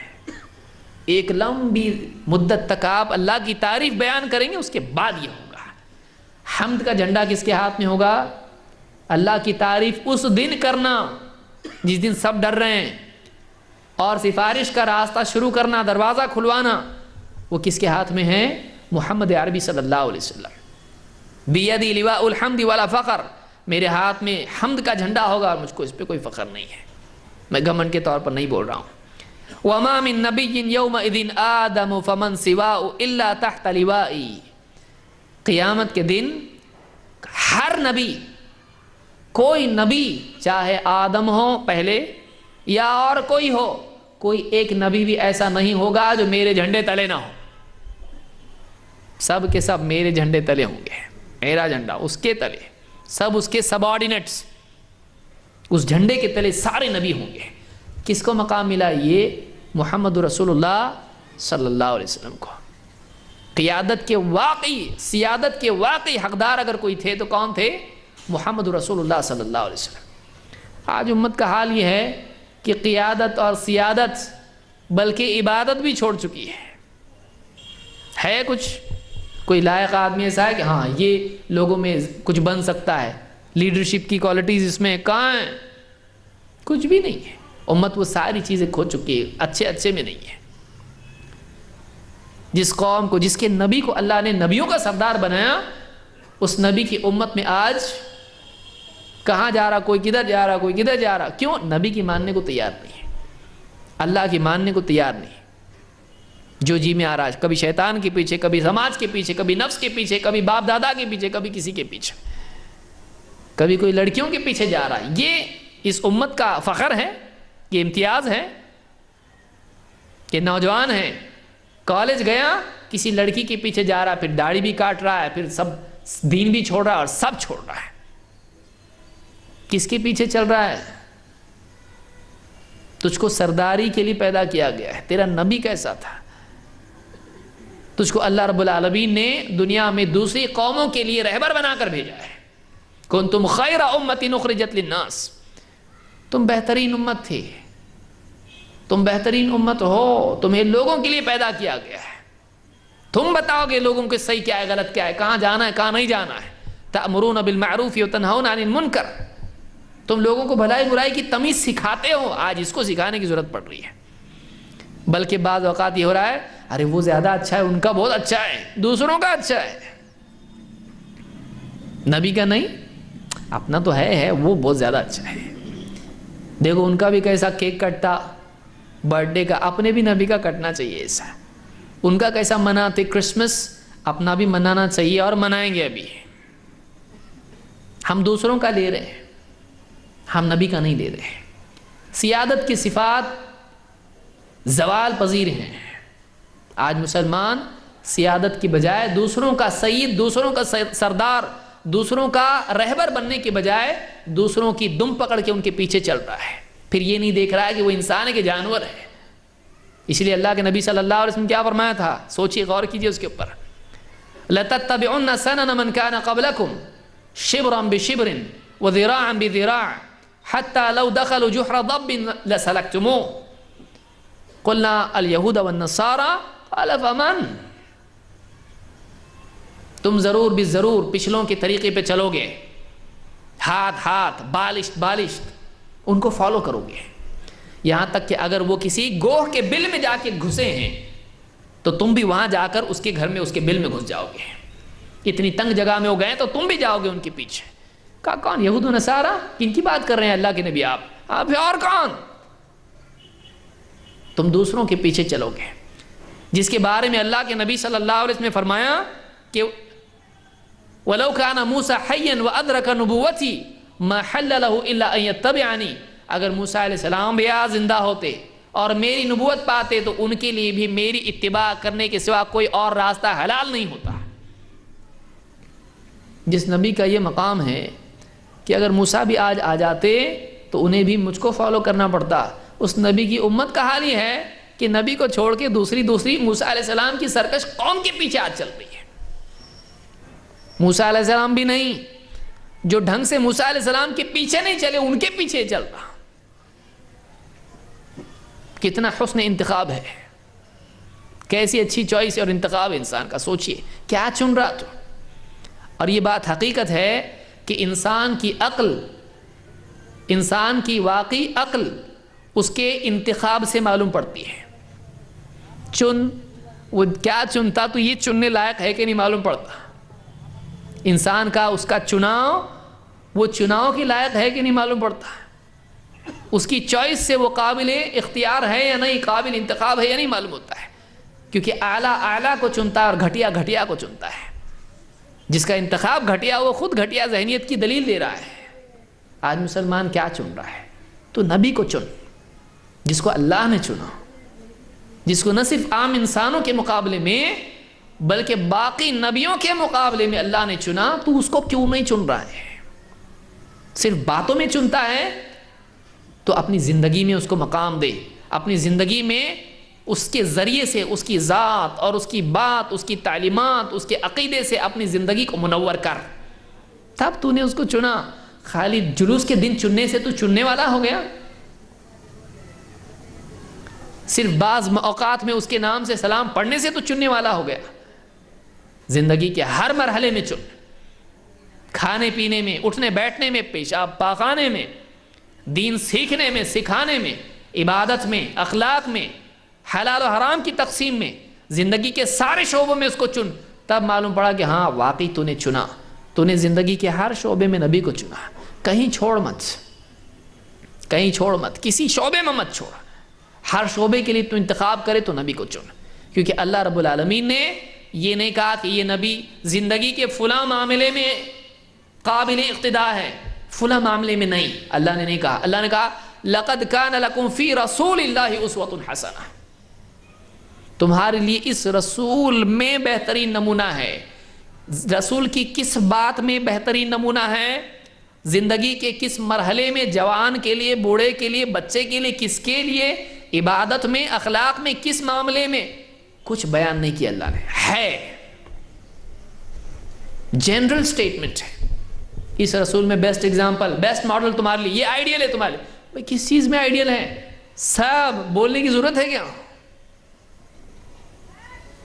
ایک لمبی مدت تک آپ اللہ کی تعریف بیان کریں گے، اس کے بعد یہ ہوگا. حمد کا جھنڈا کس کے ہاتھ میں ہوگا؟ اللہ کی تعریف اس دن کرنا جس دن سب ڈر رہے ہیں، اور سفارش کا راستہ شروع کرنا، دروازہ کھلوانا، وہ کس کے ہاتھ میں ہے؟ محمد عربی صلی اللہ علیہ وسلم. بیدی لواء الحمد ولا فخر. میرے ہاتھ میں حمد کا جھنڈا ہوگا اور مجھ کو اس پہ کوئی فخر نہیں ہے. میں گھمنڈ کے طور پر نہیں بول رہا ہوں. وَمَا مِن نَبِيٍّ يَوْمَئِذٍ آدَمُ فَمَنْ سِوَاءُ إِلَّا تَحْتَ لِوَائِي. قیامت کے دن ہر نبی، کوئی نبی چاہے آدم ہو پہلے یا اور کوئی ہو، کوئی ایک نبی بھی ایسا نہیں ہوگا جو میرے جھنڈے تلے نہ ہو. سب کے سب میرے جھنڈے تلے ہوں گے. میرا جھنڈا اس کے تلے، سب اس کے سبارڈینیٹس، اس جھنڈے کے تلے سارے نبی ہوں گے. کس کو مقام ملا؟ یہ محمد رسول اللہ صلی اللہ علیہ وسلم کو. قیادت کے واقعی، سیادت کے واقعی حقدار اگر کوئی تھے تو کون تھے؟ محمد رسول اللہ صلی اللہ علیہ وسلم۔ آج امت کا حال یہ ہے کہ قیادت اور سیادت بلکہ عبادت بھی چھوڑ چکی ہے کچھ کوئی لائق آدمی ایسا ہے کہ ہاں یہ لوگوں میں کچھ بن سکتا ہے، لیڈرشپ کی کوالٹیز اس میں کہاں ہیں؟ کچھ بھی نہیں ہے۔ امت وہ ساری چیزیں کھو چکی ہے، اچھے میں نہیں ہے۔ جس قوم کو، جس کے نبی کو اللہ نے نبیوں کا سردار بنایا، اس نبی کی امت میں آج کہاں جا رہا، کوئی کدھر جا رہا، کوئی کدھر جا رہا، کیوں؟ نبی کی ماننے کو تیار نہیں ہے، اللہ کی ماننے کو تیار نہیں، جو جی میں آ رہا ہے، کبھی شیطان کے پیچھے، کبھی سماج کے پیچھے، کبھی نفس کے پیچھے، کبھی باپ دادا کے پیچھے، کبھی کسی کے پیچھے، کبھی کوئی لڑکیوں کے پیچھے جا رہا ہے۔ یہ اس امت کا فخر ہے، یہ امتیاز ہے کہ نوجوان ہے، کالج گیا، کسی لڑکی کے پیچھے جا رہا ہے، پھر داڑھی بھی کاٹ رہا ہے، پھر سب دین بھی چھوڑ رہا ہے اور سب چھوڑ رہا ہے۔ کس کے پیچھے چل رہا ہے؟ تجھ کو سرداری کے لیے پیدا کیا گیا ہے، تیرا نبی کیسا تھا؟ تجھ کو اللہ رب العالمین نے دنیا میں دوسری قوموں کے لیے رہبر بنا کر بھیجا ہے۔ کنتم خیر امۃ اخرجت للناس، تم بہترین امت تھے، تم بہترین امت ہو، تمہیں لوگوں کے لیے پیدا کیا گیا ہے۔ تم بتاؤ گے لوگوں کے صحیح کیا ہے، غلط کیا ہے، کہاں جانا ہے، کہاں نہیں جانا ہے۔ تأمرون بالمعروف وتنہون عن المنکر، تم لوگوں کو بھلائی برائی کی تمیز سکھاتے ہو۔ آج اس کو سکھانے کی ضرورت پڑ رہی ہے، بلکہ بعض اوقات یہ ہو رہا ہے، ارے وہ زیادہ اچھا ہے، ان کا بہت اچھا ہے، دوسروں کا اچھا ہے، نبی کا نہیں، اپنا تو ہے وہ بہت زیادہ اچھا ہے۔ دیکھو ان کا بھی کیسا کیک کٹتا برتھ ڈے کا، اپنے بھی نبی کا کٹنا چاہیے ایسا۔ ان کا کیسا مناتے کرسمس، اپنا بھی منانا چاہیے، اور منائیں گے۔ ابھی ہم دوسروں کا لے رہے ہیں، ہم نبی کا نہیں لے رہے۔ سیادت کی صفات زوال پذیر ہیں۔ آج مسلمان سیادت کی بجائے دوسروں کا سید، دوسروں کا سردار، دوسروں کا رہبر بننے کے بجائے دوسروں کی دم پکڑ کے ان کے پیچھے چل رہا ہے۔ پھر یہ نہیں دیکھ رہا ہے کہ وہ انسان ہے کہ جانور ہے۔ اس لیے اللہ کے نبی صلی اللہ علیہ وسلم کیا فرمایا تھا، سوچئے، غور کیجئے اس کے اوپر۔ لَتَتَّبِعُنَّ سَنَنَ مَنْ كَانَ قَبْلَكُمْ شِبْرًا بِشِبْرٍ وَذِرَاعًا بِذِرَاعٍ حَتَّى لَوْ دَخَلُوا جُحْرَ ضَبٍّ لَسَلَكْتُمُوهُ قُلْنَا الْيَهُودَ وَالنَّصَارَى قَالَ فَمَنْ، تم ضرور بھی ضرور پچھلوں کے طریقے پہ چلو گے، ہاتھ بالشت ان کو فالو کرو گے، یہاں تک کہ اگر وہ کسی گوہ کے بل میں جا کے گھسے ہیں تو تم بھی وہاں جا کر اس کے گھر میں، اس کے بل میں گھس جاؤ گے۔ اتنی تنگ جگہ میں ہو گئے تو تم بھی جاؤ گے ان کے پیچھے۔ کہا کون؟ یہود و نصارہ؟ کن کی بات کر رہے ہیں اللہ کے نبی آپ؟ اور کون؟ تم دوسروں کے پیچھے چلو گے، جس کے بارے میں اللہ کے نبی صلی اللہ علیہ وسلم نے فرمایا کہ وَلَوْ كَانَ مُوسَى حَيًّا وَأَدْرَكَ نُبُوَّتِي مَا حَلَّ لَهُ إِلَّا أَن يَتَّبِعَنِي، اگر موسیٰ علیہ السلام بھی آج زندہ ہوتے اور میری نبوت پاتے تو ان کے لیے بھی میری اتباع کرنے کے سوا کوئی اور راستہ حلال نہیں ہوتا۔ جس نبی کا یہ مقام ہے کہ اگر موسیٰ بھی آج آ جاتے تو انہیں بھی مجھ کو فالو کرنا پڑتا، اس نبی کی امت کا حال یہ ہے کہ نبی کو چھوڑ کے دوسری موسیٰ علیہ السلام کی سرکش قوم کے پیچھے آج چل رہی ہے۔ موسیٰ علیہ السلام بھی نہیں، جو ڈھنگ سے موسیٰ علیہ السلام کے پیچھے نہیں چلے ان کے پیچھے چل رہا۔ کتنا حسن انتخاب ہے، کیسی اچھی چوائس اور انتخاب انسان کا، سوچئے کیا چن رہا تو۔ اور یہ بات حقیقت ہے کہ انسان کی عقل، انسان کی واقعی عقل اس کے انتخاب سے معلوم پڑتی ہے۔ وہ کیا چنتا تو یہ چننے لائق ہے کہ نہیں معلوم پڑتا۔ انسان کا اس کا چناؤ، وہ چناؤ کی لائق ہے کہ نہیں معلوم پڑتا۔ اس کی چوائس سے وہ قابل اختیار ہے یا نہیں، قابل انتخاب ہے یا نہیں معلوم ہوتا ہے، کیونکہ اعلیٰ کو چنتا ہے اور گھٹیا کو چنتا ہے۔ جس کا انتخاب گھٹیا، وہ خود گھٹیا ذہنیت کی دلیل دے رہا ہے۔ آج مسلمان کیا چن رہا ہے؟ تو نبی کو چن، جس کو اللہ نے چنا، جس کو نہ صرف عام انسانوں کے مقابلے میں بلکہ باقی نبیوں کے مقابلے میں اللہ نے چنا، تو اس کو کیوں نہیں چن رہا ہے؟ صرف باتوں میں چنتا ہے تو اپنی زندگی میں اس کو مقام دے، اپنی زندگی میں اس کے ذریعے سے اس کی ذات اور اس کی بات، اس کی تعلیمات، اس کے عقیدے سے اپنی زندگی کو منور کر، تب تو نے اس کو چنا۔ خالی جلوس کے دن چننے سے تو چننے والا ہو گیا؟ صرف بعض اوقات میں اس کے نام سے سلام پڑھنے سے تو چننے والا ہو گیا؟ زندگی کے ہر مرحلے میں چن، کھانے پینے میں، اٹھنے بیٹھنے میں، پیشاب پاخانے میں، دین سیکھنے میں، سکھانے میں، عبادت میں، اخلاق میں، حلال و حرام کی تقسیم میں، زندگی کے سارے شعبوں میں اس کو چن۔ تب معلوم پڑا کہ ہاں واقعی تو نے چنا، تو نے زندگی کے ہر شعبے میں نبی کو چنا۔ کہیں چھوڑ مت، کہیں چھوڑ مت، کسی شعبے میں مت چھوڑ، ہر شعبے کے لیے تو انتخاب کرے تو نبی کو چن، کیونکہ اللہ رب العالمین نے یہ نہیں کہا کہ یہ نبی زندگی کے فلاں معاملے میں قابل اقتداء ہے، فلاں معاملے میں نہیں۔ اللہ نے نہیں کہا، اللہ نے کہا لَقَدْ كَانَ لَكُمْ فِي رَسُولِ اللَّهِ أُسْوَةٌ حَسَنَةٌ، تمہارے لیے اس رسول میں بہترین نمونہ ہے۔ رسول کی کس بات میں بہترین نمونہ ہے؟ زندگی کے کس مرحلے میں، جوان کے لیے، بوڑھے کے لیے، بچے کے لیے، کس کے لیے، عبادت میں، اخلاق میں، کس معاملے میں، کچھ بیان نہیں کیا اللہ نے، ہے جنرل سٹیٹمنٹ ہے۔ اس رسول میں بیسٹ ایگزامپل، بیسٹ ماڈل تمہارے لیے، یہ آئیڈیل ہے تمہارے لیے۔ بھئی کس چیز میں آئیڈیل ہے؟ سب بولنے کی ضرورت ہے کیا؟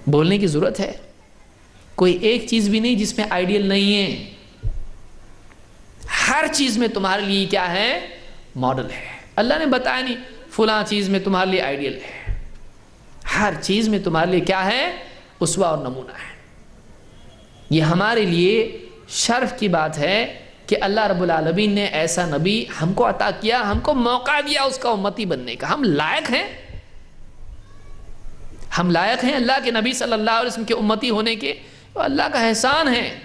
بولنے کی ضرورت ہے؟ کوئی ایک چیز بھی نہیں جس میں آئیڈیل نہیں ہے، ہر چیز میں تمہارے لیے کیا ہے؟ ماڈل ہے۔ اللہ نے بتایا نہیں فلاں چیز میں تمہارے لیے آئیڈیل ہے، ہر چیز میں تمہارے لیے کیا ہے؟ اسوہ اور نمونہ ہے۔ یہ ہمارے لیے شرف کی بات ہے کہ اللہ رب العالمین نے ایسا نبی ہم کو عطا کیا، ہم کو موقع دیا اس کا امتی بننے کا۔ ہم لائق ہیں، ہم لائق ہیں اللہ کے نبی صلی اللہ علیہ وسلم کے امتی ہونے کے؟ اللہ کا احسان ہے،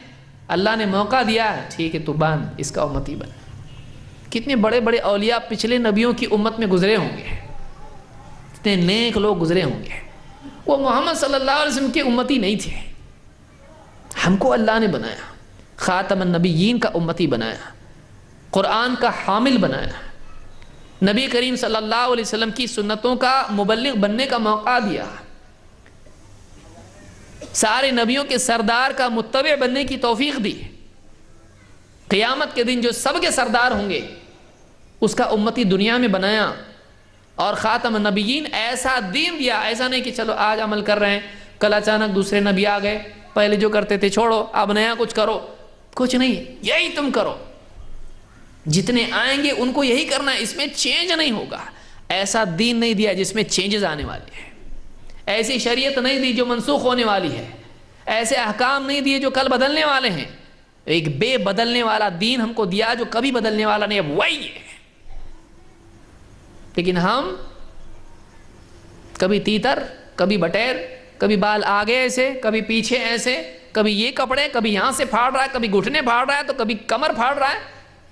اللہ نے موقع دیا ہے، ٹھیک ہے تو بن، اس کا امتی بن۔ کتنے بڑے بڑے اولیاء پچھلے نبیوں کی امت میں گزرے ہوں گے، کتنے نیک لوگ گزرے ہوں گے، وہ محمد صلی اللہ علیہ وسلم کے امتی نہیں تھے۔ ہم کو اللہ نے بنایا، خاتم النبیین کا امتی بنایا، قرآن کا حامل بنایا، نبی کریم صلی اللہ علیہ وسلم کی سنتوں کا مبلغ بننے کا موقع دیا، سارے نبیوں کے سردار کا متبع بننے کی توفیق دی۔ قیامت کے دن جو سب کے سردار ہوں گے اس کا امتی دنیا میں بنایا، اور خاتم النبیین ایسا دین دیا، ایسا نہیں کہ چلو آج عمل کر رہے ہیں، کل اچانک دوسرے نبی آ گئے، پہلے جو کرتے تھے چھوڑو اب نیا کچھ کرو، کچھ نہیں، یہی تم کرو، جتنے آئیں گے ان کو یہی کرنا ہے، اس میں چینج نہیں ہوگا۔ ایسا دین نہیں دیا جس میں چینجز آنے والے ہیں، ایسی شریعت نہیں دی جو منسوخ ہونے والی ہے، ایسے احکام نہیں دیے جو کل بدلنے والے ہیں۔ ایک بے بدلنے والا دین ہم کو دیا جو کبھی بدلنے والا نہیں ہے، وہی ہے۔ لیکن ہم کبھی تیتر، کبھی بٹیر، کبھی بال آگے ایسے، کبھی پیچھے ایسے، کبھی یہ کپڑے، کبھی یہاں سے پھاڑ رہا ہے، کبھی گھٹنے پھاڑ رہا ہے تو کبھی کمر پھاڑ رہا ہے،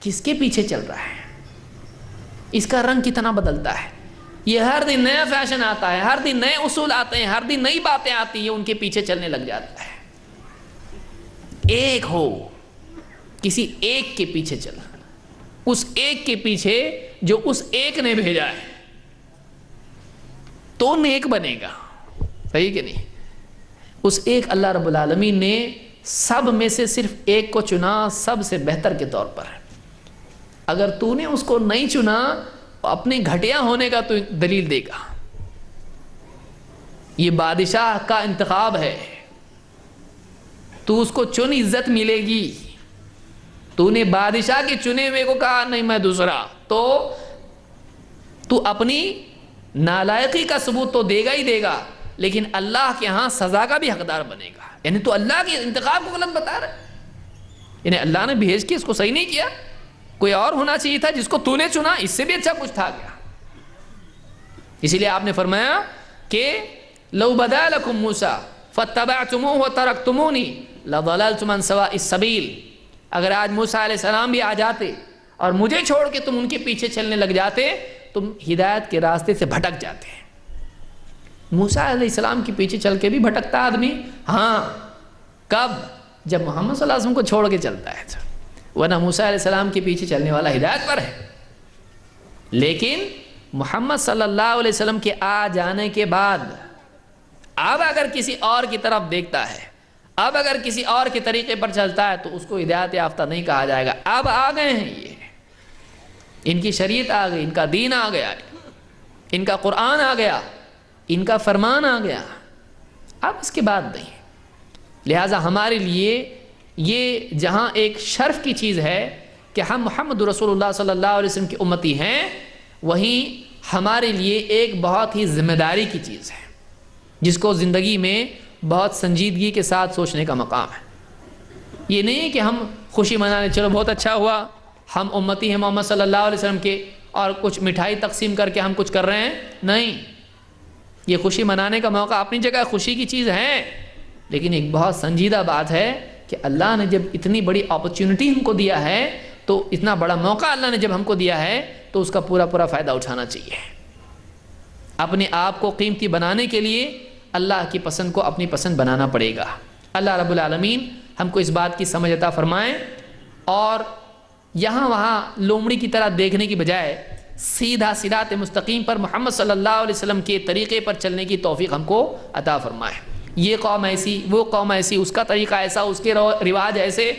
کس کے پیچھے چل رہا ہے؟ اس کا رنگ کتنا بدلتا ہے، یہ ہر دن نیا فیشن آتا ہے، ہر دن نئے اصول آتے ہیں، ہر دن نئی باتیں آتی ہیں، ان کے پیچھے چلنے لگ جاتا ہے۔ ایک ہو، کسی ایک کے پیچھے چل، اس ایک کے پیچھے جو اس ایک نے بھیجا ہے تو نیک بنے گا، صحیح کہ نہیں؟ اس ایک اللہ رب العالمین نے سب میں سے صرف ایک کو چنا سب سے بہتر کے طور پر۔ اگر تو نے اس کو نہیں چنا اپنے گھٹیا ہونے کا تو دلیل دے گا۔ یہ بادشاہ کا انتخاب ہے، تو اس کو چن، عزت ملے گی۔ تو نے بادشاہ کے چنے ہوئے کو کہا نہیں میں دوسرا، تو اپنی نالائقی کا ثبوت تو دے گا ہی دے گا، لیکن اللہ کے ہاں سزا کا بھی حقدار بنے گا۔ یعنی تو اللہ کے انتخاب کو غلط بتا رہا ہے، یعنی اللہ نے بھیج کے اس کو صحیح نہیں کیا، کوئی اور ہونا چاہیے تھا جس کو تو نے چنا، اس سے بھی اچھا کچھ تھا کیا؟ اسی لیے آپ نے فرمایا کہ لو بدا لکم موسیٰ فاتبعتموہ وترکتمونی لضللتم عن سواء السبیل۔ اگر آج موسیٰ علیہ السلام بھی آ جاتے اور مجھے چھوڑ کے تم ان کے پیچھے چلنے لگ جاتے، تم ہدایت کے راستے سے بھٹک جاتے۔ موسیٰ علیہ السلام کے پیچھے چل کے بھی بھٹکتا آدمی، ہاں کب؟ جب محمد صلی اللہ علیہ وسلم کو چھوڑ کے چلتا ہے، ورنہ موسیٰ علیہ السلام کے پیچھے چلنے والا ہدایت پر ہے۔ لیکن محمد صلی اللہ علیہ وسلم کے آ جانے کے بعد اب اگر کسی اور کی طرف دیکھتا ہے، اب اگر کسی اور کے طریقے پر چلتا ہے تو اس کو ہدایت یافتہ نہیں کہا جائے گا۔ اب آ گئے ہیں یہ، ان کی شریعت آ گئی، ان کا دین آ گیا، ان کا قرآن آ گیا، ان کا فرمان آ گیا، اب اس کے بعد نہیں۔ لہٰذا ہمارے لیے یہ جہاں ایک شرف کی چیز ہے کہ ہم محمد رسول اللہ صلی اللہ علیہ وسلم کی امتی ہیں، وہیں ہمارے لیے ایک بہت ہی ذمہ داری کی چیز ہے جس کو زندگی میں بہت سنجیدگی کے ساتھ سوچنے کا مقام ہے۔ یہ نہیں کہ ہم خوشی منانے چلو بہت اچھا ہوا ہم امتی ہیں محمد صلی اللہ علیہ وسلم کے اور کچھ مٹھائی تقسیم کر کے ہم کچھ کر رہے ہیں، نہیں۔ یہ خوشی منانے کا موقع اپنی جگہ خوشی کی چیز ہے، لیکن ایک بہت سنجیدہ بات ہے کہ اللہ نے جب اتنی بڑی اپرچونٹی ہم کو دیا ہے، تو اتنا بڑا موقع اللہ نے جب ہم کو دیا ہے تو اس کا پورا پورا فائدہ اٹھانا چاہیے۔ اپنے آپ کو قیمتی بنانے کے لیے اللہ کی پسند کو اپنی پسند بنانا پڑے گا۔ اللہ رب العالمین ہم کو اس بات کی سمجھ عطا فرمائیں، اور یہاں وہاں لومڑی کی طرح دیکھنے کی بجائے سیدھا صراط مستقیم پر محمد صلی اللہ علیہ وسلم کے طریقے پر چلنے کی توفیق ہم کو عطا فرمائے۔ یہ قوم ایسی، وہ قوم ایسی، اس کا طریقہ ایسا، اس کے رواج ایسے،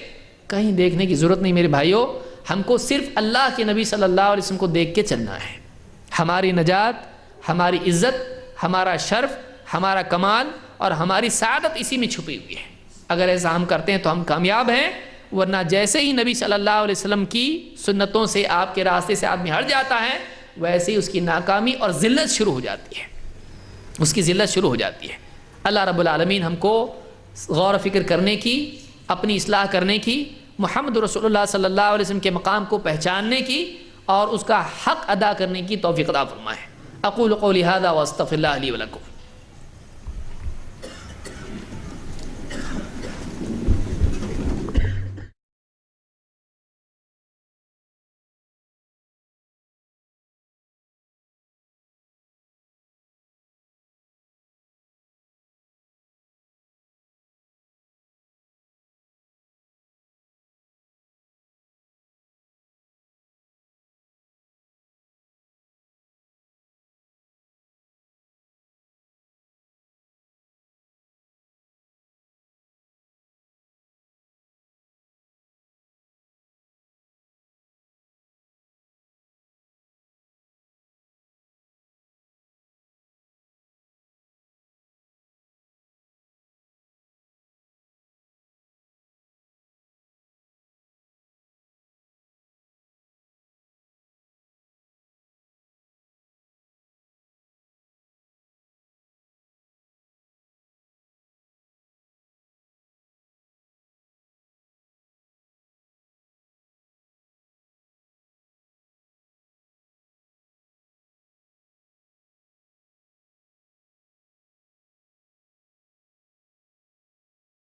کہیں دیکھنے کی ضرورت نہیں میرے بھائیوں۔ ہم کو صرف اللہ کے نبی صلی اللہ علیہ وسلم کو دیکھ کے چلنا ہے۔ ہماری نجات، ہماری عزت، ہمارا شرف، ہمارا کمال اور ہماری سعادت اسی میں چھپی ہوئی ہے۔ اگر ایسا ہم کرتے ہیں تو ہم کامیاب ہیں، ورنہ جیسے ہی نبی صلی اللہ علیہ وسلم کی سنتوں سے، آپ کے راستے سے آدمی ہٹ جاتا ہے، ویسے ہی اس کی ناکامی اور ذلت شروع ہو جاتی ہے، اس کی ذلت شروع ہو جاتی ہے۔ اللہ رب العالمین ہم کو غور و فکر کرنے کی، اپنی اصلاح کرنے کی، محمد رسول اللہ صلی اللہ علیہ وسلم کے مقام کو پہچاننے کی اور اس کا حق ادا کرنے کی توفیق عطا فرمائے۔ اقول قولی ھذا واستغفر اللہ لی ولکم۔